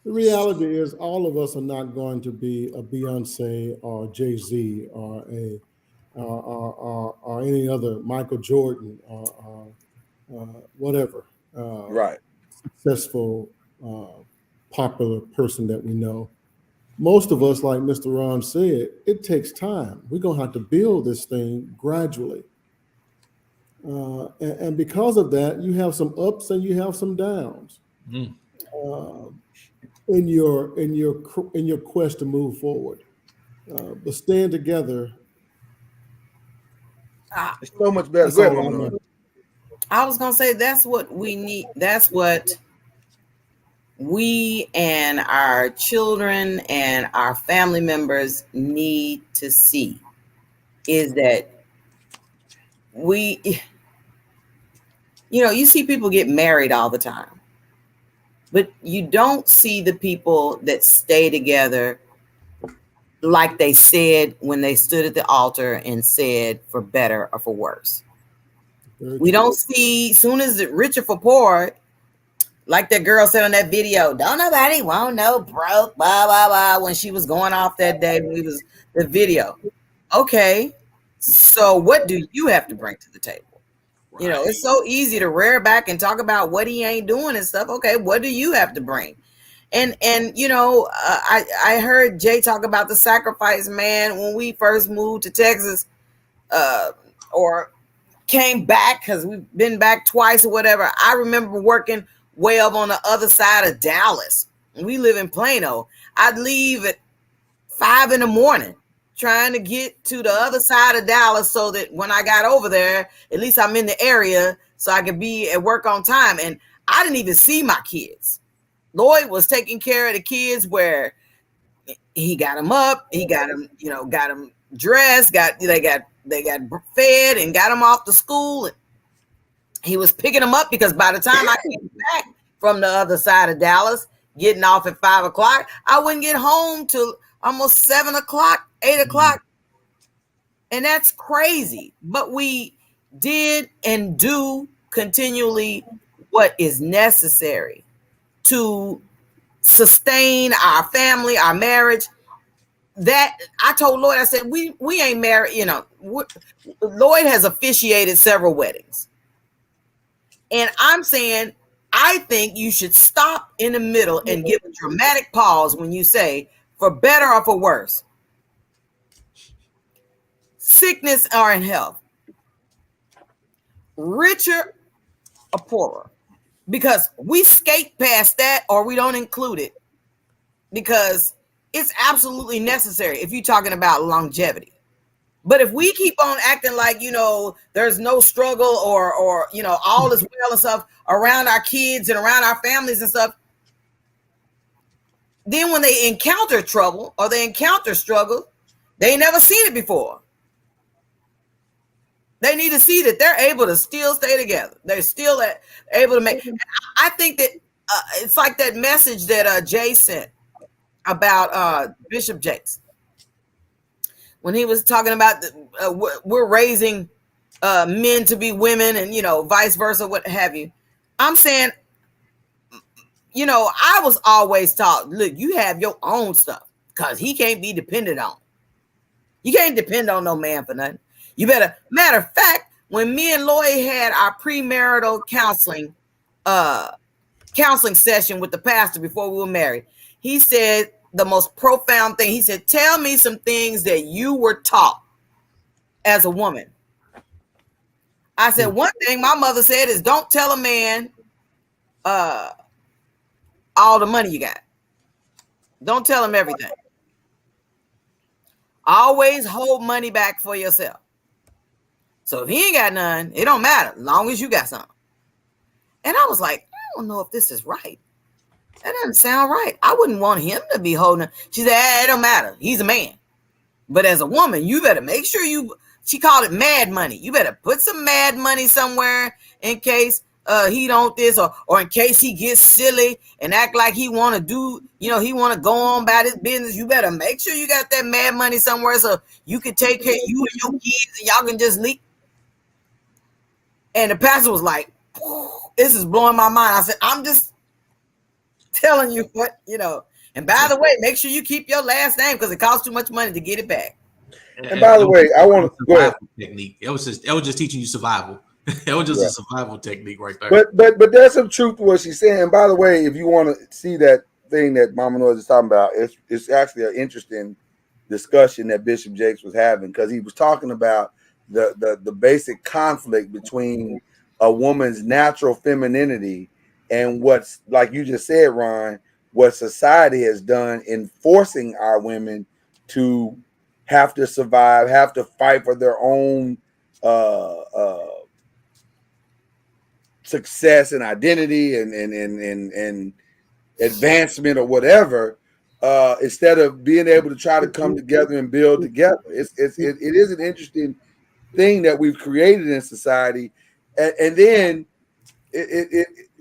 The reality is, all of us are not going to be a Beyonce or Jay-Z or or any other Michael Jordan or whatever Right. successful, popular person that we know. Most of us, like Mr. Ron said, it takes time. We're going to have to build this thing gradually. And because of that, you have some ups and you have some downs in your quest to move forward. But staying together, it's so much better. Go ahead, I was gonna say that's what we need. That's what we and our children and our family members need to see, is that we, you see people get married all the time, but you don't see the people that stay together like they said when they stood at the altar and said, for better or for worse. We don't see, soon as it rich or for poor, like that girl said on that video, don't nobody want no broke, blah, blah, blah, when she was going off that day when we was the video. Okay, so what do you have to bring to the table? Right. It's so easy to rear back and talk about what he ain't doing and stuff. Okay, what do you have to bring? And I heard Jay talk about the sacrifice, man, when we first moved to Texas, or came back, because we've been back twice or whatever. I remember working way up on the other side of Dallas. We live in Plano. I'd leave at 5 a.m. trying to get to the other side of Dallas so that when I got over there, at least I'm in the area so I could be at work on time. And I didn't even see my kids. Lloyd was taking care of the kids, where he got them up, he got them, got them dressed, they got fed and got them off to school. And he was picking them up, because by the time I came back from the other side of Dallas, getting off at 5 o'clock, I wouldn't get home till almost 7 o'clock, 8 o'clock. And that's crazy. But we did and do continually what is necessary to sustain our family, our marriage. That I told Lloyd, I said, we ain't married, Lloyd has officiated several weddings. And I'm saying, I think you should stop in the middle and give a dramatic pause when you say, for better or for worse, sickness or in health, richer or poorer, because we skate past that or we don't include it, because it's absolutely necessary if you're talking about longevity. But if we keep on acting like, there's no struggle or all is well and stuff around our kids and around our families and stuff, then when they encounter trouble or they encounter struggle, they ain't never seen it before. They need to see that they're able to still stay together. They're still able to make. I think that it's like that message that Jay sent about Bishop Jakes, when he was talking about we're raising men to be women and, vice versa, what have you. I'm saying, I was always taught, look, you have your own stuff, because he can't be depended on. You can't depend on no man for nothing. You better, matter of fact, when me and Lloyd had our premarital counseling session with the pastor before we were married, he said the most profound thing. He said, tell me some things that you were taught as a woman. I said, one thing my mother said is, don't tell a man all the money you got. Don't tell him everything. Always hold money back for yourself. So if he ain't got none, it don't matter, as long as you got something. And I was like, I don't know if this is right. That doesn't sound right. I wouldn't want him to be holding it. She said, it don't matter. He's a man. But as a woman, you better make sure she called it mad money. You better put some mad money somewhere in case he don't this or in case he gets silly and act like he want to do, he want to go on about his business. You better make sure you got that mad money somewhere so you can take care of you and your kids and y'all can just leave. And the pastor was like, this is blowing my mind. I said, I'm just telling you what, And by the way, make sure you keep your last name because it costs too much money to get it back. And by the way, I want to go ahead. Technique. It was just teaching you survival. It was just a survival technique right there. But there's some truth to what she's saying. And by the way, if you want to see that thing that Mama Noise is talking about, it's actually an interesting discussion that Bishop Jakes was having because he was talking about the basic conflict between a woman's natural femininity and what's, like you just said, Ron, what society has done in forcing our women to have to survive, have to fight for their own success and identity and advancement or whatever, instead of being able to try to come together and build together. It is an interesting thing that we've created in society, and then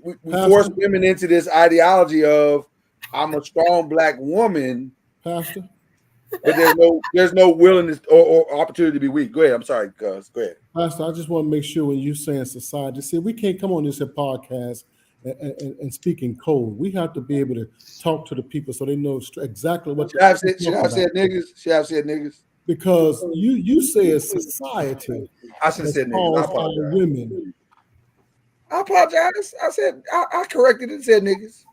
we force women into this ideology of I'm a strong black woman, Pastor. But there's no willingness or opportunity to be weak. Go ahead. I'm sorry, Gus. Go ahead. Pastor, I just want to make sure when you're saying society, see, we can't come on this podcast and speak in code. We have to be able to talk to the people so they know exactly what. Should I have said niggas? Should I have said niggas? Because you said society. I should have said niggas. I apologize. Women. I apologize. I said I corrected it and said niggas.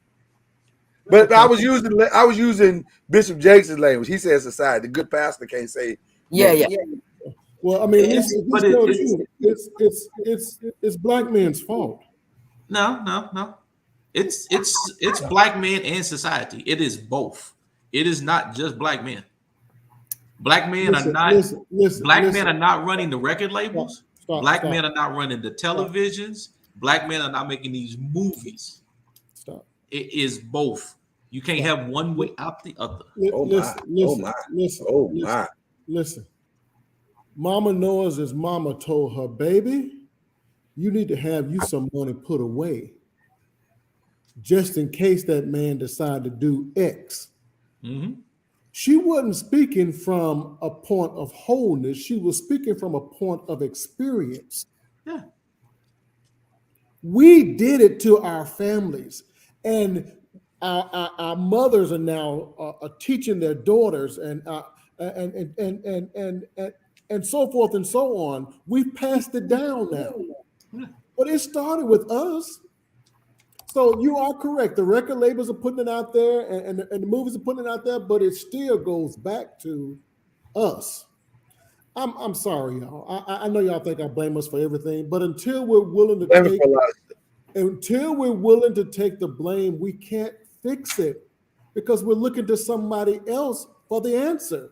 But I was using Bishop Jakes' language. He said society. The good pastor can't say. Yeah. Well, I mean, it's black men's fault. No. It's black men and society. It is both. It is not just black men. Black men are not running the record labels. Black men are not running the televisions. Black men are not making these movies. Stop. It is both. You can't have one without the other. Listen. Mama Noiz's mama told her, baby, you need to have you some money put away just in case that man decide to do X. Mm-hmm. She wasn't speaking from a point of wholeness. She was speaking from a point of experience. Yeah. We did it to our families, and our mothers are now teaching their daughters, and so forth and so on. We've passed it down now, but it started with us. So you are correct. The record labels are putting it out there, and the movies are putting it out there, but it still goes back to us. I'm sorry, y'all. I know y'all think I blame us for everything, but until we're willing to take the blame, we can't fix it because we're looking to somebody else for the answer.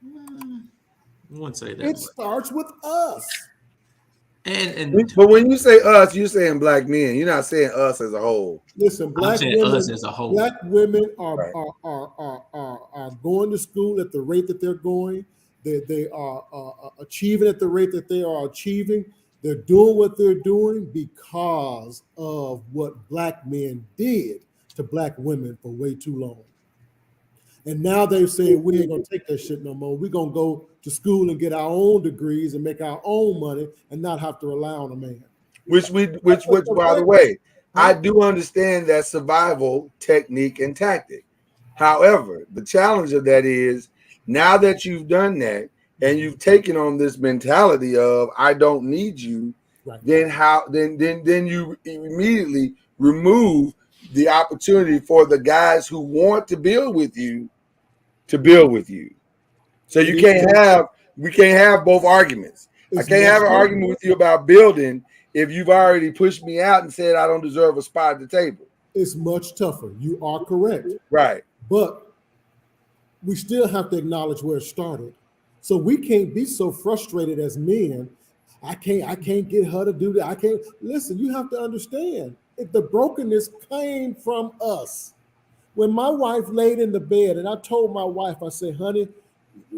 I wouldn't say that. It starts with us. But when you say us, you're saying black men. You're not saying us as a whole. Listen, black women, us as a whole. Black women are going to school at the rate that they're going. They are achieving at the rate that they are achieving. They're doing what they're doing because of what black men did to black women for way too long. And now they say we ain't gonna take that shit no more. We're gonna go to school and get our own degrees and make our own money and not have to rely on a man. Which by the way, I do understand that survival technique and tactic. However, the challenge of that is now that you've done that and you've taken on this mentality of I don't need you, right. then you immediately remove the opportunity for the guys who want to build with you to build with you. So we can't have both arguments. I can't have an argument with you about building if you've already pushed me out and said I don't deserve a spot at the table. It's much tougher. You are correct. Right. But we still have to acknowledge where it started. So we can't be so frustrated as men. I can't get her to do that. I can't listen. You have to understand if the brokenness came from us. When my wife laid in the bed, and I told my wife, I said, honey,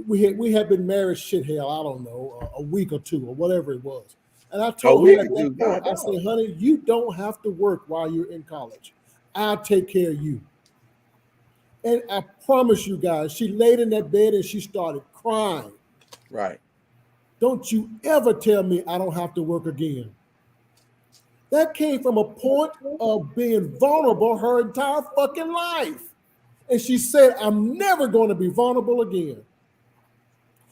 we had been married shit hell, I don't know, a week or two or whatever it was. And I told her at that point, I said, honey, you don't have to work while you're in college. I'll take care of you. And I promise you guys, she laid in that bed and she started crying. Right. Don't you ever tell me I don't have to work again. That came from a point of being vulnerable her entire fucking life. And she said, I'm never going to be vulnerable again.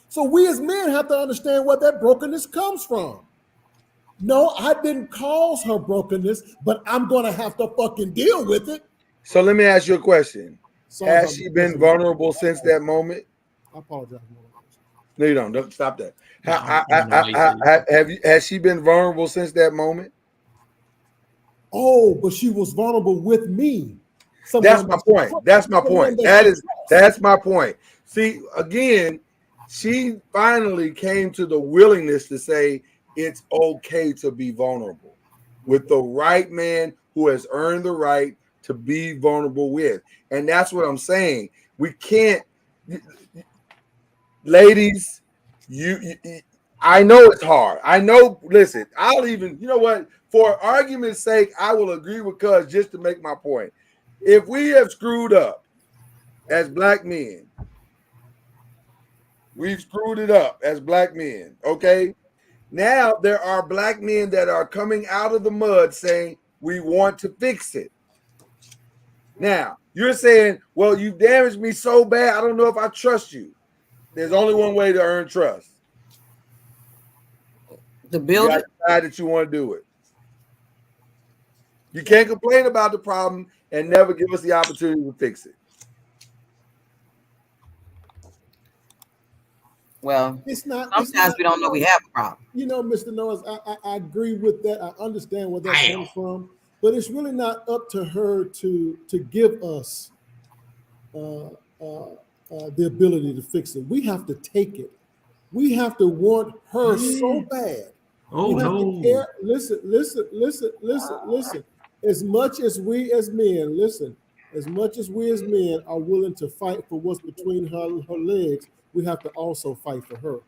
So we as men have to understand where that brokenness comes from. No, I didn't cause her brokenness, but I'm going to have to fucking deal with it. So let me ask you a question. Has she been vulnerable since that moment? I apologize. No, you don't. Don't stop that. Has she been vulnerable since that moment? Oh, but she was vulnerable with me. That's my point. That's my point. That's my point. See, again, she finally came to the willingness to say it's okay to be vulnerable with the right man who has earned the right to be vulnerable with. And that's what I'm saying. We can't, ladies, I know it's hard. I know, listen, I'll even, you know what, for argument's sake, I will agree with Cuz just to make my point. If we have screwed up as black men, we've screwed it up as black men, okay? Now there are black men that are coming out of the mud saying, we want to fix it. Now, you're saying, well, you damaged me so bad, I don't know if I trust you. There's only one way to earn trust. To build it? Decide that you want to do it. You can't complain about the problem and never give us the opportunity to fix it. Well, it's not. Sometimes we don't know we have a problem. You know, Mr. Noise, I agree with that. I understand where that comes from, but it's really not up to her to give us the ability to fix it. We have to take it. We have to want her so bad. Oh no! Listen. As much as we as men, are willing to fight for what's between her legs, we have to also fight for her.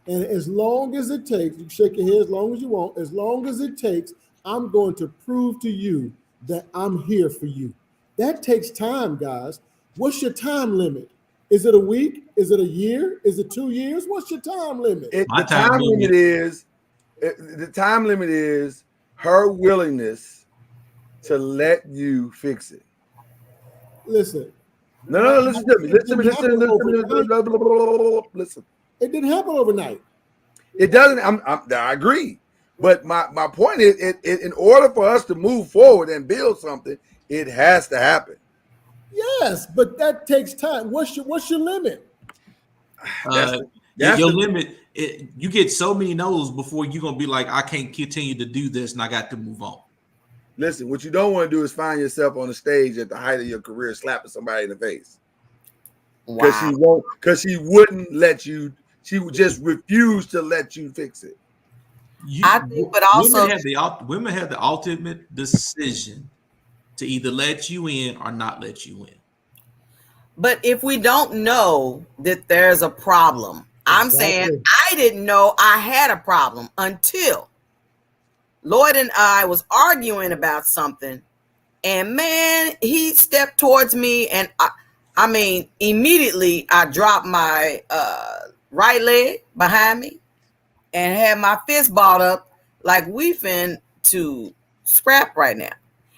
And as long as it takes, you can shake your head as long as you want, as long as it takes, I'm going to prove to you that I'm here for you. That takes time, guys. What's your time limit? Is it a week? Is it a year? Is it 2 years? What's your time limit? The time limit is her willingness to let you fix it. Listen. No, listen to me. Listen. It didn't happen overnight. It doesn't. I agree. But my point is, in order for us to move forward and build something, it has to happen. Yes, but that takes time. What's your limit? Your limit. You get so many no's before you're gonna be like, I can't continue to do this, and I got to move on. Listen, what you don't want to do is find yourself on the stage at the height of your career slapping somebody in the face. Because she wouldn't let you. She would just refuse to let you fix it. I think, but also women have the ultimate decision to either let you in or not let you in. But if we don't know that there's a problem, I'm saying I didn't know I had a problem until Lloyd and I was arguing about something, and man, he stepped towards me, and I mean, immediately I dropped my right leg behind me and had my fist balled up like we fin to scrap right now.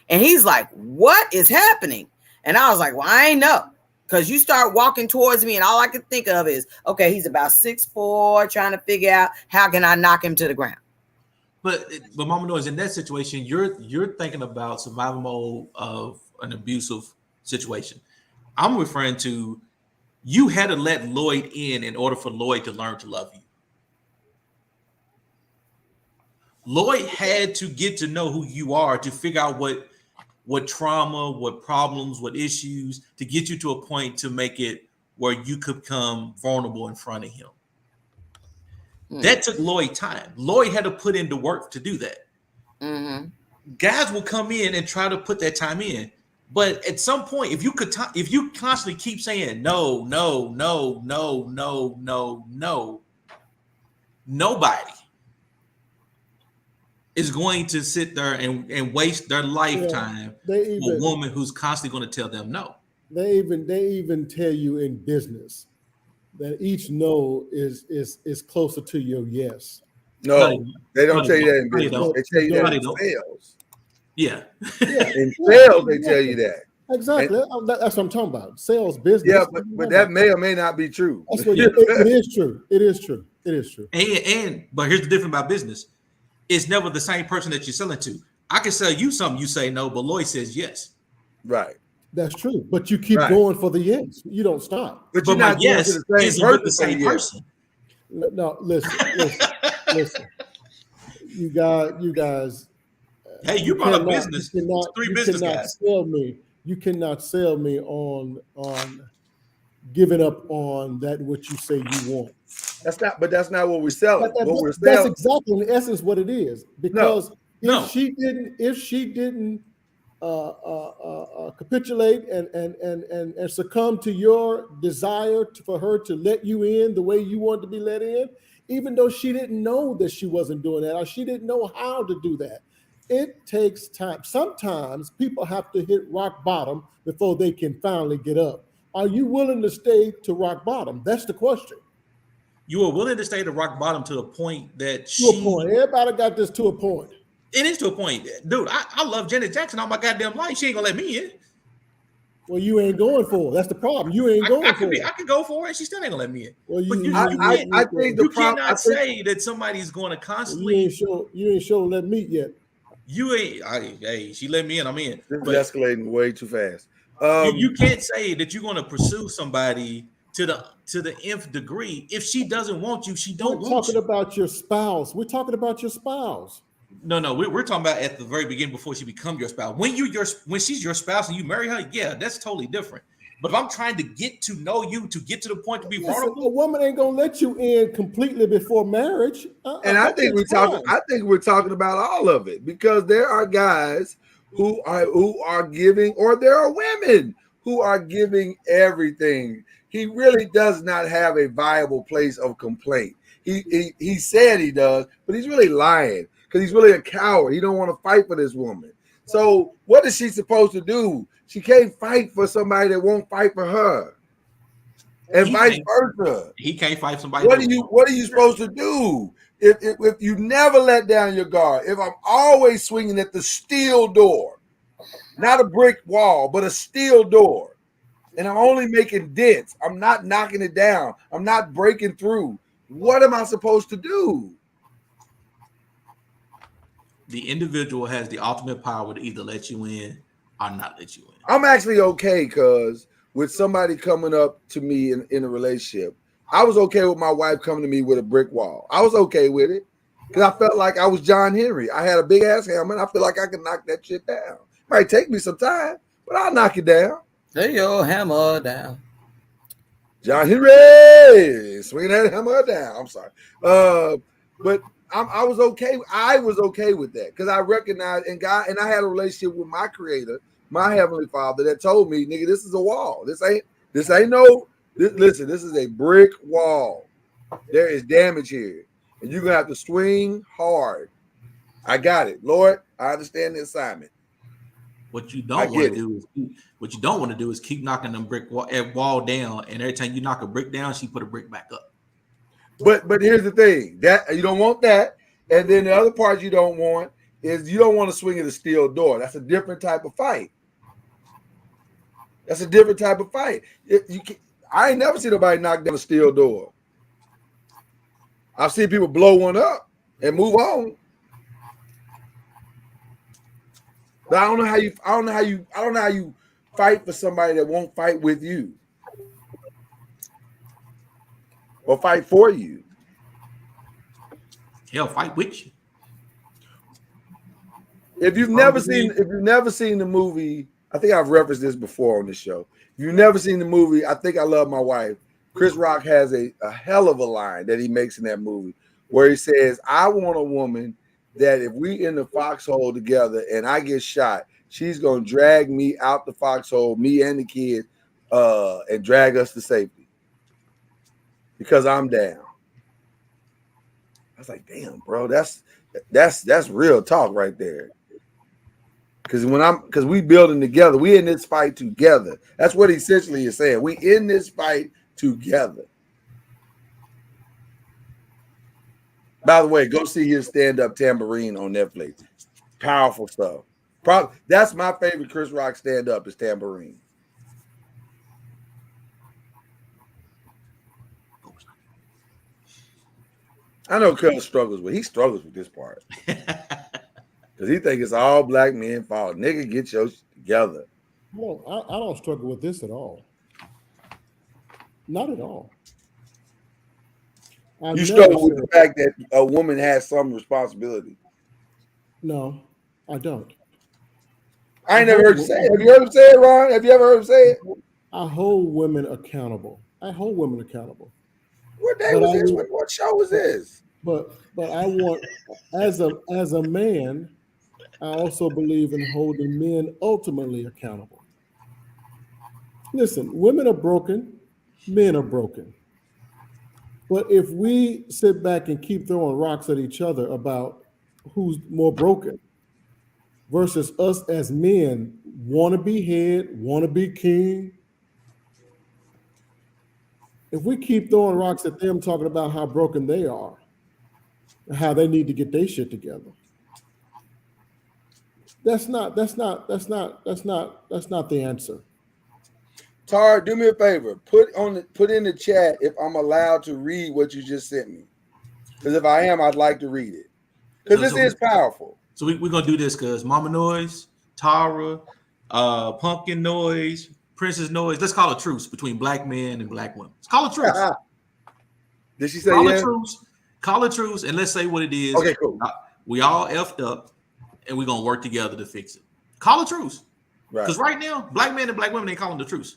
And he's like, what is happening? And I was like, well, I ain't know. Because you start walking towards me, and all I could think of is, okay, he's about 6'4", trying to figure out how can I knock him to the ground. But Mama Noise, in that situation, you're thinking about survival mode of an abusive situation. I'm referring to you had to let Lloyd in order for Lloyd to learn to love you. Lloyd had to get to know who you are to figure out what trauma, what problems, what issues to get you to a point to make it where you could become vulnerable in front of him. That took Lloyd time. Lloyd had to put in the work to do that. Guys will come in and try to put that time in, but at some point, if you constantly keep saying no, no, no, no, no, no, no, nobody is going to sit there and waste their lifetime for a woman who's constantly going to tell them no. They even tell you in business that each no is closer to your yes. No, they don't tell you that in business. They tell you that in sales. Yeah. In sales, they tell you that. Exactly. That's what I'm talking about. Sales, business. Yeah, but that may or may not be true. That's what it is true. It is true. It is true. But here's the difference about business. It's never the same person that you're selling to. I can sell you something, you say no, but Lloyd says yes. Right. That's true. But you keep going for the yes. You don't stop. But you're not going to the same person. No, listen. You guys. Hey, you brought up business. Three business guys. You cannot sell me on giving up on that what you say you want. That's not what we're selling. That's exactly in essence what it is. Because if she didn't capitulate and succumb to your desire for her to let you in the way you want to be let in, even though she didn't know that she wasn't doing that or she didn't know how to do that. It takes time. Sometimes people have to hit rock bottom before they can finally get up. Are you willing to stay to rock bottom? That's the question. You are willing to stay to rock bottom to the point that Everybody got this to a point. It is to a point. Dude, I love Janet Jackson all my goddamn life. She ain't gonna let me in. Well, you ain't going for it. That's the problem. You ain't going for it. I can go for it. She still ain't gonna let me in. Well, I think you cannot say that somebody's going to constantly. You ain't sure let me yet. You ain't. Hey, she let me in. I'm in. This is escalating way too fast. You can't say that you're going to pursue somebody to the nth degree. If she doesn't want you, she don't want you. We're talking about your spouse. We're talking about your spouse. No, we're talking about at the very beginning before she become your spouse. When she's your spouse and you marry her, yeah, that's totally different. But if I'm trying to get to know you to get to the point to be vulnerable, a woman ain't gonna let you in completely before marriage. And I think we're talking about all of it because there are guys who are giving, or there are women who are giving everything. He really does not have a viable place of complaint. He said he does, but he's really lying because he's really a coward. He don't want to fight for this woman. So what is she supposed to do? She can't fight for somebody that won't fight for her, and vice versa. He can't fight somebody. What are you supposed to do if you never let down your guard? If I'm always swinging at the steel door, not a brick wall, but a steel door, and I'm only making dents. I'm not knocking it down. I'm not breaking through. What am I supposed to do? The individual has the ultimate power to either let you in or not let you in. I'm actually okay because with somebody coming up to me in a relationship, I was okay with my wife coming to me with a brick wall. I was okay with it because I felt like I was John Henry. I had a big ass hammer and I feel like I could knock that shit down. Might take me some time, but I'll knock it down. Lay your hammer down. John Henry, swinging that hammer down. I'm sorry. But I was okay. I was okay with that because I recognized and I had a relationship with my creator, my heavenly father, that told me, nigga, this is a wall. This is a brick wall. There is damage here. And you're gonna have to swing hard. I got it. Lord, I understand the assignment. What you don't want to do is keep knocking them brick wall down, and every time you knock a brick down, she put a brick back up. But here's the thing, that you don't want that, and then the other part you don't want is you don't want to swing at a steel door. That's a different type of fight. I ain't never seen nobody knock down a steel door. I've seen people blow one up and move on. But I don't know how you fight for somebody that won't fight with you or fight for you. He'll fight with you. If you've never seen the movie, I think I've referenced this before on this show. If you've never seen the movie, I Think I Love My Wife, Chris Rock has a hell of a line that he makes in that movie where he says, I want a woman that if we in the foxhole together and I get shot, she's gonna drag me out the foxhole, me and the kids, and drag us to safety because I'm down. I was like, damn, bro, that's real talk right there. Because we building together, we in this fight together. That's what essentially is saying. We in this fight together. By the way, go see his stand-up Tambourine on Netflix. Powerful stuff. That's my favorite Chris Rock stand-up is Tambourine. I know Cuz struggles with this part. Because he think it's all black men fault. Nigga, get your shit together. Well, I don't struggle with this at all. Not at all. You struggle with the fact that a woman has some responsibility. No, I don't. I ain't never heard you say it. Have you heard him say it, Ron? Have you ever heard him say it? I hold women accountable. What day was this? What show was this? But I want, as a man, I also believe in holding men ultimately accountable. Listen, women are broken, men are broken. But if we sit back and keep throwing rocks at each other about who's more broken versus us as men want to be head, want to be king, if we keep throwing rocks at them talking about how broken they are, how they need to get their shit together, that's not the answer. Tar, do me a favor. Put in the chat if I'm allowed to read what you just sent me. Because if I am, I'd like to read it. Because this is powerful. So we're gonna do this because Mama Noise, Tara, Pumpkin Noise, Princess Noise. Let's call a truce between black men and black women. Let's call a truce. Did she say call yeah? a truce? Call a truce, and let's say what it is. Okay, cool. We all effed up, and we're gonna work together to fix it. Call a truce. Because right now, black men and black women ain't calling the truce.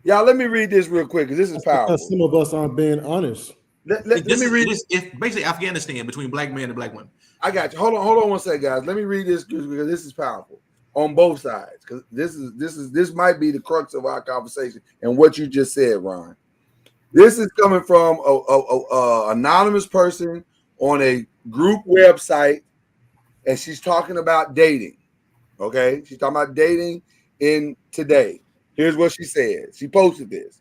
Y'all, let me read this real quick because this is powerful. Because some of us aren't being honest. Let me read this. It's basically Afghanistan between black men and black women. I got you. Hold on one second, guys. Let me read this because this is powerful on both sides. Because this might be the crux of our conversation and what you just said, Ron. This is coming from a anonymous person on a group website, and she's talking about dating. Okay, she's talking about dating in today. Here's what she said. She posted this.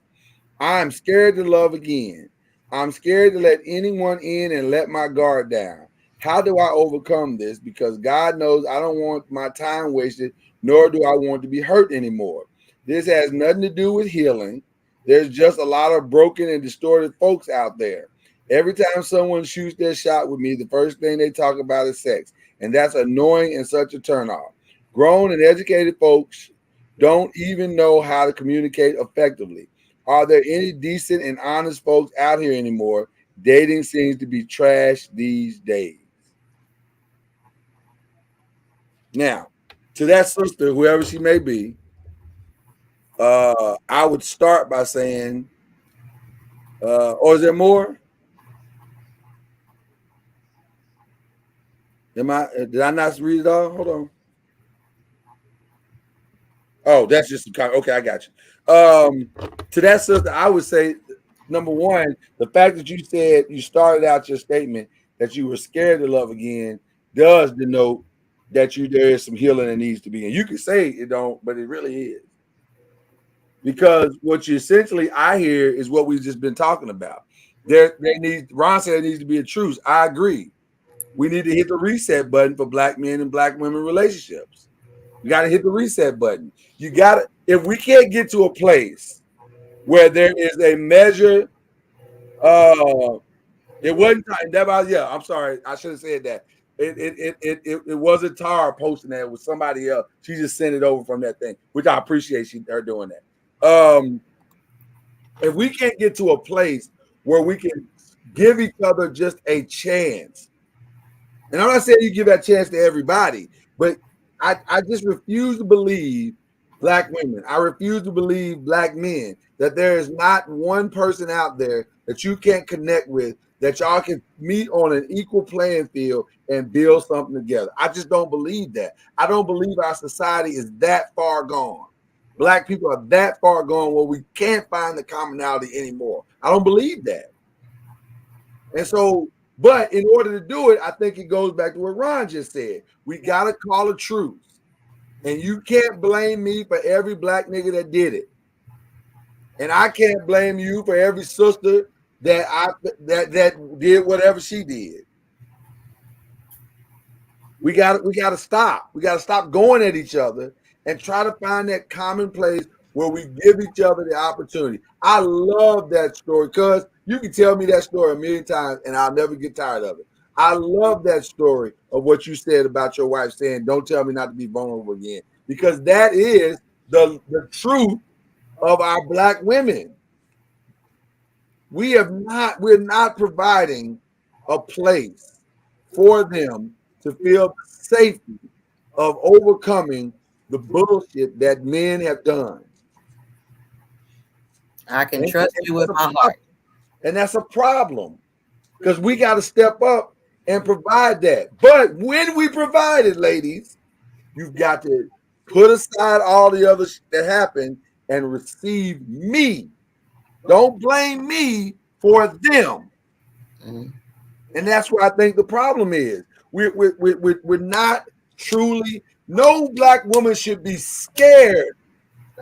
I'm scared to love again. I'm scared to let anyone in and let my guard down. How do I overcome this? Because God knows I don't want my time wasted, nor do I want to be hurt anymore. This has nothing to do with healing. There's just a lot of broken and distorted folks out there. Every time someone shoots their shot with me, the first thing they talk about is sex. And that's annoying and such a turnoff. Grown and educated folks don't even know how to communicate effectively. Are there any decent and honest folks out here anymore? Dating seems to be trash these days. Now, to that sister, whoever she may be, I would start by saying, or is there more? Did I not read it all? Hold on. Oh, that's just okay. I got you. To that sister, I would say, number one, the fact that you said you started out your statement that you were scared to love again does denote that there is some healing that needs to be. And you can say it don't, but it really is. Because what you essentially I hear is what we've just been talking about. Ron said there needs to be a truce. I agree. We need to hit the reset button for black men and black women relationships. You got to hit the reset button. You got to, if we can't get to a place where there is a measure, it wasn't that. Yeah, I'm sorry, I should have said that. It wasn't Tara posting that. It was somebody else. She just sent it over from that thing, which I appreciate her doing that. If we can't get to a place where we can give each other just a chance And I'm not saying you give that chance to everybody, but I just refuse to believe black women. I refuse to believe black men that there is not one person out there that you can't connect with, that y'all can meet on an equal playing field and build something together. I just don't believe that. I don't believe our society is that far gone. Black people are that far gone where we can't find the commonality anymore. I don't believe that. And so, but in order to do it, I think it goes back to what Ron just said. We got to call a truce. And you can't blame me for every black nigga that did it. And I can't blame you for every sister that did whatever she did. We got to stop. We got to stop going at each other and try to find that common place where we give each other the opportunity. I love that story because you can tell me that story a million times and I'll never get tired of it. I love that story of what you said about your wife saying, don't tell me not to be vulnerable again, because that is the truth of our black women. We're not providing a place for them to feel the safety of overcoming the bullshit that men have done. I can trust you with my heart. And that's a problem because we got to step up and provide that. But when we provide it, ladies, you've got to put aside all the other shit that happened and receive me. Don't blame me for them. Mm-hmm. And that's where I think the problem is. We're not truly, no black woman should be scared.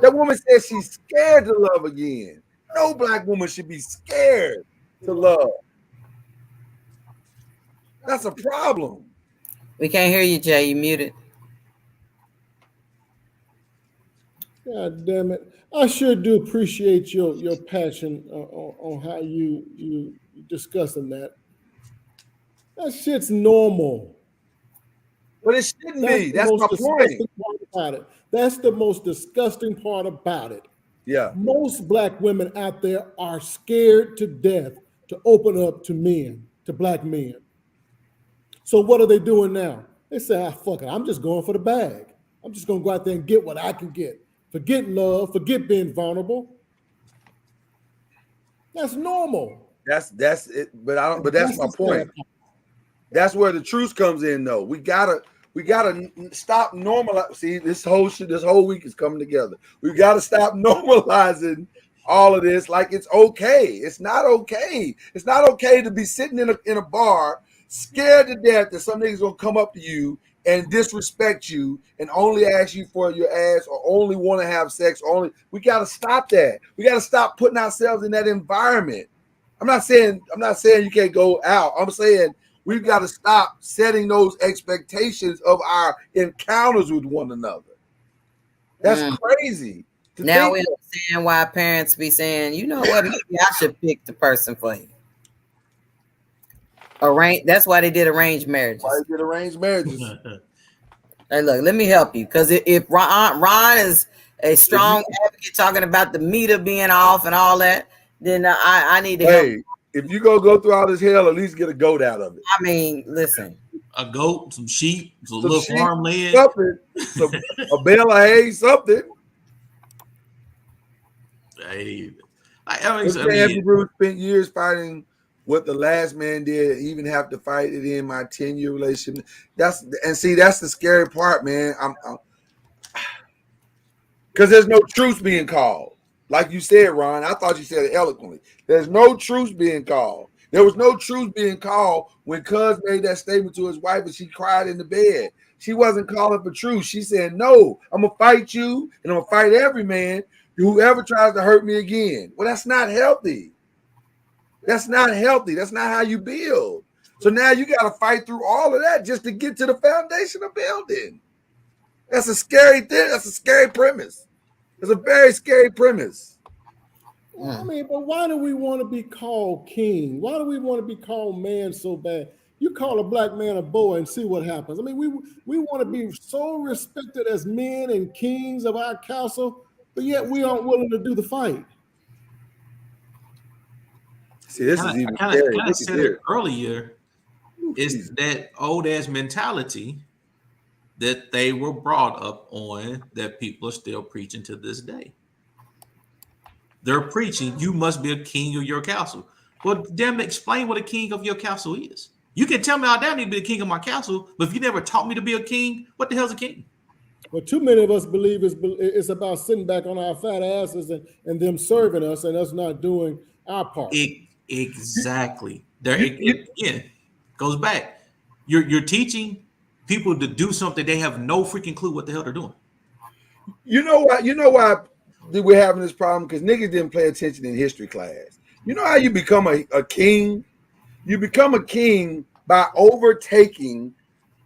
That woman says she's scared to love again. No black woman should be scared to love. That's a problem. We can't hear you, Jay. You muted. God damn it. I sure do appreciate your passion on how you discussing that. That shit's normal. But it shouldn't be. That's my point. Part about it. That's the most disgusting part about it. Yeah. Most black women out there are scared to death to open up to men, to black men. So what are they doing now? They say, fuck it, I'm just going for the bag. I'm just going to go out there and get what I can get. Forget love, forget being vulnerable. That's normal. That's it. But that's my point. That's where the truth comes in, though. We gotta stop normalizing. See, this whole week is coming together. We gotta stop normalizing all of this like it's okay. It's not okay. It's not okay to be sitting in a bar, scared to death that some nigga's gonna come up to you and disrespect you and only ask you for your ass or only want to have sex. We gotta stop that. We gotta stop putting ourselves in that environment. I'm not saying you can't go out. I'm saying we've got to stop setting those expectations of our encounters with one another. That's crazy. Now we understand why parents be saying, you know what, maybe I should pick the person for you. That's why they did arranged marriages. Hey, look, let me help you. Because if Ron is a strong advocate talking about the meter being off and all that, then I need to help. If you go through all this hell, at least get a goat out of it. I mean, listen. A goat, some sheep, some little farmland. Something. A bale of hay, something. Hey, Andy Bruce spent years fighting what the last man did, even have to fight it in my 10-year relationship. That's the scary part, man. Because there's no truth being called. Like you said, Ron, I thought you said it eloquently. There's no truth being called. There was no truth being called when Cuz made that statement to his wife and she cried in the bed. She wasn't calling for truth. She said, no, I'm going to fight you and I'm going to fight every man, whoever tries to hurt me again. Well, that's not healthy. That's not healthy. That's not how you build. So now you got to fight through all of that just to get to the foundation of building. That's a scary thing. That's a scary premise. It's a very scary premise. I mean, but why do we want to be called king? Why do we want to be called man so bad? You call a black man a boy and see what happens. I mean, we want to be so respected as men and kings of our castle, but yet we aren't willing to do the fight. See, this is even scary. I said it earlier. It's that old ass mentality that they were brought up on that people are still preaching to this day. They're preaching, you must be a king of your castle. Well, damn, explain what a king of your castle is. You can tell me I damn need to be the king of my castle, but if you never taught me to be a king, what the hell's a king? Well, too many of us believe it's about sitting back on our fat asses and them serving us and us not doing our part. Exactly. There again goes back. You're teaching people to do something they have no freaking clue what the hell they're doing. You know why we're having this problem? Because niggas didn't pay attention in history class. You know how you become a king? You become a king by overtaking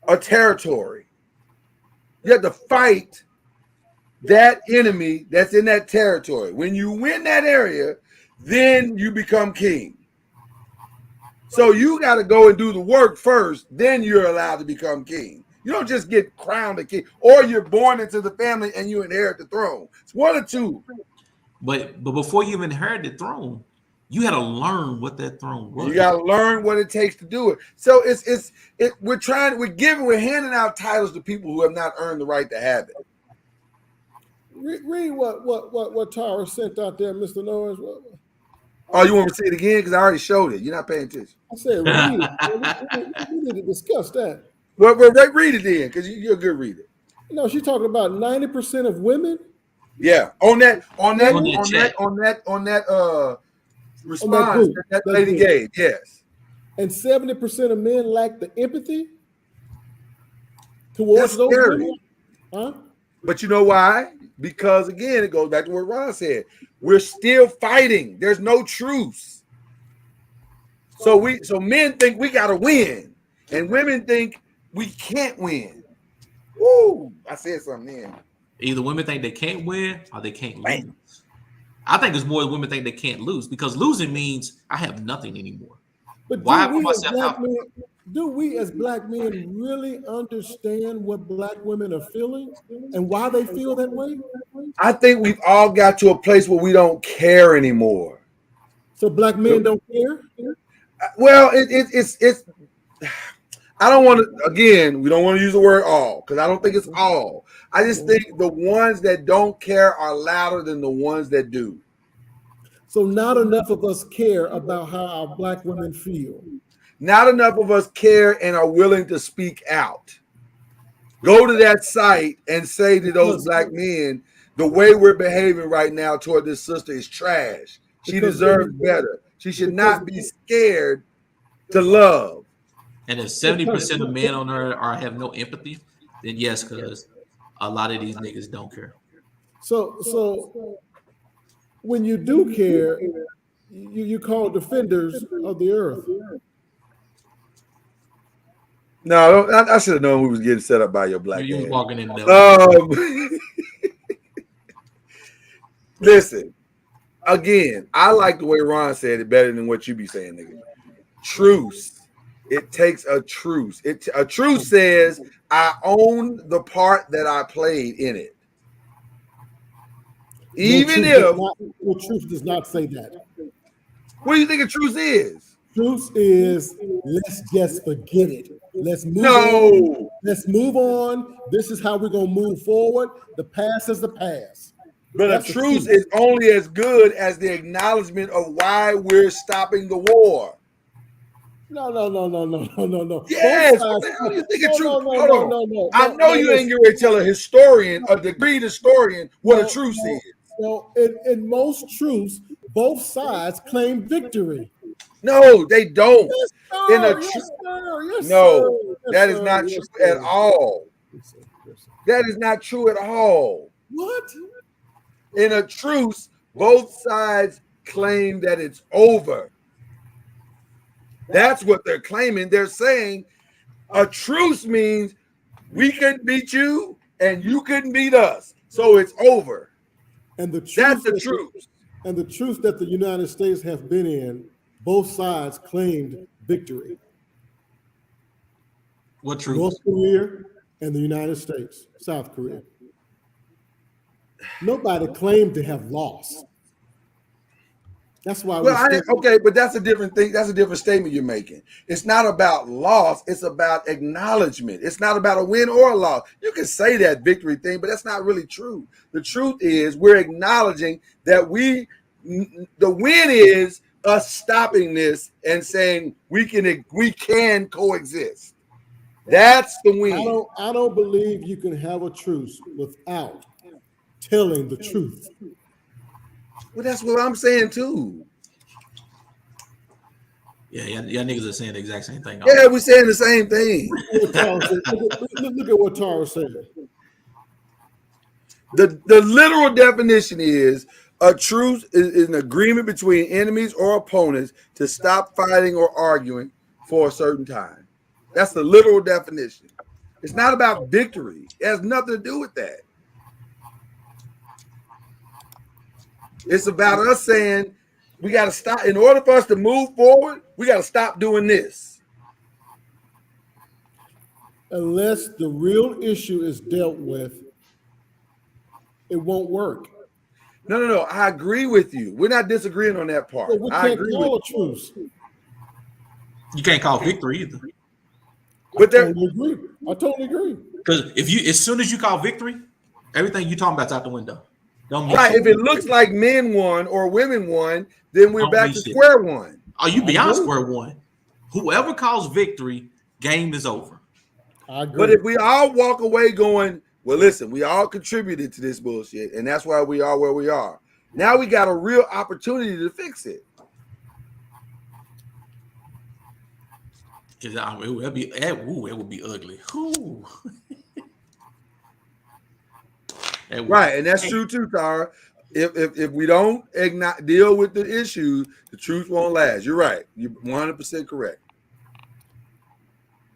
a territory. You have to fight that enemy that's in that territory. When you win that area, then you become king. So you got to go and do the work first, then you're allowed to become king. You don't just get crowned a king, or you're born into the family and you inherit the throne. It's one or two. But before you even inherit the throne, you had to learn what that throne was. You got to learn what it takes to do it. So we're handing out titles to people who have not earned the right to have it. Read what Tara sent out there, Mr. Noise. Oh, you want me to say it again? Because I already showed it. You're not paying attention. I said, read. We need to discuss that. Well, read it then, because you're a good reader. No, she's talking about 90% of women. Yeah, on that response that lady gave. Yes, and 70% of men lack the empathy towards those women. Huh? But you know why? Because again, it goes back to what Ron said. We're still fighting. There's no truce. So men think we gotta win, and women think we can't win. Woo! I said something then. Either women think they can't win or they can't lose. I think it's more women think they can't lose, because losing means I have nothing anymore. But why put myself out? Do we as black men really understand what black women are feeling and why they feel that way? I think we've all got to a place where we don't care anymore. So black men don't care? Well, it's I don't want to, again, we don't want to use the word all, because I don't think it's all. I just think the ones that don't care are louder than the ones that do. So not enough of us care about how our black women feel. Not enough of us care and are willing to speak out. Go to that site and say to those black men, the way we're behaving right now toward this sister is trash. She deserves better. She should not be scared to love. And if 70% of men on her have no empathy, then yes, because a lot of these niggas don't care. So when you do care, you call defenders of the earth. No, I should have known we was getting set up by your black. You was walking in there. Listen, again, I like the way Ron said it better than what you be saying, nigga. Truce. It takes a truce. A truce says I own the part that I played in it. Even if truth does not say that. What do you think a truce is? Truce is let's just forget it. Let's move on. Let's move on. This is how we're gonna move forward. The past is the past. But that's a truce is only as good as the acknowledgement of why we're stopping the war. No. Yes. What the hell do you think a truce? Hold on. No. I know you ain't going to tell a historian, a degreed historian, what a truce is. No, in most truths, both sides claim victory. No, they don't. Yes, sir. In a that is not true at all. That is not true at all. What? In a truce, both sides claim that it's over. That's what they're claiming. They're saying a truce means we couldn't beat you and you couldn't beat us. So it's over. And the truth that's the truth. And the truth that the United States have been in, both sides claimed victory. What truth? North Korea and the United States, South Korea. Nobody claimed to have lost. That's why. Okay, but that's a different thing. That's a different statement you're making. It's not about loss. It's about acknowledgement. It's not about a win or a loss. You can say that victory thing, but that's not really true. The truth is we're acknowledging that the win is us stopping this and saying we can coexist. That's the win. I don't believe you can have a truce without telling the truth. Well, that's what I'm saying too. Yeah, y'all niggas are saying the exact same thing. Yeah, we're saying the same thing. Look at what Tara said. The literal definition is a truce is an agreement between enemies or opponents to stop fighting or arguing for a certain time. That's the literal definition. It's not about victory. It has nothing to do with that. It's about us saying we got to stop. In order for us to move forward, we got to stop doing this. Unless the real issue is dealt with, it won't work. No. I agree with you. We're not disagreeing on that part. Well, we can't call a truce. You can't call victory either. But I totally agree. Because as soon as you call victory, everything you talking about's out the window. Right. If it looks like men won or women won, then we're back to square one. Oh, you beyond square one. Whoever calls victory, game is over. I agree. But if we all walk away going, well, listen, we all contributed to this bullshit, and that's why we are where we are. Now we got a real opportunity to fix it. It would be ugly. Right, and that's true too, Tara. If we don't deal with the issues, the truth won't last. You're right. You're 100% correct.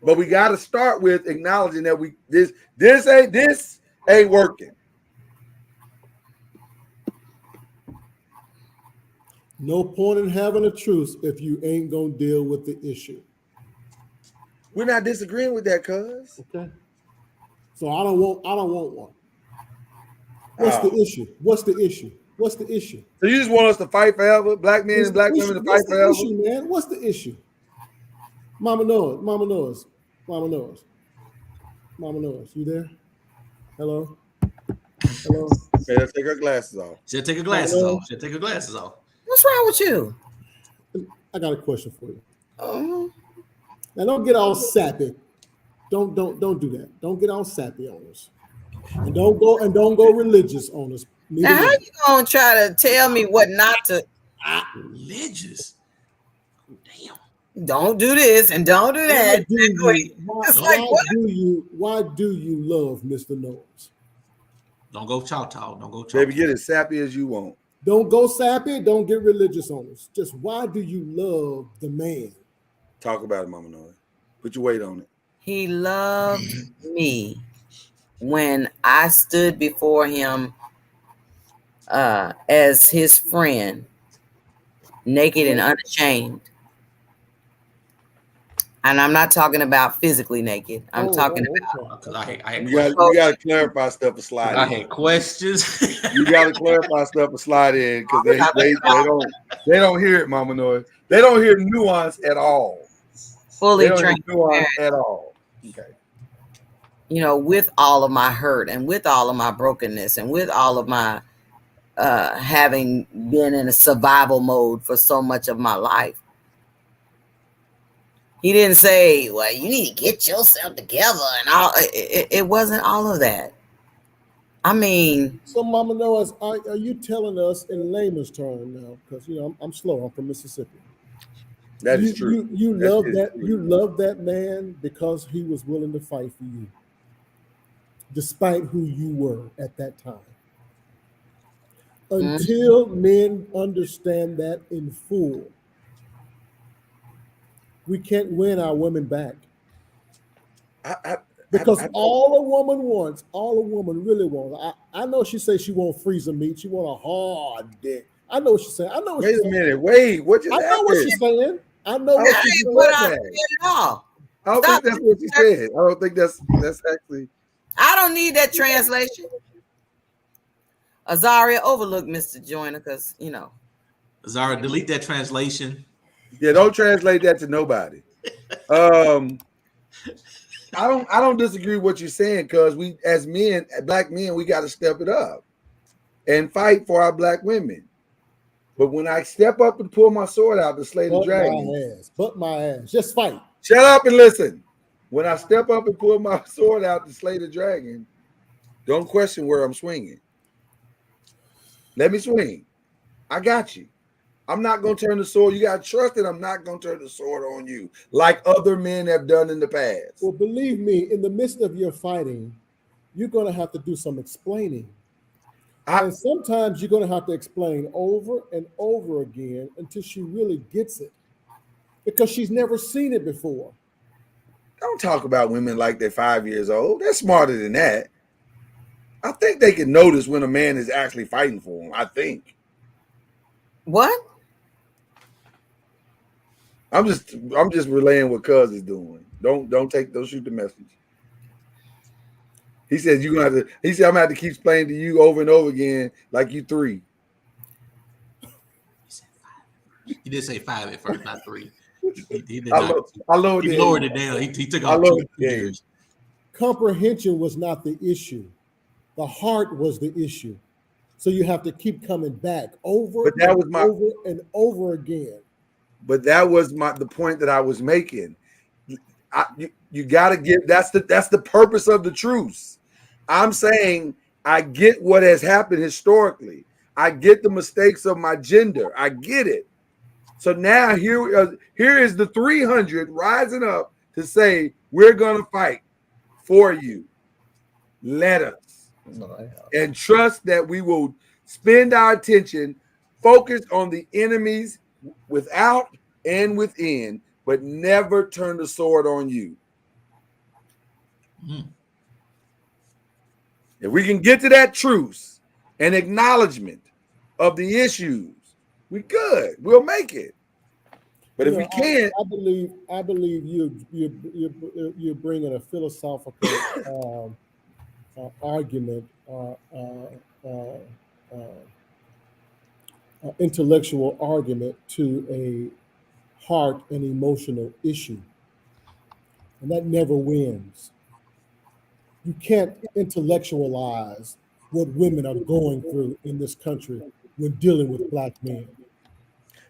But we got to start with acknowledging that this ain't working. No point in having a truce if you ain't gonna deal with the issue. We're not disagreeing with that, cuz. Okay. So I don't want one. What's the issue? What's the issue? What's the issue? So you just want us to fight forever? Black men and black women to fight forever? What's the issue, man? What's the issue? Mama Noise. You there? Hello? Okay, let's take her glasses off. She'll take her glasses off. What's wrong with you? I got a question for you. Now don't get all sappy. Don't do that. Don't get all sappy on us. And don't go religious on us. Now, how you gonna try to tell me what not to? Religious. Damn. Don't do this and don't do that. Why do you love Mr. Noise? Don't go Choctaw. Don't go Choctaw. Baby, get as sappy as you want. Don't go sappy. Don't get religious on us. Just why do you love the man? Talk about it, Mama Noise. Put your weight on it. He loved me when I stood before him as his friend, naked and unashamed. And I'm not talking about physically naked. I'm talking about. You got to clarify stuff for slide in. I had questions. You got to clarify stuff for slide in because they don't hear it, Mama Noise. They don't hear nuance at all. Fully trained at all. Okay. You know, with all of my hurt and with all of my brokenness and with all of my having been in a survival mode for so much of my life. He didn't say, well, you need to get yourself together and all. It wasn't all of that. I mean. So, Mama Noise, are you telling us in layman's terms now? Because, you know, I'm slow. I'm from Mississippi. That is true. You love that. You love that man because he was willing to fight for you, despite who you were at that time. Until men understand that in full, we can't win our women back. Because all a woman really wants. I know she says she won't freeze a meat. She want a hard dick. I know what she's saying. Wait a minute. Wait. What you? I know what she's saying. I know what she's saying. I don't think that's what she said. I don't think that's actually. I don't need that translation. Azaria, overlook Mr. Joyner because, you know. Zara, delete that translation. Yeah, don't translate that to nobody. I don't disagree with what you're saying, because we as men, black men, we got to step it up and fight for our black women. But when I step up and pull my sword out to slay the dragon, But my ass, just fight. shut up and listen. When I step up and pull my sword out to slay the dragon, don't question where I'm swinging. Let me swing. I got you. I'm not going to turn the sword. You got to trust that I'm not going to turn the sword on you like other men have done in the past. Well, believe me, in the midst of your fighting, you're going to have to do some explaining. And sometimes you're going to have to explain over and over again until she really gets it, because she's never seen it before. Don't talk about women like they're 5 years old. They're smarter than that. I think they can notice when a man is actually fighting for them. I think. What? I'm just relaying what Cuz is doing. Don't shoot the message. He said you're gonna have to. He said I'm gonna have to keep explaining to you over and over again, like you 3. He did say 5 at first, not 3. He lowered it down. He took I off lowered 2 years. Comprehension was not the issue. The heart was the issue. So you have to keep coming back over and over again. But that was the point that I was making. You got to give. That's the purpose of the truce. I'm saying I get what has happened historically. I get the mistakes of my gender. I get it. So now here is the 300 rising up to say we're gonna fight for you. Let us and trust that we will spend our attention focused on the enemies without and within, but never turn the sword on you. If we can get to that truce and acknowledgement of the issues, we good. We'll make it. But if we can't, I believe you're bringing a philosophical argument, intellectual argument to a heart and emotional issue, and that never wins. You can't intellectualize what women are going through in this country when dealing with black men.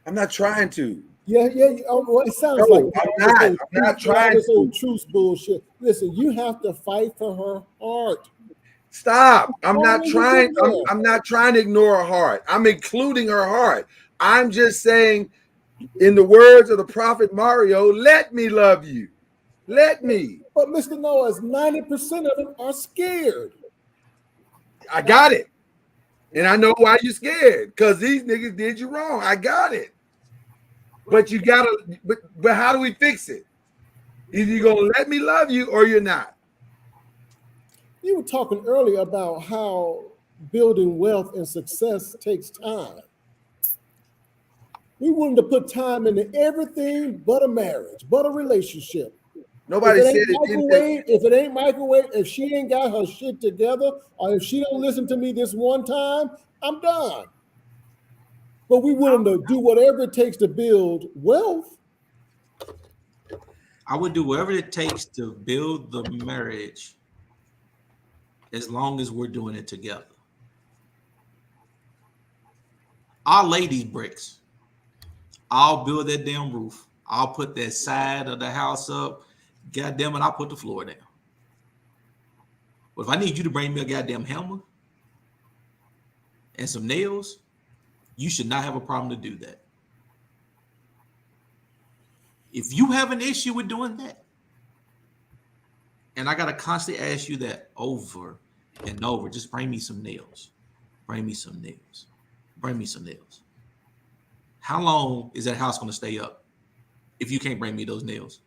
I'm not trying to. Yeah. Well, it sounds like I'm not trying this old to. truce bullshit. Listen, you have to fight for her heart. Stop. I'm not trying to ignore her heart. I'm including her heart. I'm just saying, in the words of the prophet Mario, let me love you. Let me. But Mr. Noise, 90% of them are scared. I got it. And I know why you're scared. Because these niggas did you wrong. I got it. But you gotta, but how do we fix it? Either you're gonna let me love you or you're not. You were talking earlier about how building wealth and success takes time. We wanted to put time into everything but a marriage, but a relationship. Nobody said if it ain't microwave, if she ain't got her shit together, or if she don't listen to me this one time, I'm done. But we willing to do whatever it takes to build wealth. I would do whatever it takes to build the marriage as long as we're doing it together. I'll lay these bricks. I'll build that damn roof. I'll put that side of the house up. God damn it, I'll put the floor down. But if I need you to bring me a goddamn hammer and some nails, you should not have a problem to do that. If you have an issue with doing that, and I got to constantly ask you that over and over, just bring me some nails. Bring me some nails. Bring me some nails. How long is that house going to stay up if you can't bring me those nails?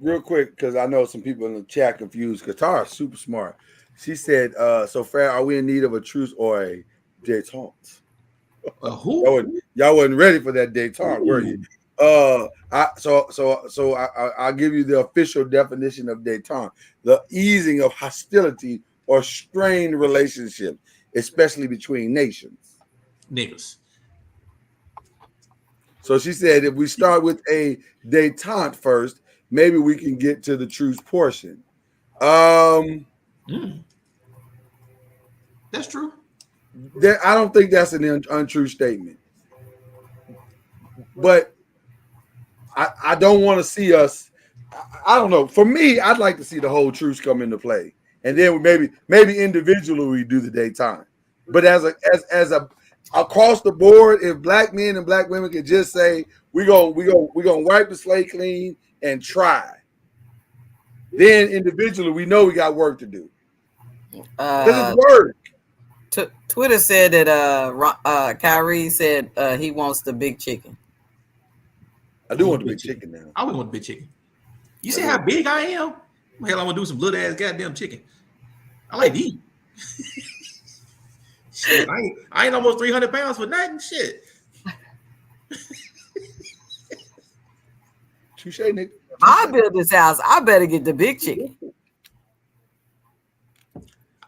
Real quick, because I know some people in the chat confused. Katara's super smart. She said, so Fred, are we in need of a truce or a détente? Who? Y'all wasn't ready for that détente, were you? I'll give you the official definition of détente: the easing of hostility or strained relationships, especially between nations. niggas. So she said if we start with a detente first, maybe we can get to the truth portion. That's true. I don't think that's an untrue statement. But I don't want to see us. I don't know. For me, I'd like to see the whole truce come into play, and then maybe individually we do the daytime. But as a across the board, if black men and black women could just say we're gonna wipe the slate clean and try, then individually we know we got work to do. Because it's work. Twitter said that Kyrie said he wants the big chicken. I do want the big chicken now. I would want the big chicken. You see how big I am? Hell, I'm gonna do some little ass goddamn chicken. I like to eat. Shit, I ain't almost 300 pounds for nothing. Shit. Touche, nigga. I build this house. I better get the big chicken.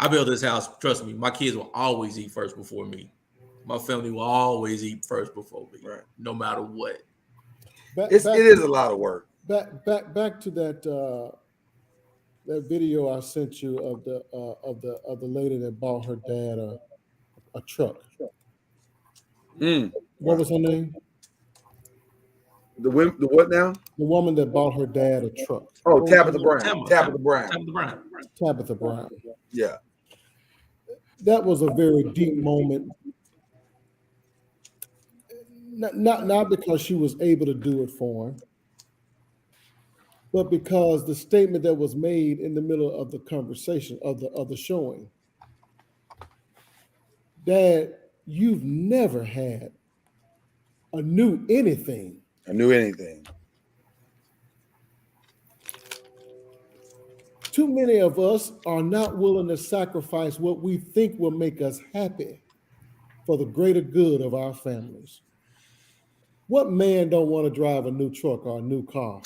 I built this house. Trust me, my kids will always eat first before me. My family will always eat first before me, right? No matter what. It is a lot of work. Back to that that video I sent you of the lady that bought her dad a truck. What was her name? The what now? The woman that bought her dad a truck. Oh, Tabitha Brown. Tabitha Brown. Yeah. That was a very deep moment. Not because she was able to do it for him, but because the statement that was made in the middle of the conversation of the showing, Dad, you've never had a new anything. Too many of us are not willing to sacrifice what we think will make us happy for the greater good of our families. What man don't want to drive a new truck or a new car?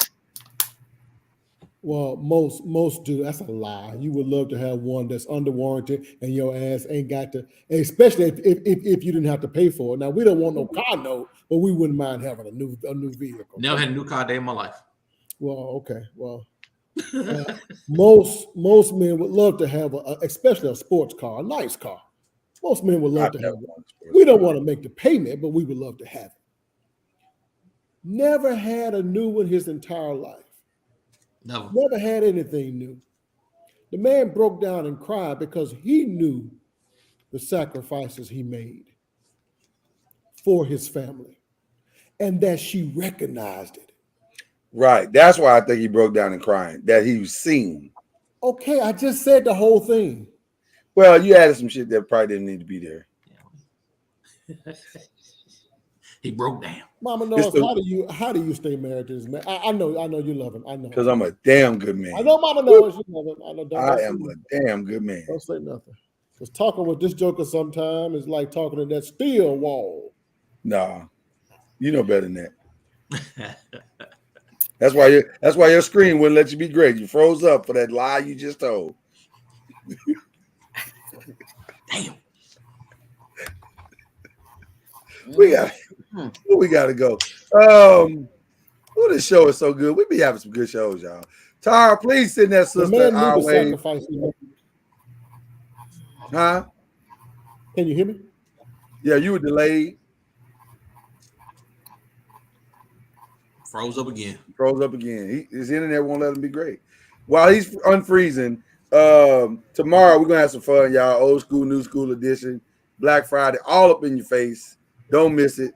Well, most do. That's a lie. You would love to have one that's under warranty and your ass ain't got to, especially if you didn't have to pay for it. Now, we don't want no car note, but we wouldn't mind having a new vehicle. Never had a new car day in my life. Well, okay. Well, most men would love to have especially a sports car, a nice car. Most men would love to have one. We don't want to make the payment, but we would love to have it. Never had a new one his entire life. Never had anything new. The man broke down and cried because he knew the sacrifices he made for his family and that she recognized it. Right. That's why I think he broke down and crying, that he was seen. Okay, I just said the whole thing. Well, you added some shit that probably didn't need to be there. He broke down. Mama knows how do you stay married to this man? I know you love him. I know. Because I'm a damn good man. I know Mama knows you love him. I know. I am a damn good man. Don't say nothing. Because talking with this joker sometimes is like talking to that steel wall. Nah, you know better than that. That's why your screen wouldn't let you be great. You froze up for that lie you just told. Damn. We got to go. Oh, this show is so good. We be having some good shows, y'all. Tara, please send that sister our way. Huh? Can you hear me? Yeah, you were delayed. Froze up again. His internet won't let him be great. While he's unfreezing, tomorrow we're gonna have some fun, y'all. Old school, new school edition, Black Friday, all up in your face. Don't miss it.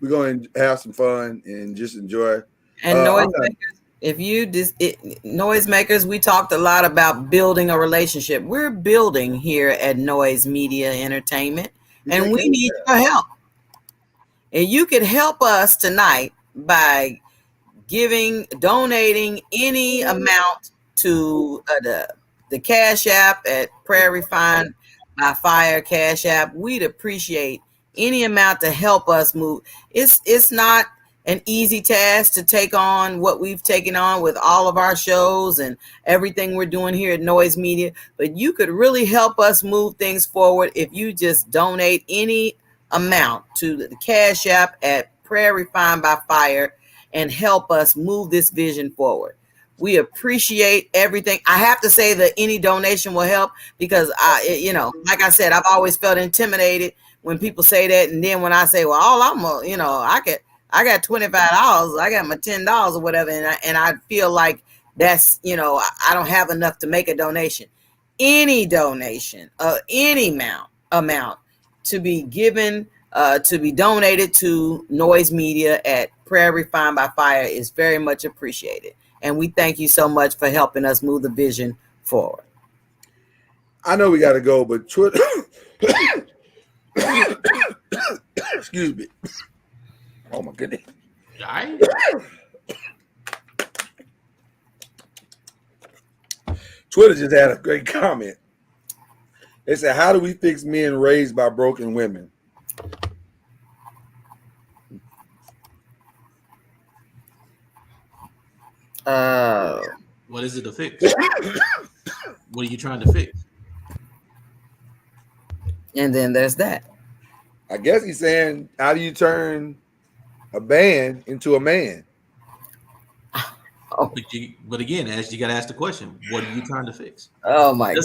We're going to have some fun and just enjoy. And noisemakers, noisemakers, we talked a lot about building a relationship. We're building here at Noise Media Entertainment, and we need your help. And you could help us tonight by donating any amount to the Cash App at Prairie Fine by Fire Cash App. We'd appreciate any amount to help us move. It's not an easy task to take on what we've taken on with all of our shows and everything we're doing here at Noise Media, but you could really help us move things forward if you just donate any amount to the Cash App at Prayer Refined by Fire and help us move this vision forward. We appreciate everything. I have to say that any donation will help because like I said, I've always felt intimidated when people say that, and then when I say, well, all I got $25, I got my $10 or whatever, and I feel like that's I don't have enough to make a donation. Any donation, any amount to be given, to be donated to Noise Media at Prayer Refined by Fire is very much appreciated. And we thank you so much for helping us move the vision forward. I know we got to go, but Twitter, excuse me. Oh my goodness. Twitter just had a great comment. They said, how do we fix men raised by broken women? What is it to fix? What are you trying to fix? And then there's that. I guess he's saying, how do you turn a band into a man? But again, you got to ask the question: what are you trying to fix? Oh my God!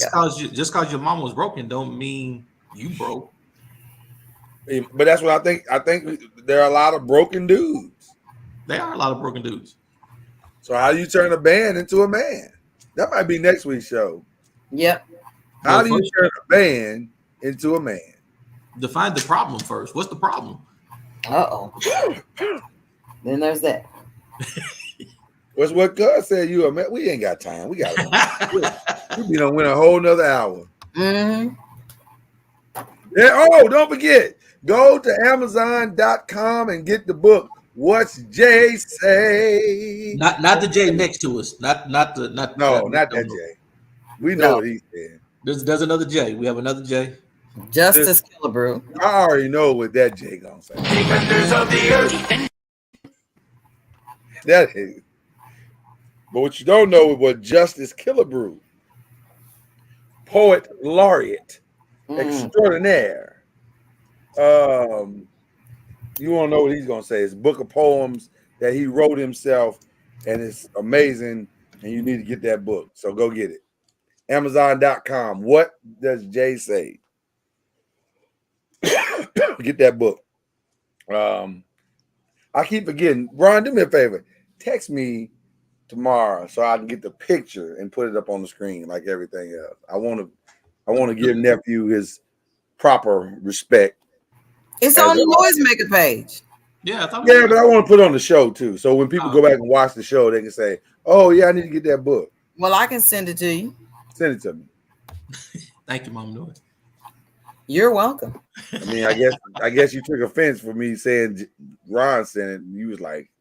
Just because your mom was broken, don't mean you broke. But that's what I think. I think there are a lot of broken dudes. There are a lot of broken dudes. So how do you turn a band into a man? That might be next week's show. Yep. How do you turn a band into a man? Define the problem first. What's the problem? Then there's that. What's what God said? You a man? We ain't got time. We got we don't win a whole nother hour. Mm-hmm. Yeah. Oh, don't forget. Go to Amazon.com and get the book. What's Jay say? Not the J next to us. Not that J. We know what he said. There's another J. We have another J. Justice Killebrew. I already know what that J gonna say. Defenders of the earth. That is. But what you don't know is what Justice Killebrew, poet laureate extraordinaire. You won't know what he's gonna say. It's a book of poems that he wrote himself, and it's amazing. And you need to get that book. So go get it. Amazon.com. What does Jay say? Get that book. I keep forgetting. Ron, do me a favor. Text me tomorrow so I can get the picture and put it up on the screen like everything else. I want to give nephew his proper respect. It's on the Noisemaker page. Yeah, but I want to put it on the show too. So when people go back and watch the show, they can say, "Oh yeah, I need to get that book." Well, I can send it to you. Send it to me. Thank you, Mom Noise. You're welcome. I mean, I guess you took offense for me saying Ron sent it. And you was like,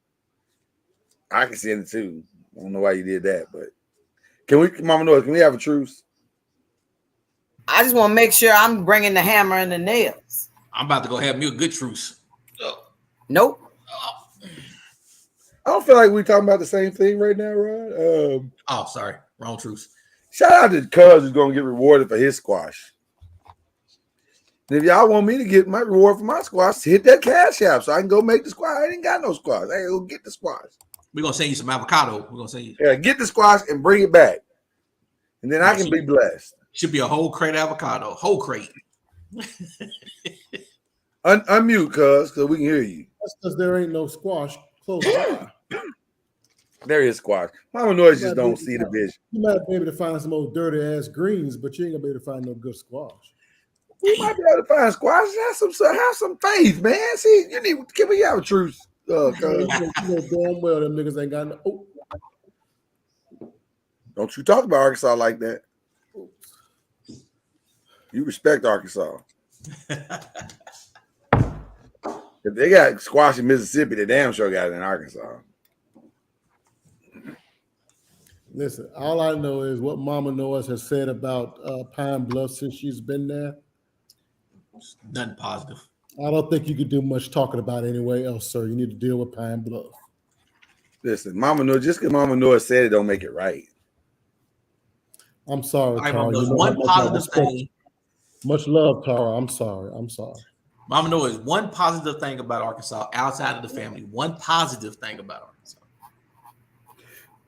I can send it too. I don't know why you did that, but can we, Mama Noise, can we have a truce? I just want to make sure I'm bringing the hammer and the nails. I'm about to go have me a good truce. Nope. I don't feel like we're talking about the same thing right now, Ron. Sorry. Wrong truce. Shout out to Cuz who's going to get rewarded for his squash. And if y'all want me to get my reward for my squash, hit that Cash App so I can go make the squash. I ain't got no squash. I ain't go get the squash. We're going to send you some avocado. We're going to send you. Yeah, get the squash and bring it back. And then I can be blessed. Should be a whole crate of avocado. Whole crate. Unmute, Cuz, because we can hear you. That's because there ain't no squash close by. There is squash. Mama Noise just don't see the vision. You might be able to find some old dirty ass greens, but you ain't gonna be able to find no good squash. We might be able to find squash. Have some faith, man. See, can we have a truce? You know damn well them niggas ain't got no. Oh. Don't you talk about Arkansas like that. You respect Arkansas. If they got squash in Mississippi, they damn sure got it in Arkansas. Listen, all I know is what Mama Noise has said about Pine Bluff since she's been there. Nothing positive. I don't think you could do much talking about it anywhere else, sir. You need to deal with Pine Bluff. Listen, Mama Noise, just because Mama Noise said it don't make it right. I'm sorry, Tara. One positive thing. Much love, Tara. I'm sorry. Mama Noise, one positive thing about Arkansas outside of the family. One positive thing about Arkansas.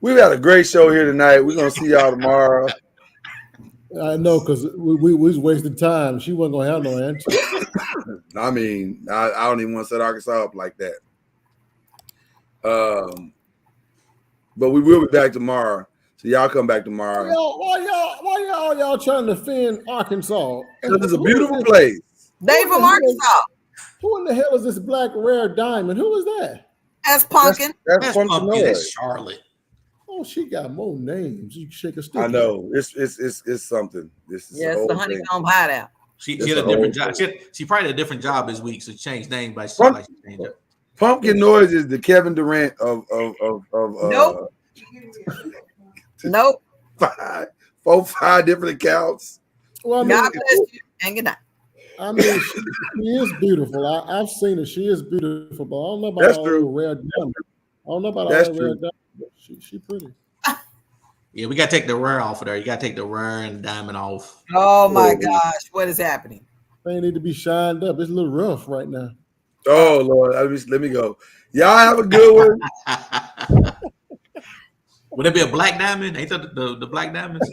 We've had a great show here tonight. We're gonna see y'all tomorrow. I know, because we was wasting time. She wasn't gonna have no answer. I mean, I don't even want to set Arkansas up like that. But we will be back tomorrow. So y'all come back tomorrow. Why y'all trying to defend Arkansas? Because it's a beautiful place. They from Arkansas. Who in the hell is this black rare diamond? Who is that? That's Pumpkin. That's Pumpkin. That's Charlotte. Oh, she got more names. You can shake a stick. I know. It's something. This is Yes, the honeycomb hideout. She had a different job. She probably had a different job this week, so she changed name by she changed it. Pumpkin Noise is the Kevin Durant of Nope. Nope. 5 different accounts. Well, I mean, God bless you and good night. I mean, she is beautiful. I've seen her. She is beautiful, but I don't know about That's all true. the rare diamond. I don't know about That's all the rare true. diamond. But she pretty. Yeah, we gotta take the rare off of there. You gotta take the rare and the diamond off. Oh my gosh, what is happening? They need to be shined up. It's a little rough right now. Oh Lord, let me go. Y'all have a good one. Would it be a black diamond? Ain't that the black diamonds?